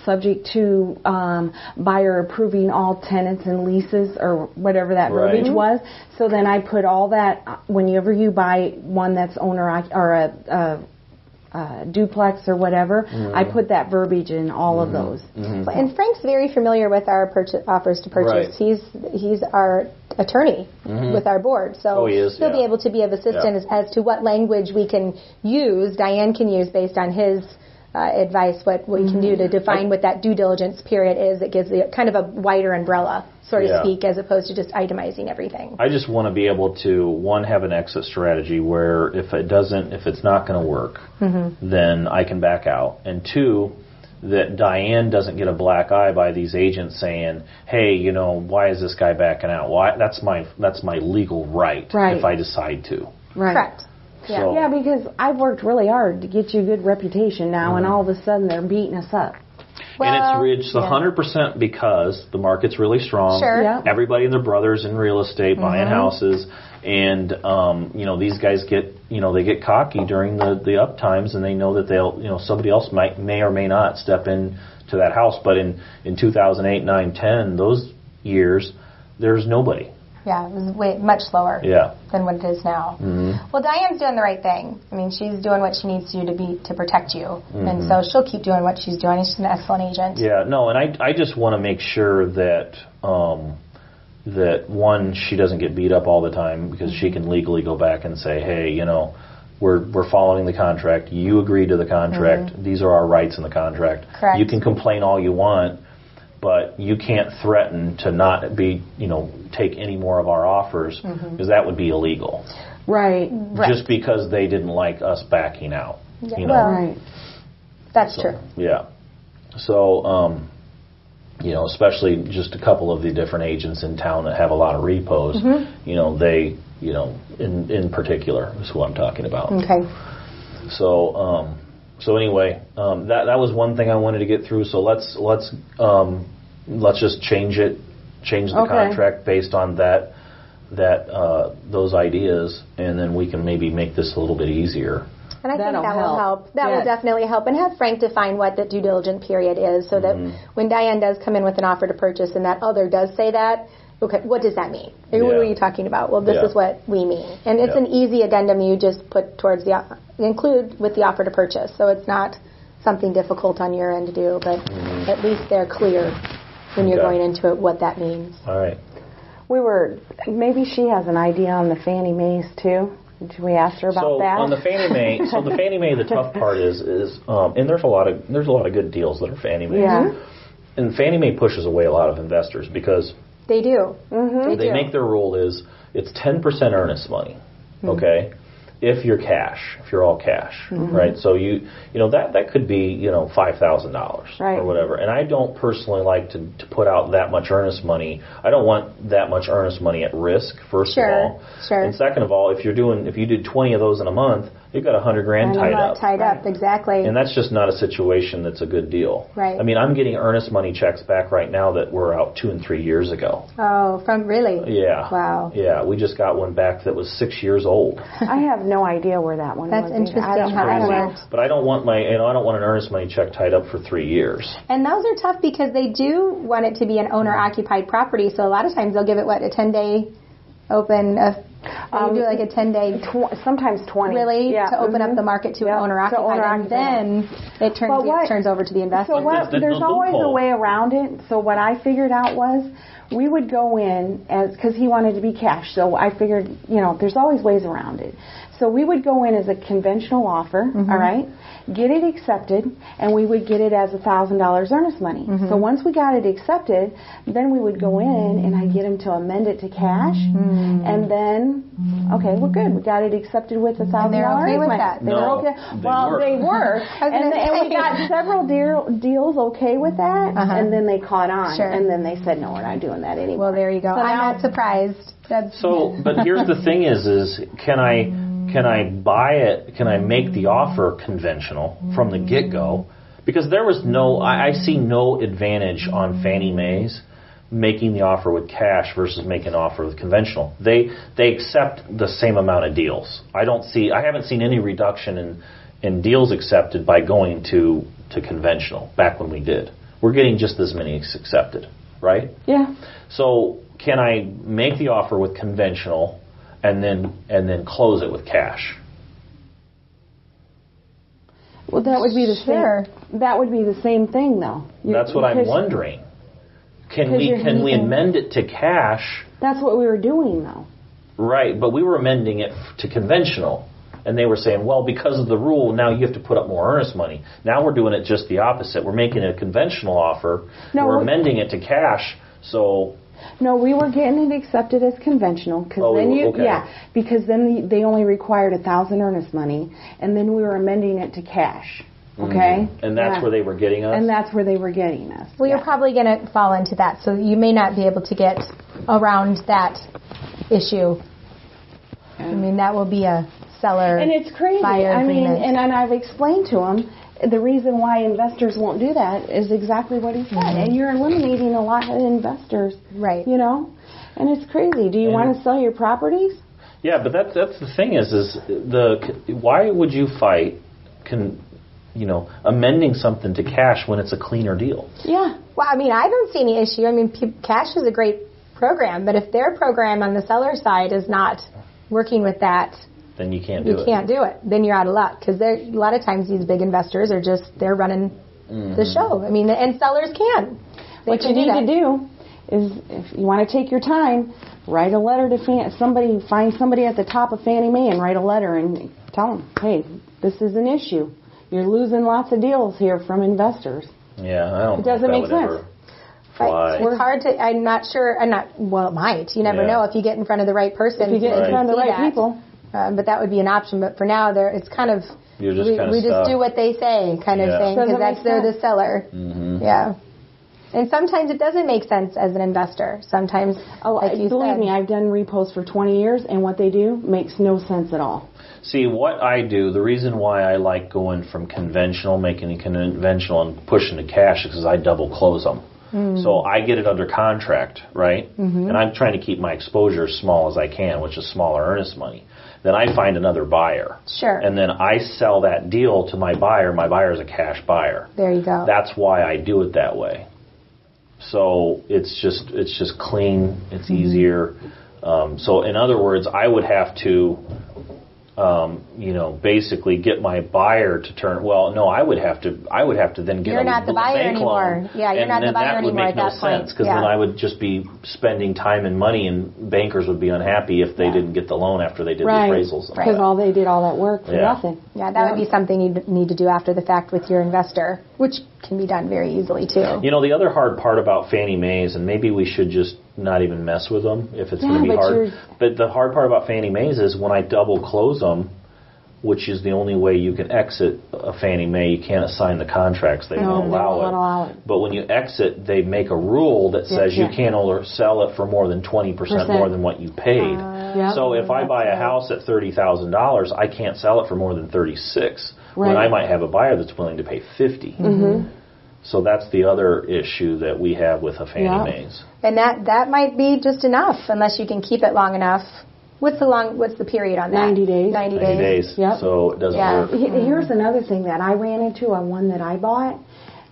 subject to buyer approving all tenants and leases or whatever that verbiage was. So then I put all that, whenever you buy one that's owner or a duplex or whatever, I put that verbiage in all of those. And Frank's very familiar with our offers to purchase. He's our attorney with our board, so he'll be able to be of assistance as to what language we can use. Diane can use based on his advice what we can do to define what that due diligence period is. It gives it kind of a wider umbrella, so to speak, as opposed to just itemizing everything. I just want to be able to, one, have an exit strategy where if it's not going to work, then I can back out. And two, that Diane doesn't get a black eye by these agents saying, hey, why is this guy backing out? Why? That's my legal right if I decide to. Right. Correct. So, yeah, because I've worked really hard to get you a good reputation now, and all of a sudden they're beating us up. And it's 100% because the market's really strong. Sure. Yeah. Everybody and their brothers in real estate buying houses, and these guys get they get cocky during the up times, and they know that they'll somebody else may or may not step in to that house. But in 2008, 9, 10, those years, there's nobody. Yeah, it was much slower than what it is now. Well, Diane's doing the right thing. I mean, she's doing what she needs to do to protect you, and so she'll keep doing what she's doing. She's an excellent agent. Yeah, no, and I just want to make sure that that one, she doesn't get beat up all the time, because she can legally go back and say, hey, you know, we're following the contract. You agreed to the contract. These are our rights in the contract. Correct. You can complain all you want, but you can't threaten to not be, you know, take any more of our offers, because that would be illegal. Right. Just because they didn't like us backing out. Yeah, You know? well, Right. that's true. Yeah. So, you know, especially just a couple of the different agents in town that have a lot of repos, you know, they, you know, in particular is who I'm talking about. Okay. So, so anyway, that was one thing I wanted to get through. So let's just change the contract based on those ideas, and then we can maybe make this a little bit easier. And I think That'll that will help. That Yes. will definitely help. And have Frank define what the due diligent period is, so that when Diane does come in with an offer to purchase and that other does say that, okay, what does that mean? What Yeah. are you talking about? Well, this Yeah. is what we mean. And it's Yeah. an easy addendum you just put towards include with the offer to purchase. So it's not something difficult on your end to do, but at least they're clear when you're Okay. going into it what that means. All right. Maybe she has an idea on the Fannie Mae's too. Did we ask her about that? On the Fannie Mae, the tough part is and there's a lot of good deals that are Fannie Mae. Yeah. And Fannie Mae pushes away a lot of investors because They do. they make their rule is it's 10% earnest money, okay? If you're cash, if you're all cash, right? So you know that could be, you know, $5,000 Right. or whatever. And I don't personally like to put out that much earnest money. I don't want that much earnest money at risk, first of all. Sure. And second of all, if you did 20 of those in a month, you've got $100,000 tied up. Tied up, exactly. And that's just not a situation that's a good deal. Right. I mean, I'm getting earnest money checks back right now that were out 2 and 3 years ago. Oh, from really? Yeah. Wow. Yeah, we just got one back that was 6 years old. I have no idea where that one That's was. either. interesting I don't how that know. works. But I don't want I don't want an earnest money check tied up for 3 years. And those are tough because they do want it to be an owner-occupied property. So a lot of times they'll give it, a 10-day open, do like a 10-day, Sometimes 20. really, Yeah. to open up the market to an owner-occupied. And owner-occupied. then it turns over to the investor. So there's the always a loophole. way around it. So what I figured out was we would go in because he wanted to be cash. So I figured, you know, there's always ways around it. So we would go in as a conventional offer, all right, get it accepted, and we would get it as $1,000 earnest money. So once we got it accepted, then we would go in and I'd get him to amend it to cash, and then, okay, we're good. We got it accepted with $1,000 And they're okay with money. that. They were No, okay. they Well, weren't. they were. and we got several deals okay with that, and then they caught on, Sure. and then they said, no, we're not doing that anymore. Well, there you go. So I'm now- not surprised. So, but here's the thing is can I buy it? Can I make the offer conventional from the get-go? Because there was I see no advantage on Fannie Mae's making the offer with cash versus making an offer with conventional. They accept the same amount of deals. I haven't seen any reduction in deals accepted by going to conventional back when we did. We're getting just as many accepted, right? Yeah. So can I make the offer with conventional and then close it with cash? Well, that would be the Sure. same. That would be the same thing, though. That's what I'm Because wondering. Can Because we amend it to cash? That's what we were doing, though. Right, but we were amending it to conventional. And they were saying, well, because of the rule, now you have to put up more earnest money. Now we're doing it just the opposite. We're making it a conventional offer. No, we're we- amending it to cash. So No, we were getting it accepted as conventional because Oh, then okay. because then they only required 1,000 earnest money, and then we were amending it to cash. Okay, and that's Yeah. where they were getting us. And that's where they were getting us. Well, you're Yeah. probably going to fall into that, so you may not be able to get around that issue. I mean, that will be a seller And it's crazy. buyer I mean, agreement. and I've explained to them the reason why investors won't do that is exactly what he said, and you're eliminating a lot of investors. Right. You know, and it's crazy. Do you want to sell your properties? Yeah, but that's the thing is why would you fight amending something to cash when it's a cleaner deal? Yeah. Well, I mean, I don't see any issue. I mean, cash is a great program, but if their program on the seller side is not working with that, then you can't do You it. can't do it. Then you're out of luck because a lot of times these big investors are just they're running the show. I mean, and sellers can. What you need to do is, if you want to take your time, write a letter to find somebody at the top of Fannie Mae and write a letter and tell them, hey, this is an issue. You're losing lots of deals here from investors. Yeah, I don't. It doesn't know make if that would sense. ever fly. It's hard to. I'm not sure. Well, it might. You never Yeah. know if you get in front of the right person. If you get in front of the right people. But that would be an option. But for now, it's kind of. You're just kind of we just stuck. do what they say, kind of Yeah. thing, Doesn't because make they're the sense. seller. Mm-hmm. Yeah. And sometimes it doesn't make sense as an investor. Sometimes, like you Believe said, me, I've done repos for 20 years, and what they do makes no sense at all. See, what I do, the reason why I like going from conventional, making it conventional, and pushing to cash is because I double close them. So I get it under contract, right? And I'm trying to keep my exposure as small as I can, which is smaller earnest money. Then I find another buyer. Sure. And then I sell that deal to my buyer. My buyer is a cash buyer. There you go. That's why I do it that way. So it's just clean. It's easier. So in other words, I would have to, basically get my buyer to turn. Well, no, I would have to then get. You're not the buyer bank anymore. loan, Yeah, you're and not the then buyer that would anymore make at no that point. sense because Yeah. then I would just be spending time and money, and bankers would be unhappy if they didn't get the loan after they did the appraisals. and all Because that. all they did all that work for Yeah. nothing. Yeah, that would be something you need to do after the fact with your investor, which can be done very easily too. The other hard part about Fannie Mae's, and maybe we should just not even mess with them if it's going to be but hard. But the hard part about Fannie Mae's is when I double close them, which is the only way you can exit a Fannie Mae. You can't assign the contracts; they won't allow it. But when you exit, they make a rule that says you can't sell it for more than 20% more than what you paid. So if I buy a house at $30,000, I can't sell it for more than $36,000. When I might have a buyer that's willing to pay $50,000. So that's the other issue that we have with a Fannie Mae's. And that might be just enough unless you can keep it long enough. What's the period on that? 90 days. 90 90 days. days. Yep. So it doesn't work. Here's another thing that I ran into on one that I bought.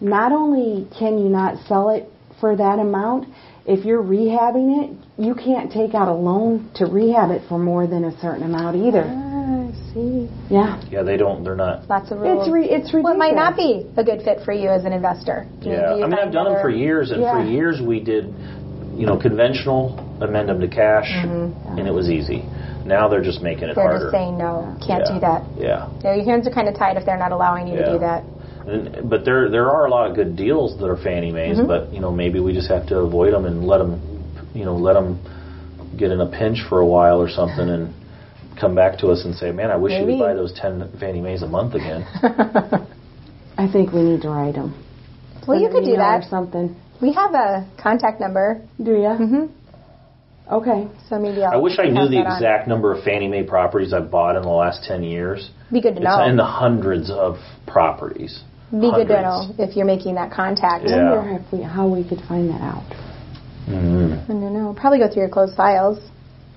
Not only can you not sell it for that amount, if you're rehabbing it, you can't take out a loan to rehab it for more than a certain amount either. See. Yeah. Yeah, they're not. Lots of rules. It's ridiculous. Well, it might not be a good fit for you as an investor. Yeah, I mean, I've done them for years, and for years we did, conventional, amend them to cash, and it was easy. Now they're just making it They're harder. just saying no, can't do that. Yeah. Yeah, your hands are kind of tied if they're not allowing you to do that. But there are a lot of good deals that are Fannie Mae's, but maybe we just have to avoid them and let them get in a pinch for a while or something and come back to us and say, man, I wish you would buy those 10 Fannie Mae's a month again. I think we need to write them. Well, you could do that. Or something. We have a contact number. Do you? Mm-hmm. Okay. So maybe I wish I knew the pass that exact number of Fannie Mae properties I've bought in the last 10 years. Be good to It's know. in the hundreds of properties. Be good to know if you're making that contact. I wonder how we could find that out. Mm-hmm. I don't know. Probably go through your closed files.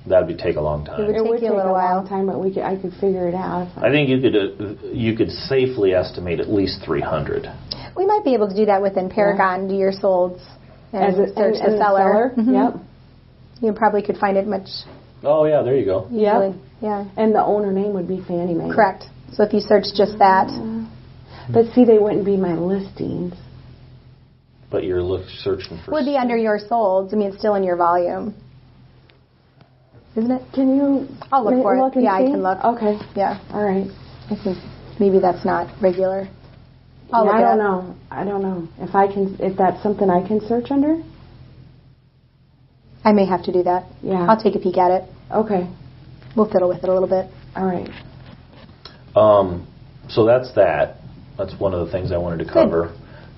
That would take a long time. It would take you a little while. Long time, but I could figure it out. I think you could safely estimate at least 300. We might be able to do that within Paragon. Do your solds and search the seller. Mm-hmm. Yep. You probably could find it much. Oh yeah, there you go. Yep. Yeah. And the owner name would be Fannie Mae. Correct. So if you search just that. But see, they wouldn't be my listings. But you're searching for. Would be under your solds. I mean, it's still in your volume. Isn't it? Can you? I'll look for it. Yeah, I see? can look. Okay. Yeah. All right. I think maybe that's not regular. I don't know. I don't know if that's something I can search under. I may have to do that. Yeah. I'll take a peek at it. Okay. We'll fiddle with it a little bit. All right. So that's that. That's one of the things I wanted to cover.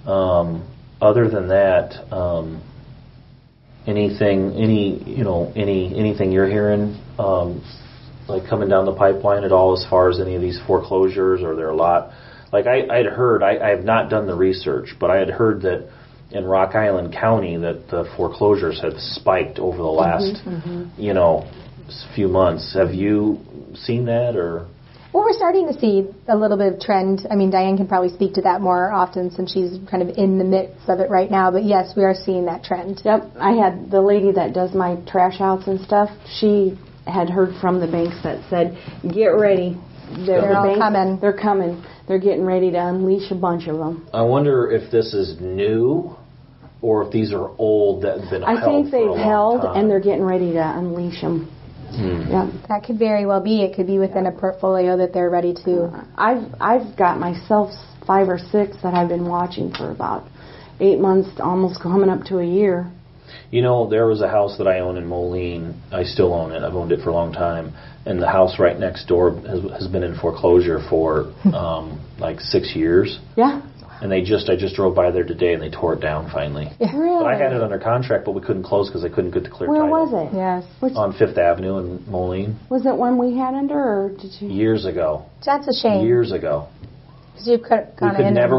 Other than that, anything you're hearing, like coming down the pipeline at all as far as any of these foreclosures, or there are a lot? Like I had heard, I have not done the research, but I had heard that in Rock Island County that the foreclosures have spiked over the last, few months. Have you seen that, or? Well, we're starting to see a little bit of trend. I mean, Diane can probably speak to that more often since she's kind of in the midst of it right now. But yes, we are seeing that trend. Yep. I had the lady that does my trash outs and stuff. She had heard from the banks that said, get ready. They're all coming. They're coming. They're getting ready to unleash a bunch of them. I wonder if this is new or if these are old that have been held. I think for a they've long held time. and they're getting ready to unleash them. Yeah. That could very well be. It could be within a portfolio that they're ready to. I've got myself 5 or 6 that I've been watching for about 8 months, almost coming up to a year. You know, there was a house that I own in Moline. I still own it. I've owned it for a long time. And the house right next door has been in foreclosure for like 6 years. Yeah. And I just drove by there today and they tore it down finally. Yeah. Really? But I had it under contract, but we couldn't close because I couldn't get the clear Where title. was it? Yes. On 5th Avenue in Moline. Was it one we had under, or did you? Years ago. That's a shame. Years ago. Because you could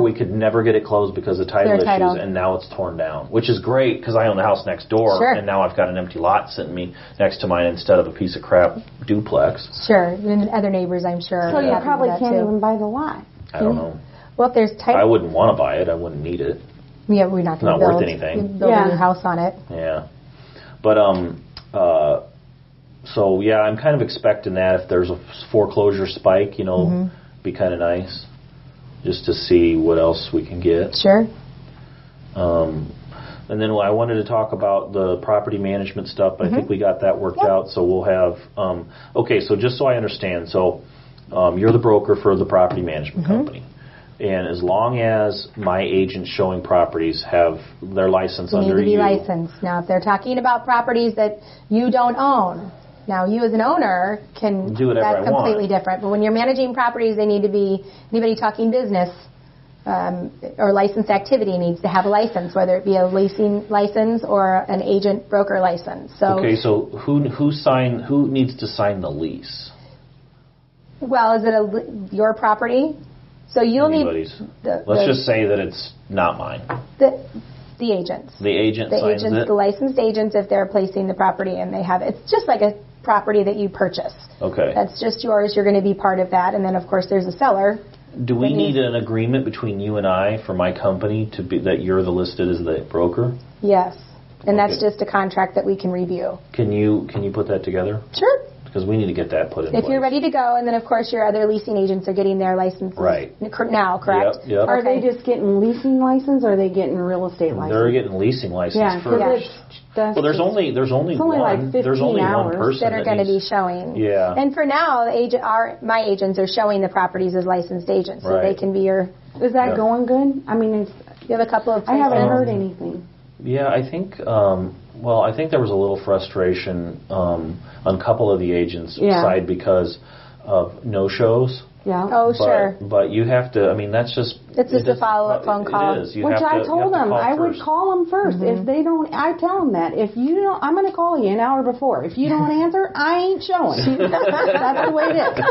We could never get it closed because of title issues, and now it's torn down, which is great because I own the house next door, Sure. and now I've got an empty lot sitting me next to mine instead of a piece of crap duplex. Sure. And other neighbors, I'm sure. So you happy probably with that can't too. even buy the lot. I don't know. Well, if there's I title, wouldn't want to buy it. I wouldn't need it. yeah, we're not going Not to build. worth anything. Build Yeah. a new house on it. Yeah, but so yeah, I'm kind of expecting that if there's a foreclosure spike, be kind of nice, just to see what else we can get. Sure. And then I wanted to talk about the property management stuff. I think we got that worked out. So we'll have, okay, so just so I understand, so you're the broker for the property management company. And as long as my agents showing properties have their license You need under to be you. licensed. Now, if they're talking about properties that you don't own, now you as an owner can Do whatever that's I want. completely different. But when you're managing properties, they need to be anybody talking business or licensed activity needs to have a license, whether it be a leasing license or an agent broker license. So, Okay, so who needs to sign the lease? well, is it your property? So you'll Anybody's. need Let's just say that it's not mine. the agents. The agent signs it. The licensed agents, if they're placing the property and they have it's just like a property that you purchase. Okay. That's just yours. You're going to be part of that, and then of course there's a seller. Do we need an agreement between you and I for my company to be that you're the listed as the broker? Yes, and that's Okay. just a contract that we can review. Can you put that together? Sure. Because we need to get that put in place. If you're ready to go, and then of course your other leasing agents are getting their licenses Right. now, correct? Yep. Are Okay. they just getting leasing license, or are they getting real estate license? They're getting leasing license Yeah, first. because Well, there's only it's only one. like 15 there's only one hours person that are going to be needs- showing. Yeah. And for now, my agents are showing the properties as licensed agents, so they Right. can be your. Is that Yeah. going good? I mean, You have a couple of. I haven't places. heard anything. Yeah, I think. I think there was a little frustration on a couple of the agents' Yeah. side because of no-shows. Yeah. Oh, sure. But you have to. I mean, that's just. It's just a follow-up phone call. It is. You Which have to, I you have told to them call I would first. call them 1st. If they don't, I tell them that. If you don't, I'm going to call you an hour before. If you don't answer, I ain't showing. That's the way it is.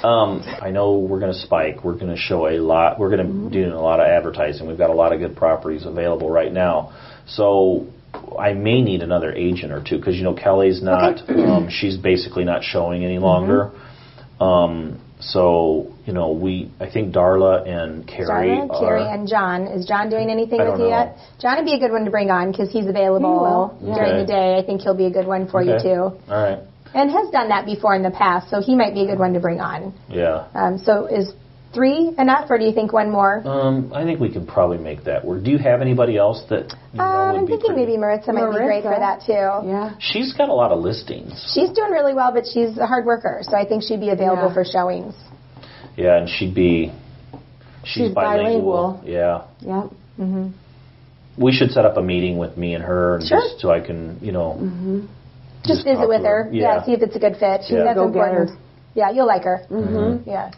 I know we're going to spike. We're going to show a lot. We're going to do a lot of advertising. We've got a lot of good properties available right now. So I may need another agent or two because Kelly's not. She's basically not showing any longer. So I think Darla and Carrie. Carrie, and John. Is John doing anything I with don't you know. yet? John would be a good one to bring on because he's available He will, yeah. during Okay. the day. I think he'll be a good one for you Okay. too. All right. And has done that before in the past, so he might be a good one to bring on. Yeah. So is 3 enough, or do you think one more? I think we can probably make that work. Do you have anybody else that would I'm be thinking pretty- maybe Maritza might be great for that too. Yeah. She's got a lot of listings. She's doing really well, but she's a hard worker, so I think she'd be available Yeah. for showings. Yeah, and she's bilingual. Yeah. Yeah. We should set up a meeting with me and her, and Sure. just so I can, Just talk visit with to her. Yeah, see if it's a good fit. Yeah. That's Go-getter. important. Yeah, you'll like her. Yeah.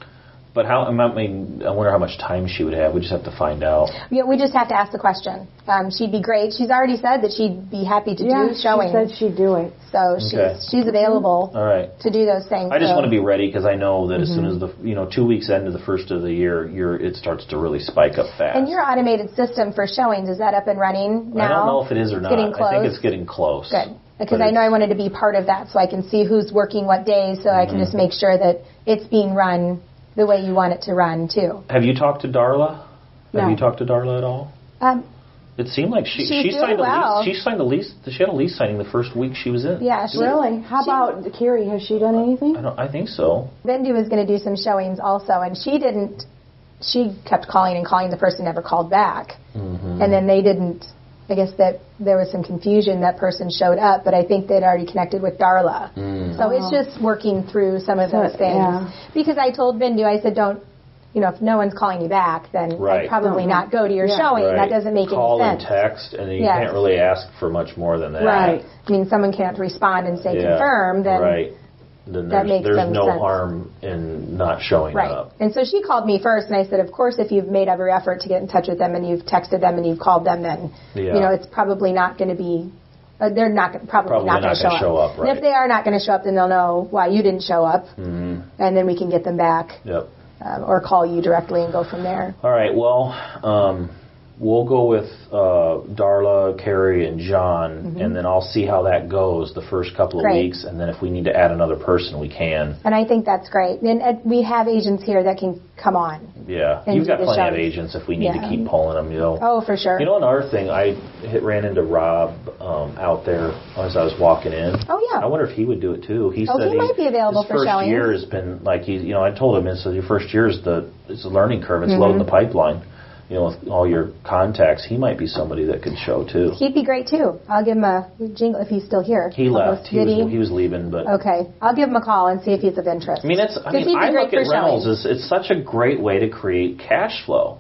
But I wonder how much time she would have. We just have to find out. Yeah, we just have to ask the question. She'd be great. She's already said that she'd be happy to Yeah, do she showings. said she'd do it. So Okay. she's available All right. to do those things. I just So- want to be ready because I know that as soon as 2 weeks into the first of the year, it starts to really spike up fast. And your automated system for showings, is that up and running now? I don't know if it is or It's not. getting close. I think it's getting close. Good. Because But I know I it's- wanted to be part of that so I can see who's working what days so I can just make sure that it's being run the way you want it to run, too. Have you talked to Darla? No. Have you talked to Darla at all? It seemed like she doing signed a well. lease. She signed a lease. She had a lease signing the first week she was in. Yeah, Really? How about Carrie? Has she done anything? I think so. Bendy was going to do some showings also, and she didn't. She kept calling and calling. The person never called back, and then they didn't. I guess that there was some confusion. That person showed up, but I think they'd already connected with Darla. So it's just working through some of those things. Yeah. Because I told Bindu, I said, don't. If no one's calling you back, then Right. I'd probably not go to your showing. Right. That doesn't make Call any sense. and text, and you Yes. can't really ask for much more than that. Right. I mean, someone can't respond and say Yeah. confirm, then Right. Then that makes there's some no sense. harm in not showing right. up. And so she called me first, and I said, of course, if you've made every effort to get in touch with them and you've texted them and you've called them, then it's probably not going to be. They're probably not going to show up. Right. And if they are not going to show up, then they'll know why you didn't show up, and then we can get them back. Yep. Or call you directly and go from there. All right. Well, we'll go with Darla, Carrie, and John, and then I'll see how that goes the first couple of Great. weeks, and then if we need to add another person, we can. And I think that's great. And we have agents here that can come on. Yeah. And You've got do the plenty of shows. agents if we need to Yeah. keep pulling them, Oh, for sure. Another thing, I ran into Rob out there as I was walking in. Oh, yeah. I wonder if he would do it too. He Oh, said he might be available his for first showings. year has been like I told him, so your first year is it's a learning curve. It's loading the pipeline. With all your contacts, he might be somebody that could show too. He'd be great too. I'll give him a jingle if he's still here. He left. Did He was leaving, but Okay, I'll give him a call and see if he's of interest. I mean, I look at rentals as it's such a great way to create cash flow.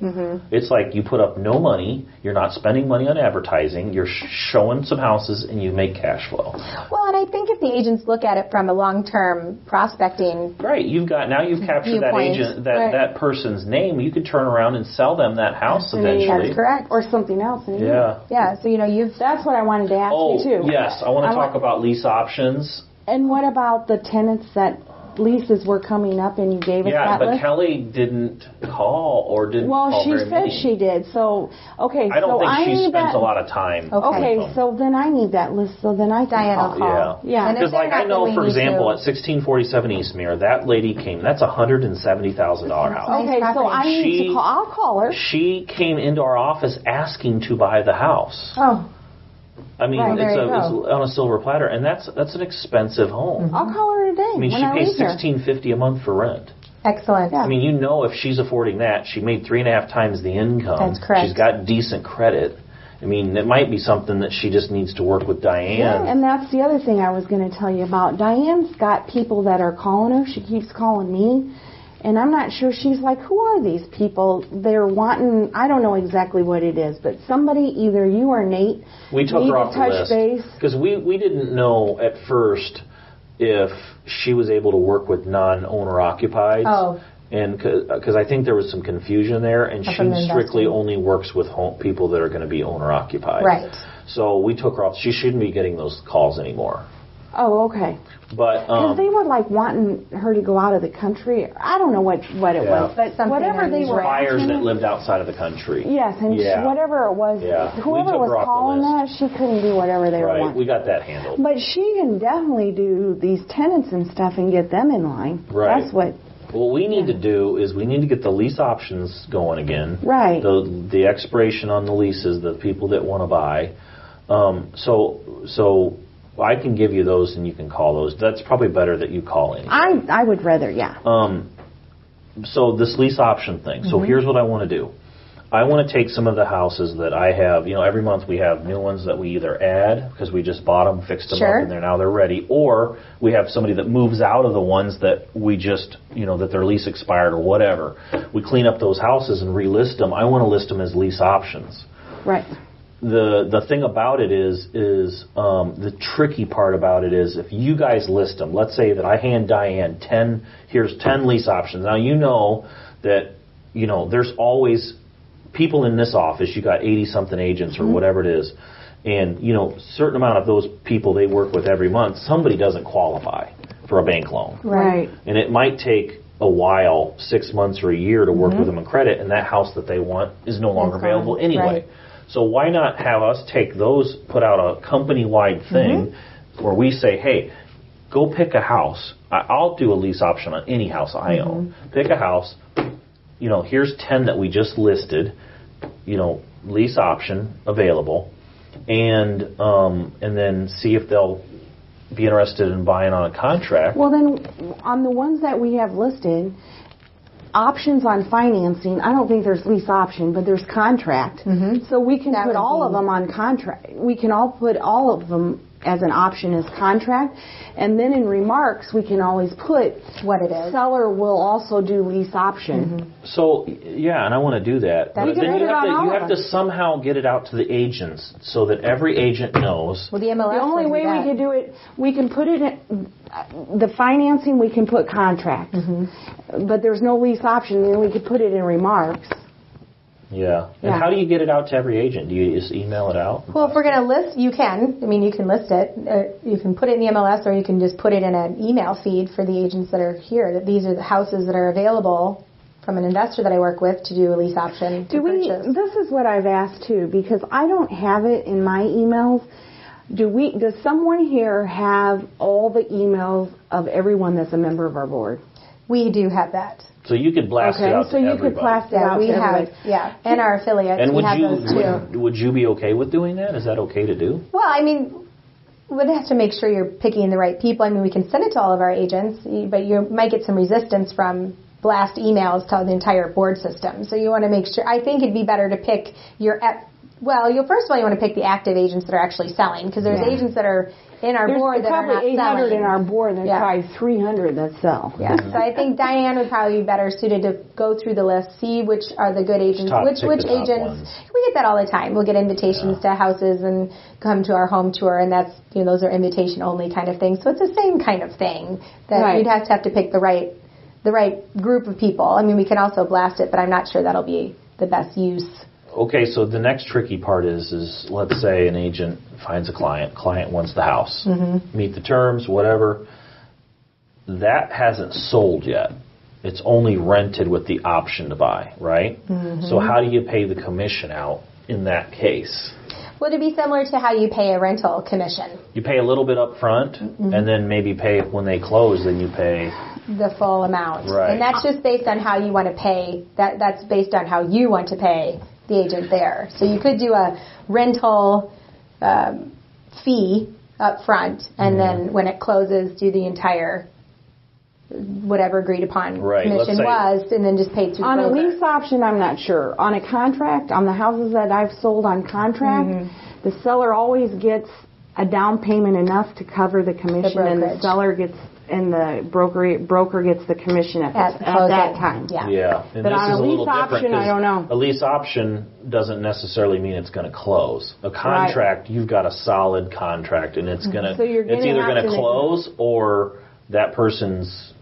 It's like you put up no money, you're not spending money on advertising, you're showing some houses, and you make cash flow. Well, and I think if the agents look at it from a long-term prospecting, Right, you've captured that Viewpoint. agent, that person's name. You could turn around and sell them that house eventually. that's correct. Or something else. Yeah. Yeah, so you've. That's what I wanted to ask Oh, you too. yes. I want to talk about lease options. And what about the tenants that leases were coming up and you gave us Yeah, that but list? Kelly didn't call or didn't call Well, she very said many. she did. So, okay. I don't so think I she need spends that. a lot of time. Okay, with them. so then I need that list. So then I can Diane will call. call. Yeah. And if Because, they're like, I not know, really for need example, to- at 1647 Eastmere, that lady came. That's a $170,000 house. Okay, so property. I need to call. I'll call her. She came into our office asking to buy the house. Oh, I mean, Right, there it's you go. on a silver platter, and that's an expensive home. I'll call her today. I mean, when she I pays leave here. $1,650 a month for rent. excellent. Yeah. I mean, if she's affording that, she made 3.5 times the income. That's correct. She's got decent credit. I mean, it might be something that she just needs to work with Diane. And that's the other thing I was going to tell you about. Diane's got people that are calling her. She keeps calling me. And I'm not sure. She's like, who are these people? They're wanting, I don't know exactly what it is, but somebody, either you or Nate, We took need her to off the touch list base. because we didn't know at first if she was able to work with non-owner occupied. Oh. And because I think there was some confusion there, and From the she strictly investing. only works with people that are going to be owner occupied. Right. So we took her off. She shouldn't be getting those calls anymore. Oh, okay. But Because they were like wanting her to go out of the country. I don't know what it Yeah. was, but Something whatever they unusual. were buyers asking that her- lived outside of the country. Yes, and Yeah. whatever it was, Yeah. We whoever took was her off the calling that, list. she couldn't do whatever they were Right. wanting. We got that handled. But she can definitely do these tenants and stuff and get them in line. Right. That's what. What we need to do is we need to get the lease options going again. Right. The expiration on the leases, the people that want to buy. So I can give you those and you can call those. That's probably better that you call in. I would rather, yeah. So this lease option thing. So here's what I want to do. I want to take some of the houses that I have. Every month we have new ones that we either add because we just bought them, fixed them Sure. up, and they're ready, or we have somebody that moves out of the ones that we just, that their lease expired or whatever. We clean up those houses and relist them. I want to list them as lease options. Right. The thing about it is the tricky part about it is if you guys list them. Let's say that I hand Diane 10. Here's 10 lease options. Now that there's always people in this office. You got 80-something agents or whatever it is, and certain amount of those people they work with every month. Somebody doesn't qualify for a bank loan, Right. and it might take a while, 6 months or a year, to work with them in credit, and that house that they want is no longer gone. available anyway. Right. So why not have us take those, put out a company-wide thing where we say, hey, go pick a house. I'll do a lease option on any house I own. Pick a house. Here's 10 that we just listed. lease option available, and then see if they'll be interested in buying on a contract. Well, then, on the ones that we have listed, options on financing, I don't think there's lease option, but there's contract. So we can put all of them on contract. We can all put all of them as an option as contract. And then in remarks, we can always put what it is. Seller will also do lease option. So, yeah, and I want to do that. But then you have to somehow get it out to the agents so that every agent knows. Well, the MLS. The only way we can do it, we can put it in the financing. We can put contract, but there's no lease option. Then we could put it in remarks. Yeah. And how do you get it out to every agent? Do you just email it out? Well, if we're going to list, you can. I mean, you can list it. You can put it in the MLS, or you can just put it in an email feed for the agents that are here, that these are the houses that are available from an investor that I work with to do a lease option to purchase. This is what I've asked, too, because I don't have it in my emails. Does someone here have all the emails of everyone that's a member of our board? We do have that. So you could blast it out to everybody. So you could blast it out to everybody. And our affiliates. And we have those too. Would you be okay with doing that? Is that okay to do? Well, I mean, we'd have to make sure you're picking the right people. I mean, we can send it to all of our agents, but you might get some resistance from blast emails to the entire board system. So you want to make sure. I think it'd be better to pick your. Well, first of all, you want to pick the active agents that are actually selling, because there's agents that are in our board that are not selling. There's probably 800 in our board, and there's probably 300 that sell. Yeah, so I think Diane would probably be better suited to go through the list, see which are the good agents, which agents. We get that all the time. We'll get invitations to houses and come to our home tour, and that's those are invitation only kind of things. So it's the same kind of thing that we'd have to pick the right group of people. I mean, we can also blast it, but I'm not sure that'll be the best use. Okay, so the next tricky part is let's say an agent finds a client wants the house, meet the terms, whatever. That hasn't sold yet. It's only rented with the option to buy, right? So how do you pay the commission out in that case? Would it be similar to how you pay a rental commission? You pay a little bit up front, and then maybe pay when they close, then you pay the full amount. Right. And that's just based on how you want to pay. That's based on how you want to pay the agent there. So you could do a rental fee up front, and then when it closes, do the entire whatever agreed upon commission was, and then just pay through. On a lease option, I'm not sure. On a contract, on the houses that I've sold on contract, the seller always gets a down payment enough to cover the commission, and the seller gets. And the broker gets the commission at that time. Yeah. And but this on is a lease different option, I don't know. A lease option doesn't necessarily mean it's going to close. A contract, you've got a solid contract, and it's going to. So it's either going to close or that person's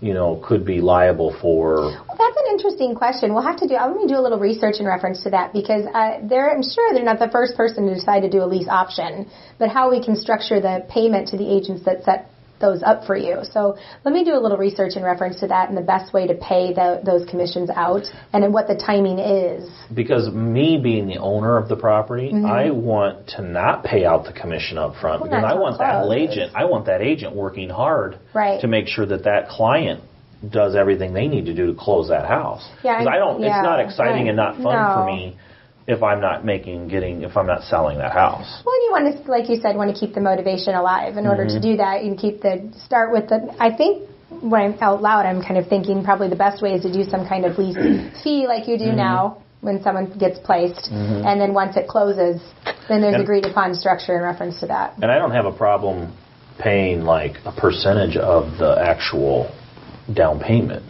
could be liable for. Well, that's an interesting question. We'll have to do. I'm going to do a little research in reference to that, because I'm sure they're not the first person to decide to do a lease option, but how we can structure the payment to the agents that set those up for you. So let me do a little research in reference to that and the best way to pay those commissions out and what the timing is. Because me being the owner of the property, I want to not pay out the commission up front, because I want that agent working hard to make sure that client does everything they need to do to close that house. Because it's not exciting and not fun for me if I'm not if I'm not selling that house. Well, you want to, like you said, want to keep the motivation alive. In order to do that, you start with I think when I'm out loud, I'm kind of thinking probably the best way is to do some kind of lease fee like you do now when someone gets placed. And then once it closes, then there's agreed upon structure in reference to that. And I don't have a problem paying like a percentage of the actual down payment.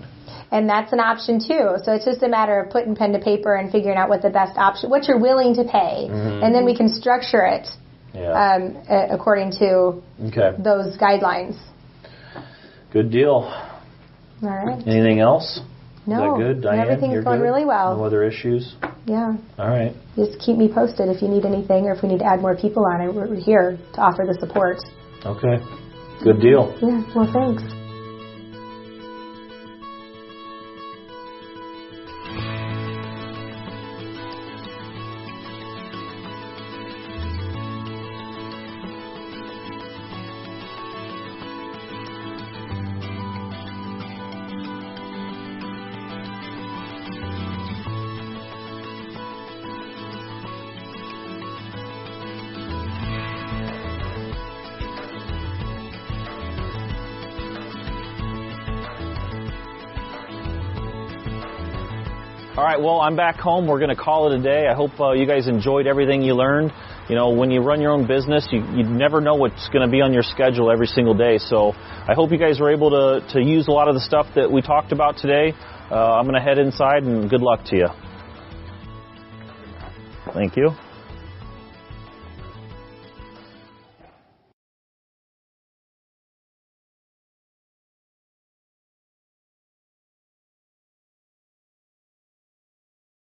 And that's an option too. So it's just a matter of putting pen to paper and figuring out what the best option, what you're willing to pay, and then we can structure it according to those guidelines. Good deal. All right. Anything else? No. Is that good, Diane? Everything's going really well. No other issues? Yeah. All right. Just keep me posted if you need anything, or if we need to add more people on it. We're here to offer the support. Okay. Good deal. Yeah. Well, thanks. All right, well, I'm back home. We're going to call it a day. I hope you guys enjoyed everything you learned. You know, when you run your own business, you never know what's going to be on your schedule every single day. So I hope you guys were able to use a lot of the stuff that we talked about today. I'm going to head inside, and good luck to you. Thank you.